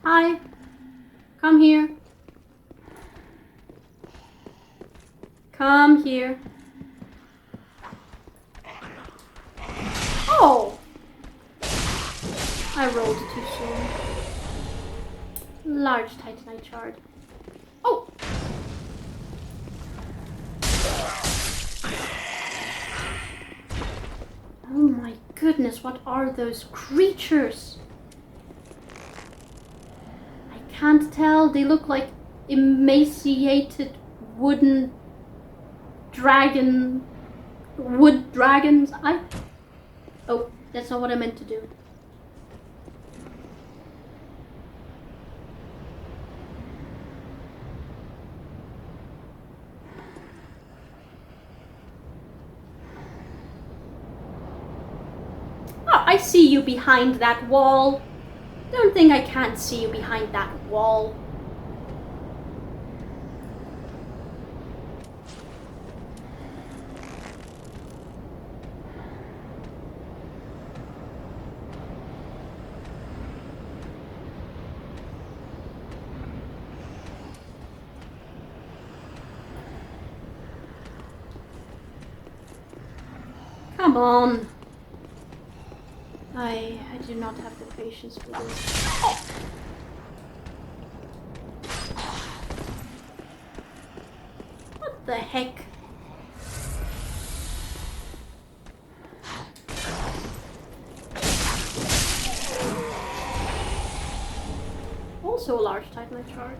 Hi. Come here. Come here. Oh! I rolled too soon. Large Titanite shard. Oh! Oh my goodness, what are those creatures? I can't tell. They look like emaciated wooden wood dragons. Oh, that's not what I meant to do. Oh, I see you behind that wall. Don't think I can't see you behind that wall. Come on. I do not have the patience for this. What the heck? Also a large Titanite shard.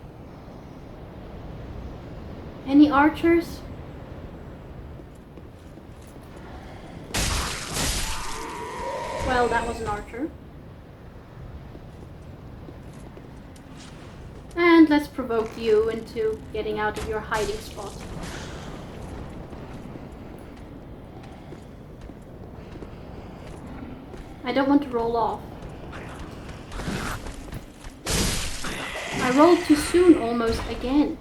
Any archers? Well, that was an archer. And let's provoke you into getting out of your hiding spot. I don't want to roll off. I rolled too soon almost again.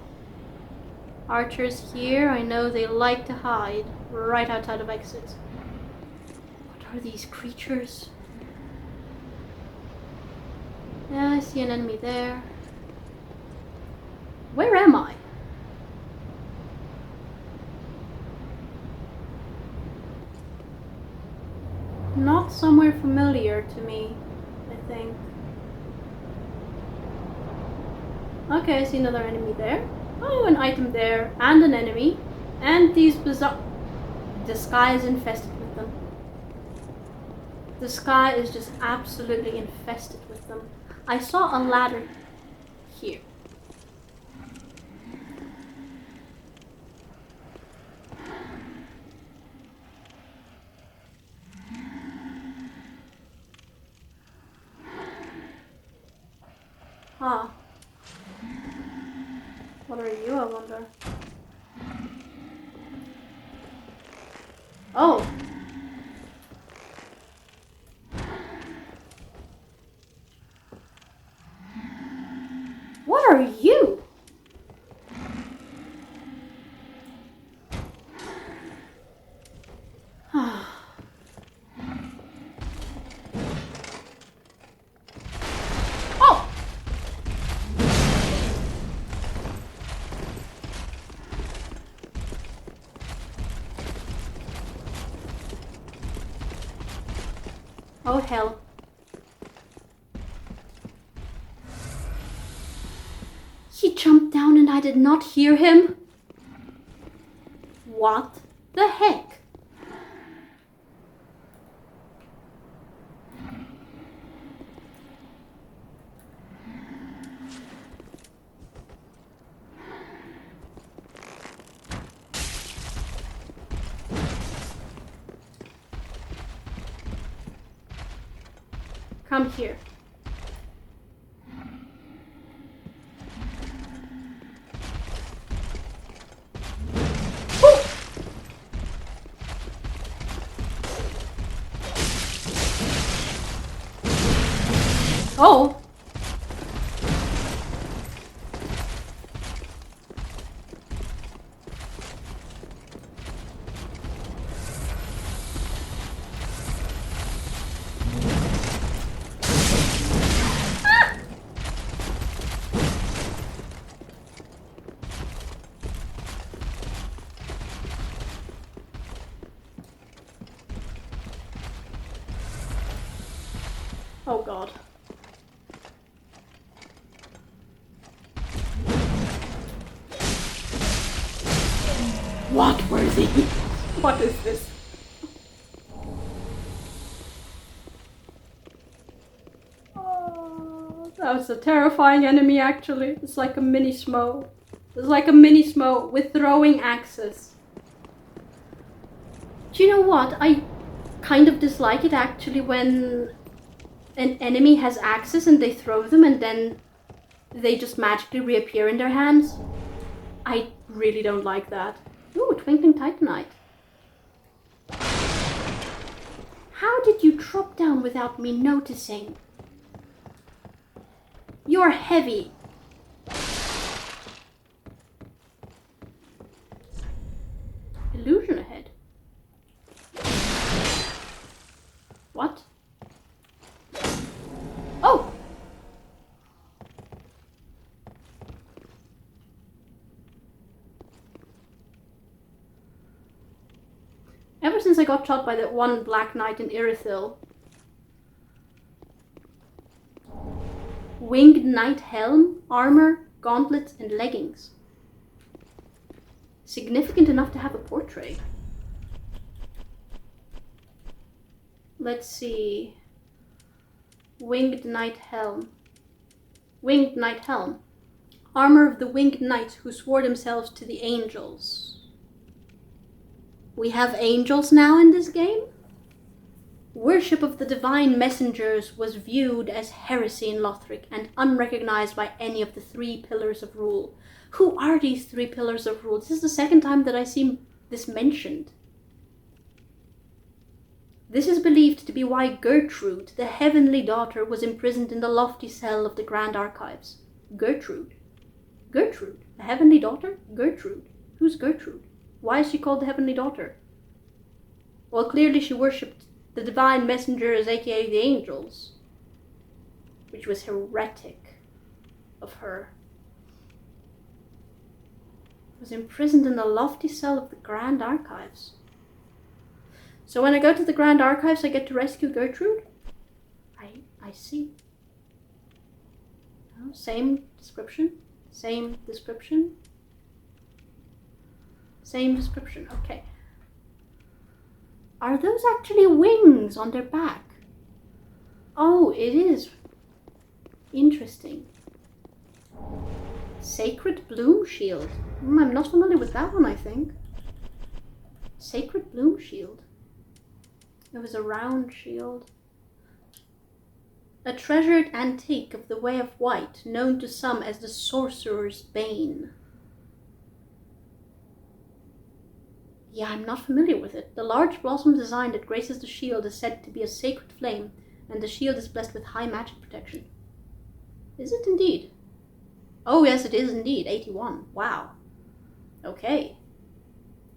Archers here, I know they like to hide right outside of exits. What are these creatures? Yeah, I see an enemy there. Where am I? Not somewhere familiar to me, I think. Okay, I see another enemy there. Oh, an item there, and an enemy. And these bizarre... The sky is infested with them. The sky is just absolutely infested with them. I saw a ladder here. Huh. What are you, I wonder? Oh. What are you? Oh! Oh hell. He jumped down and I did not hear him? What the heck? Come here. Oh! Oh god. What were these? What is this? Oh, that was a terrifying enemy actually. It's like a mini Smo. It's like a mini Smo with throwing axes. Do you know what? I kind of dislike it actually when an enemy has axes and they throw them and then they just magically reappear in their hands. I really don't like that. Ooh, Twinkling Titanite. How did you drop down without me noticing? You're heavy. Illusion ahead. What? Oh! Ever since I got shot by that one Black Knight in Irithyll. Winged Knight helm, armor, gauntlets, and leggings. Significant enough to have a portrait. Let's see. Winged Knight helm. Winged Knight helm. Armor of the Winged Knights who swore themselves to the angels. We have angels now in this game? Worship of the divine messengers was viewed as heresy in Lothric and unrecognized by any of the 3 pillars of rule. Who are these 3 pillars of rule? This is the second time that I see this mentioned. This is believed to be why Gertrude, the heavenly daughter, was imprisoned in the lofty cell of the Grand Archives. Gertrude? Gertrude? The heavenly daughter? Gertrude. Who's Gertrude? Why is she called the heavenly daughter? Well, clearly she worshipped the divine messengers, aka the angels, which was heretic of her. Was imprisoned in the lofty cell of the Grand Archives. So when I go to the Grand Archives, I get to rescue Gertrude? I see. Oh, same description. Same description. Same description. Okay. Are those actually wings on their back? Oh, it is. Interesting. Sacred Bloom Shield. I'm not familiar with that one, I think. Sacred Bloom Shield. It was a round shield. A treasured antique of the Way of White, known to some as the Sorcerer's Bane. Yeah, I'm not familiar with it. The large blossom design that graces the shield is said to be a sacred flame, and the shield is blessed with high magic protection. Is it indeed? Oh yes, it is indeed. 81. Wow. Okay.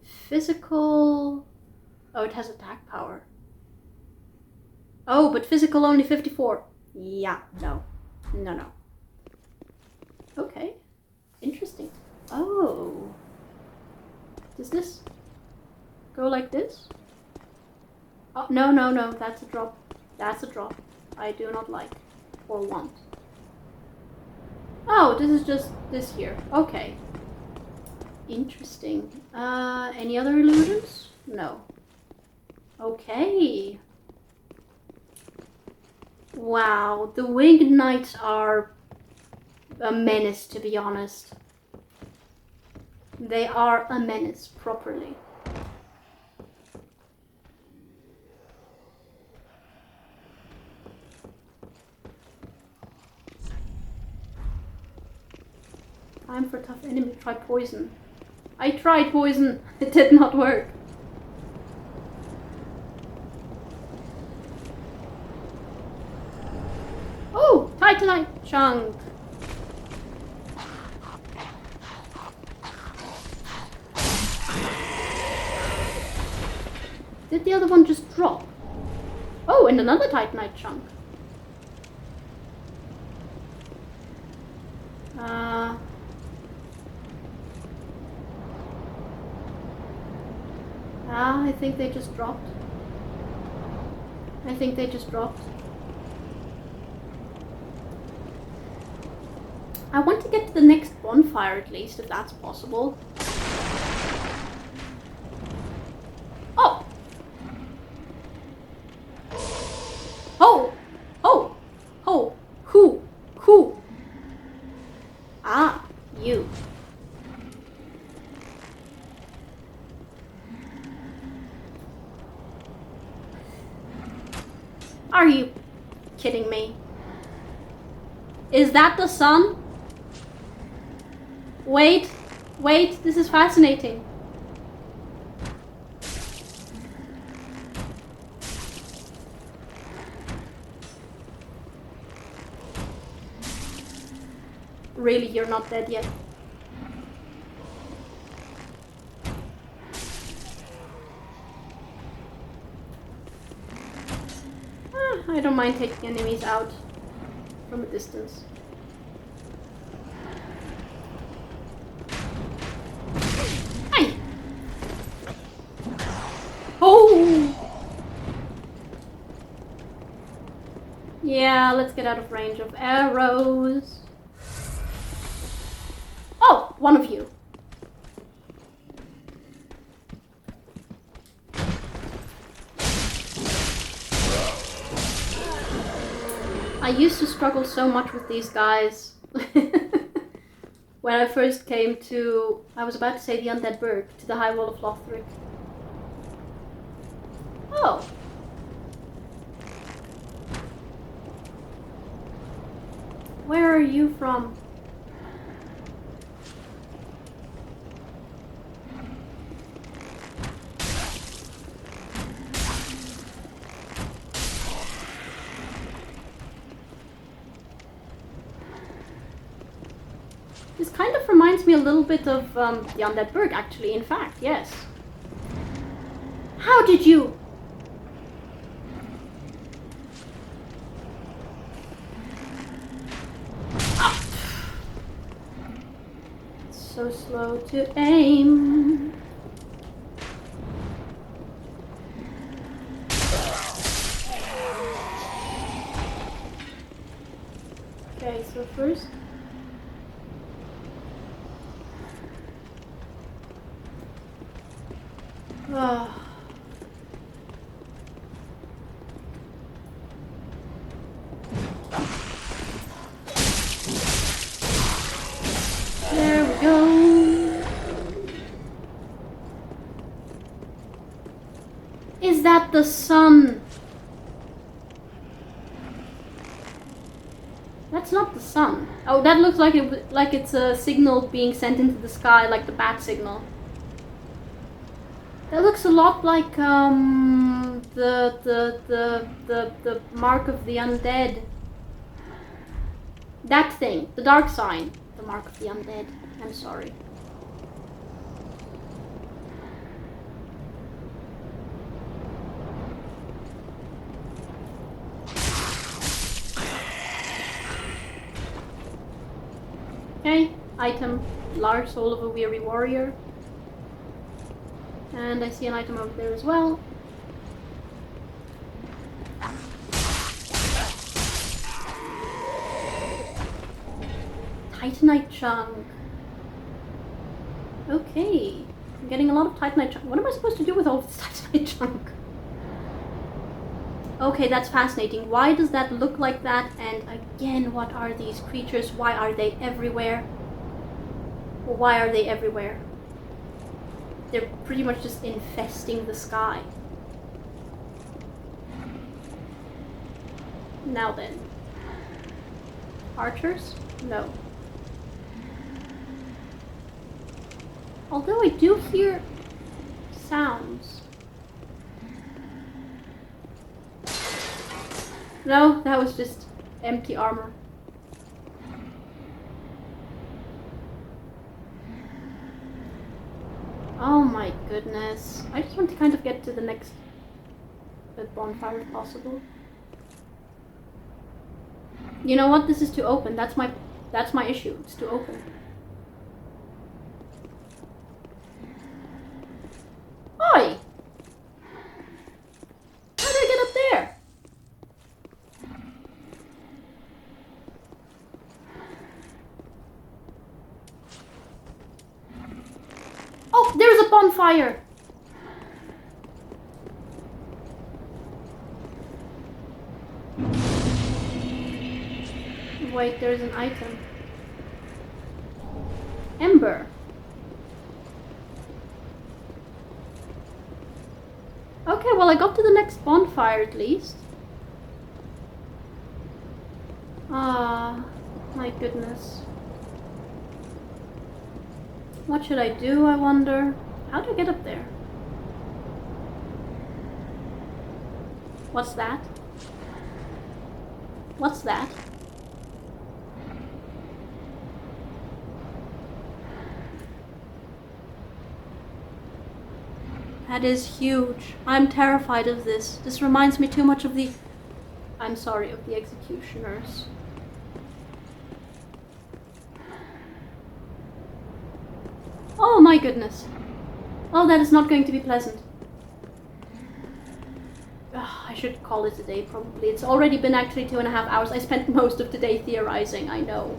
Physical... Oh, it has attack power. Oh, but physical only 54. Yeah, no. No. Okay. Interesting. Oh. Does this go like this? Oh, no. That's a drop. That's a drop. I do not like or want. Oh, this is just this here. Okay. Interesting. Any other illusions? No. Okay. Wow, the Winged Knights are a menace, to be honest. They are a menace, properly. Time for tough enemy. Try poison. I tried poison. It did not work. Oh, Titanite chunk. Did the other one just drop? Oh, and another Titanite chunk. I think they just dropped. I want to get to the next bonfire at least, if that's possible. Oh! Oh! Oh! Oh! Who? Who? Ah, you. Are you kidding me? Is that the sun? Wait, this is fascinating. Really, you're not dead yet? I don't mind taking enemies out from a distance. Hey! Oh! Yeah, let's get out of range of arrows. Oh, one of you. I used to struggle so much with these guys. When I first came to, I was about to say the Undead Burg, to the High Wall of Lothric. Oh. Where are you from? This kind of reminds me a little bit of the Undead Burg, actually, in fact, yes. How did you? Ah. So slow to aim. Okay, so first... Oh. There we go. Is that the sun? That's not the sun. Oh, that looks like it's a signal being sent into the sky, like the bat signal. That looks a lot like the mark of the undead. That thing, the dark sign, the mark of the undead. I'm sorry. Okay, item, large soul of a weary warrior. And I see an item over there as well. Titanite chunk. Okay. I'm getting a lot of Titanite chunk. What am I supposed to do with all this Titanite chunk? Okay, that's fascinating. Why does that look like that? And again, what are these creatures? Why are they everywhere? Why are they everywhere? They're pretty much just infesting the sky. Now then. Archers? No. Although I do hear sounds. No, that was just empty armor. Oh my goodness. I just want to kind of get to the next bonfire if possible. You know what? This is too open. That's my issue. It's too open. Oi! How did I get up there? Oh, there's a bonfire! Wait, there's an item. Ember. Okay, well I got to the next bonfire at least. Ah, my goodness. What should I do, I wonder? How do I get up there? What's that? What's that? That is huge. I'm terrified of this. This reminds me too much of the... I'm sorry, of the executioners. Oh my goodness. Oh, that is not going to be pleasant. Ugh, I should call it a day, probably. It's already been actually 2.5 hours. I spent most of today theorizing, I know.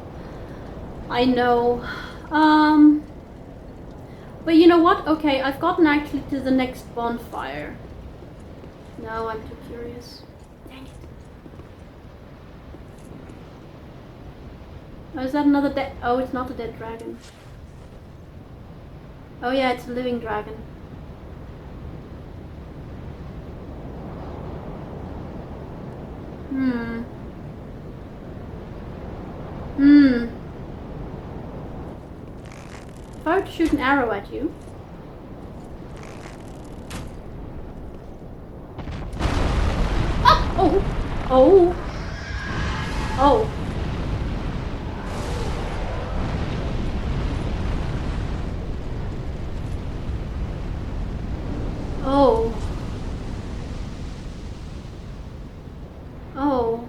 I know. But you know what? Okay, I've gotten actually to the next bonfire. No, I'm too curious. Dang it. Oh, is that another dead... Oh, it's not a dead dragon. Oh yeah, it's a living dragon. If I were to shoot an arrow at you... Ah! Oh! Oh! Oh! Oh. Oh.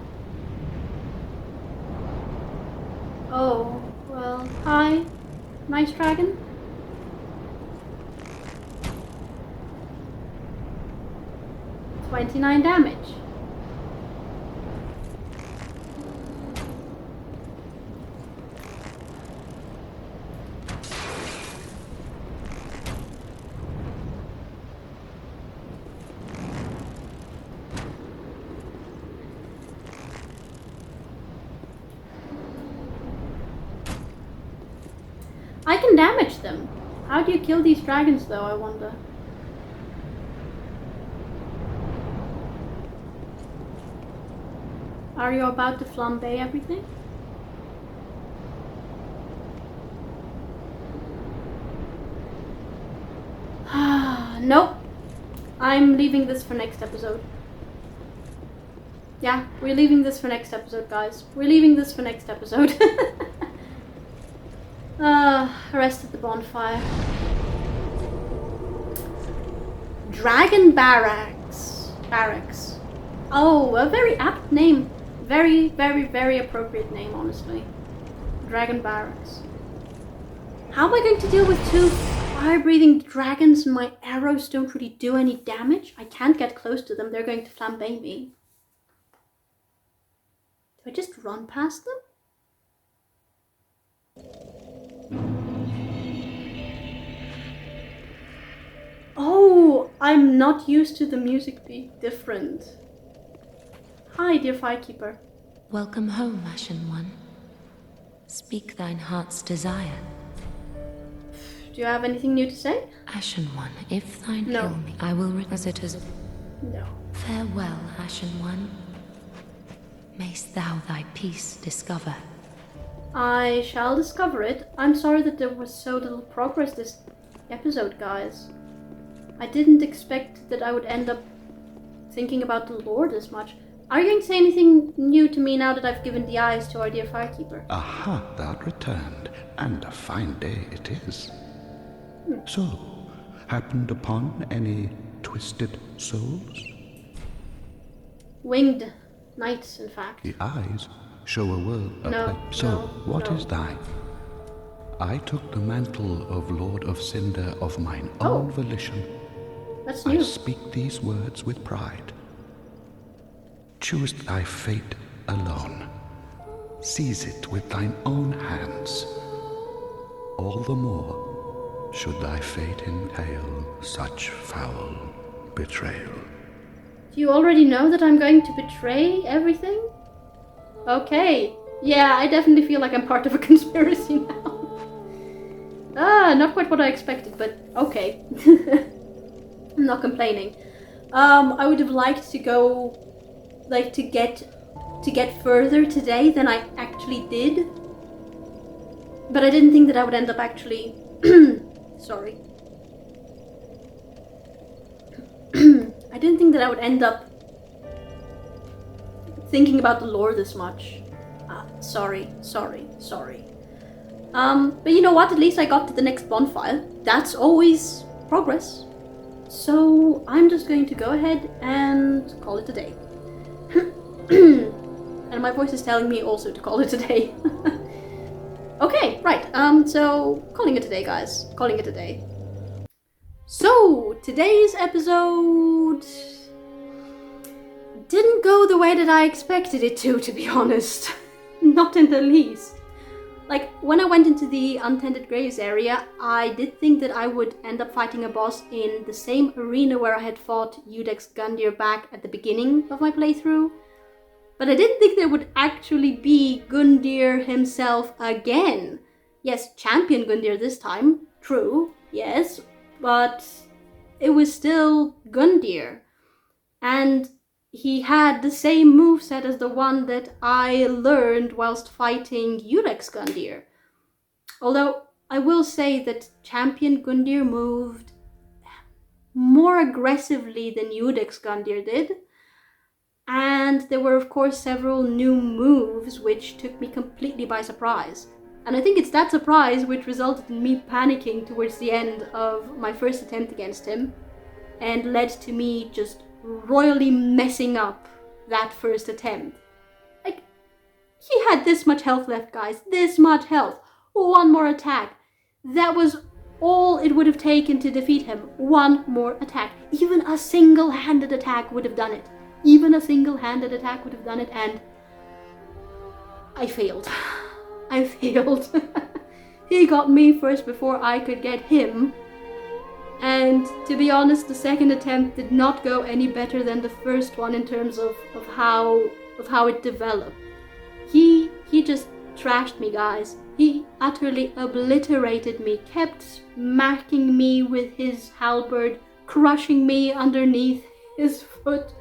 Oh. Well, hi. Nice dragon. $29 damage. I can damage them. How do you kill these dragons though, I wonder? Are you about to flambe everything? Nope. I'm leaving this for next episode. Yeah, we're leaving this for next episode, guys. We're leaving this for next episode. Rest at the bonfire. Dragon Barracks. Barracks. Oh, a very apt name. Very, very, very appropriate name, honestly. Dragon Barracks. How am I going to deal with 2 fire-breathing dragons and my arrows don't really do any damage? I can't get close to them. They're going to flambe me. Do I just run past them? Oh, I'm not used to the music being different. Hi, dear Firekeeper. Welcome home, Ashen One. Speak thine heart's desire. Do you have anything new to say? Ashen One, if thine No. heal me, I will revisit as... No. Farewell, Ashen One. Mayst thou thy peace discover. I shall discover it. I'm sorry that there was so little progress this episode, guys. I didn't expect that I would end up thinking about the lore this much. Are you going to say anything new to me now that I've given the eyes to our dear Firekeeper? Aha, thou'rt returned, and a fine day it is. So, happened upon any twisted souls? Winged knights, in fact. The eyes show a world of No, So, no, what no. is thine? I took the mantle of Lord of Cinder of mine Oh. own volition. That's I new. speak these words with pride. Choose thy fate alone. Seize it with thine own hands. All the more should thy fate entail such foul betrayal. Do you already know that I'm going to betray everything? Okay. Yeah, I definitely feel like I'm part of a conspiracy now. Not quite what I expected, but okay. I'm not complaining. I would have liked to go, like, to get further today than I actually did. But I didn't think that I would end up actually... Sorry. I didn't think that I would end up thinking about the lore this much. Sorry. But you know what? At least I got to the next bonfire. That's always progress. So I'm just going to go ahead and call it a day. And my voice is telling me also to call it a day. Okay, right. So calling it a day, guys. Calling it a day. So today's episode didn't go the way that I expected it to be honest. Not in the least. Like, when I went into the Untended Graves area, I did think that I would end up fighting a boss in the same arena where I had fought Untended Gundyr back at the beginning of my playthrough. But I didn't think there would actually be Gundyr himself again. Yes, Champion Gundyr this time, true, yes, but it was still Gundyr. And he had the same moveset as the one that I learned whilst fighting Untended Gundyr. Although I will say that Champion Gundyr moved more aggressively than Untended Gundyr did. And there were of course several new moves which took me completely by surprise. And I think it's that surprise which resulted in me panicking towards the end of my first attempt against him, and led to me just royally messing up that first attempt. Like, he had this much health left, guys, this much health. One more attack. That was all it would have taken to defeat him. One more attack. Even a single-handed attack would have done it. Even a single-handed attack would have done it, and I failed. I failed. He got me first before I could get him. And to be honest, the second attempt did not go any better than the first one in terms of how it developed. He just trashed me, guys. He utterly obliterated me, kept smacking me with his halberd, crushing me underneath his feet,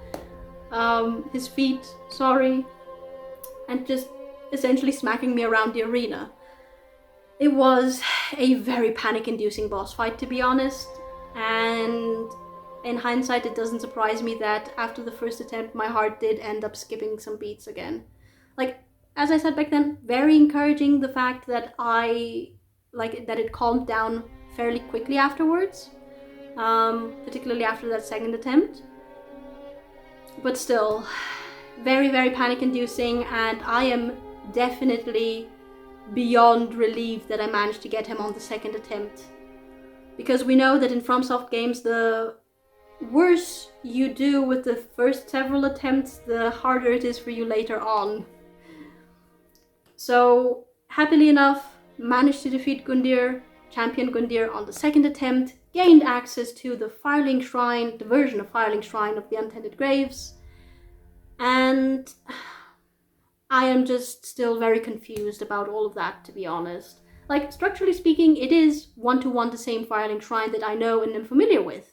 and just essentially smacking me around the arena. It was a very panic-inducing boss fight, to be honest, and in hindsight it doesn't surprise me that after the first attempt my heart did end up skipping some beats again. Like, as I said back then, very encouraging the fact that that it calmed down fairly quickly afterwards, particularly after that second attempt. But still, very, very panic-inducing, and I am definitely beyond relieved that I managed to get him on the second attempt. Because we know that in FromSoft games, the worse you do with the first several attempts, the harder it is for you later on. So, happily enough, managed to defeat Gundyr, Champion Gundyr, on the second attempt, gained access to the Firelink Shrine, the version of Firelink Shrine of the Untended Graves, and I am just still very confused about all of that, to be honest. Like, structurally speaking, it is one-to-one the same Firelink Shrine that I know and am familiar with.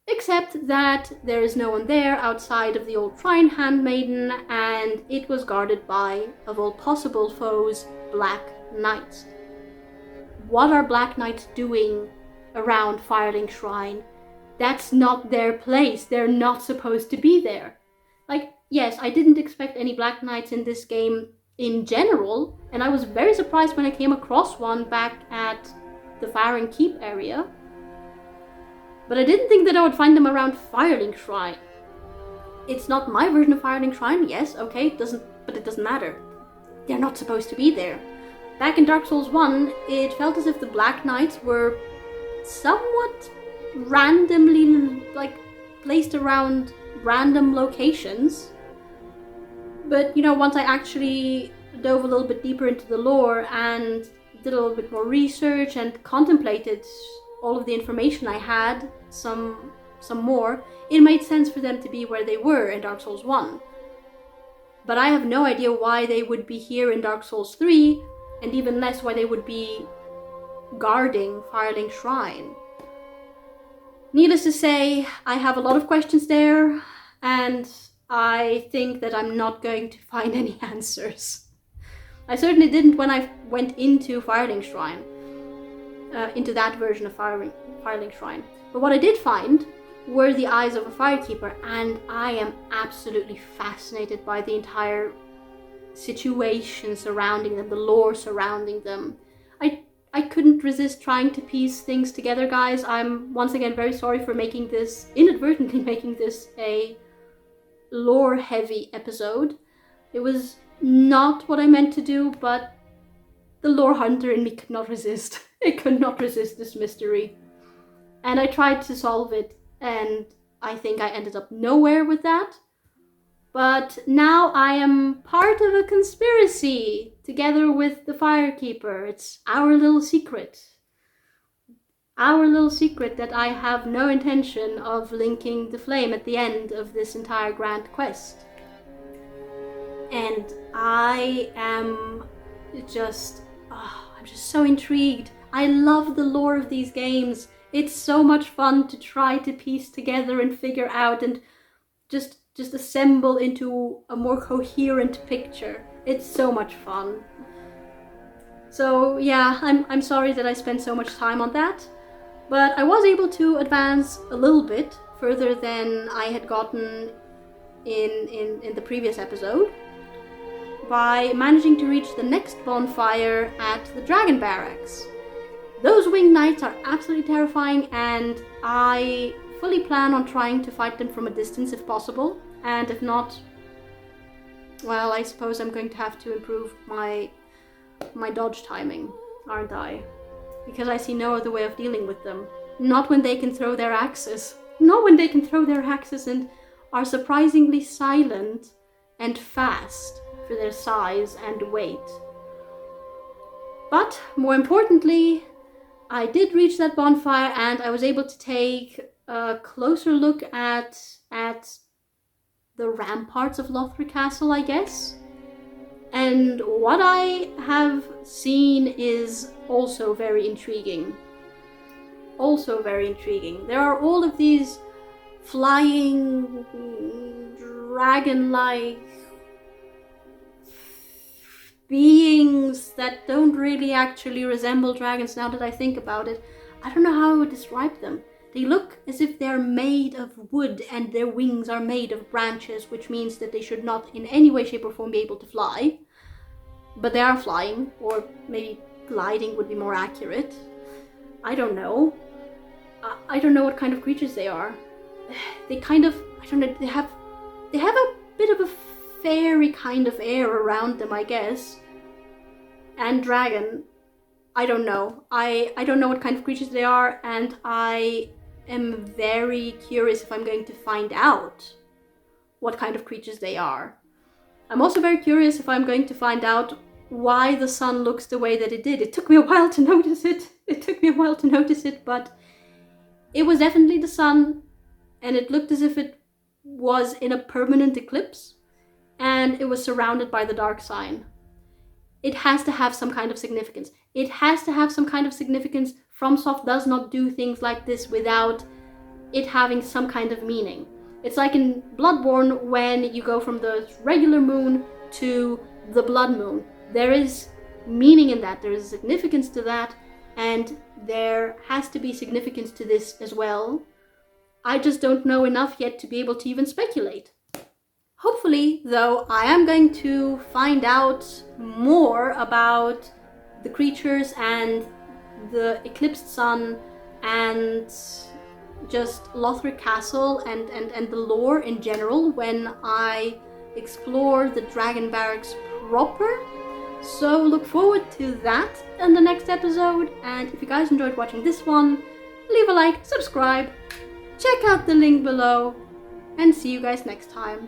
Except that there is no one there outside of the old Shrine Handmaiden, and it was guarded by, of all possible foes, Black Knights. What are Black Knights doing around Firelink Shrine? That's not their place. They're not supposed to be there. Like, yes, I didn't expect any Black Knights in this game in general, and I was very surprised when I came across one back at the Firekeeper area. But I didn't think that I would find them around Firelink Shrine. It's not my version of Firelink Shrine, yes, okay, it doesn't matter. They're not supposed to be there. Back in Dark Souls 1, it felt as if the Black Knights were somewhat randomly, placed around random locations. But, once I actually dove a little bit deeper into the lore and did a little bit more research and contemplated all of the information I had, some more, it made sense for them to be where they were in Dark Souls 1. But I have no idea why they would be here in Dark Souls 3, and even less why they would be guarding Firelink Shrine. Needless to say, I have a lot of questions there, and I think that I'm not going to find any answers. I certainly didn't when I went into Firelink Shrine. Into that version of Firelink Shrine. But what I did find were the eyes of a Firekeeper, and I am absolutely fascinated by the entire situation surrounding them, the lore surrounding them. I couldn't resist trying to piece things together, guys. I'm once again very sorry for inadvertently making this a lore-heavy episode. It was not what I meant to do, but the lore hunter in me could not resist. It could not resist this mystery. And I tried to solve it, and I think I ended up nowhere with that. But now I am part of a conspiracy, together with the Firekeeper. It's our little secret. Our little secret that I have no intention of linking the flame at the end of this entire grand quest. And I'm just so intrigued. I love the lore of these games. It's so much fun to try to piece together and figure out and just assemble into a more coherent picture. It's so much fun. So yeah, I'm sorry that I spent so much time on that, but I was able to advance a little bit further than I had gotten in the previous episode by managing to reach the next bonfire at the Dragon Barracks. Those winged knights are absolutely terrifying, and I fully plan on trying to fight them from a distance if possible, and if not, well, I suppose I'm going to have to improve my dodge timing, aren't I? Because I see no other way of dealing with them. Not when they can throw their axes. Not when they can throw their axes and are surprisingly silent and fast for their size and weight. But more importantly, I did reach that bonfire and I was able to take a closer look at the ramparts of Lothric Castle, I guess. And what I have seen is also very intriguing. There are all of these flying, dragon-like beings that don't really actually resemble dragons now that I think about it. I don't know how I would describe them. They look as if they're made of wood and their wings are made of branches, which means that they should not in any way, shape or form be able to fly. But they are flying, or maybe gliding would be more accurate. I don't know. I don't know what kind of creatures they are. They kind of, I don't know, they have a bit of a fairy kind of air around them, I guess. And dragon, I don't know. I don't know what kind of creatures they are, and I am very curious if I'm going to find out what kind of creatures they are. I'm also very curious if I'm going to find out why the sun looks the way that it did. It took me a while to notice it. But it was definitely the sun, and it looked as if it was in a permanent eclipse, and it was surrounded by the dark sign. It has to have some kind of significance. FromSoft does not do things like this without it having some kind of meaning. It's like in Bloodborne when you go from the regular moon to the blood moon. There is meaning in that, there is significance to that, and there has to be significance to this as well. I just don't know enough yet to be able to even speculate. Hopefully, though, I am going to find out more about the creatures and the eclipsed sun and just Lothric Castle and the lore in general when I explore the Dragon Barracks proper. So look forward to that in the next episode, and if you guys enjoyed watching this one, leave a like, subscribe, check out the link below, and see you guys next time.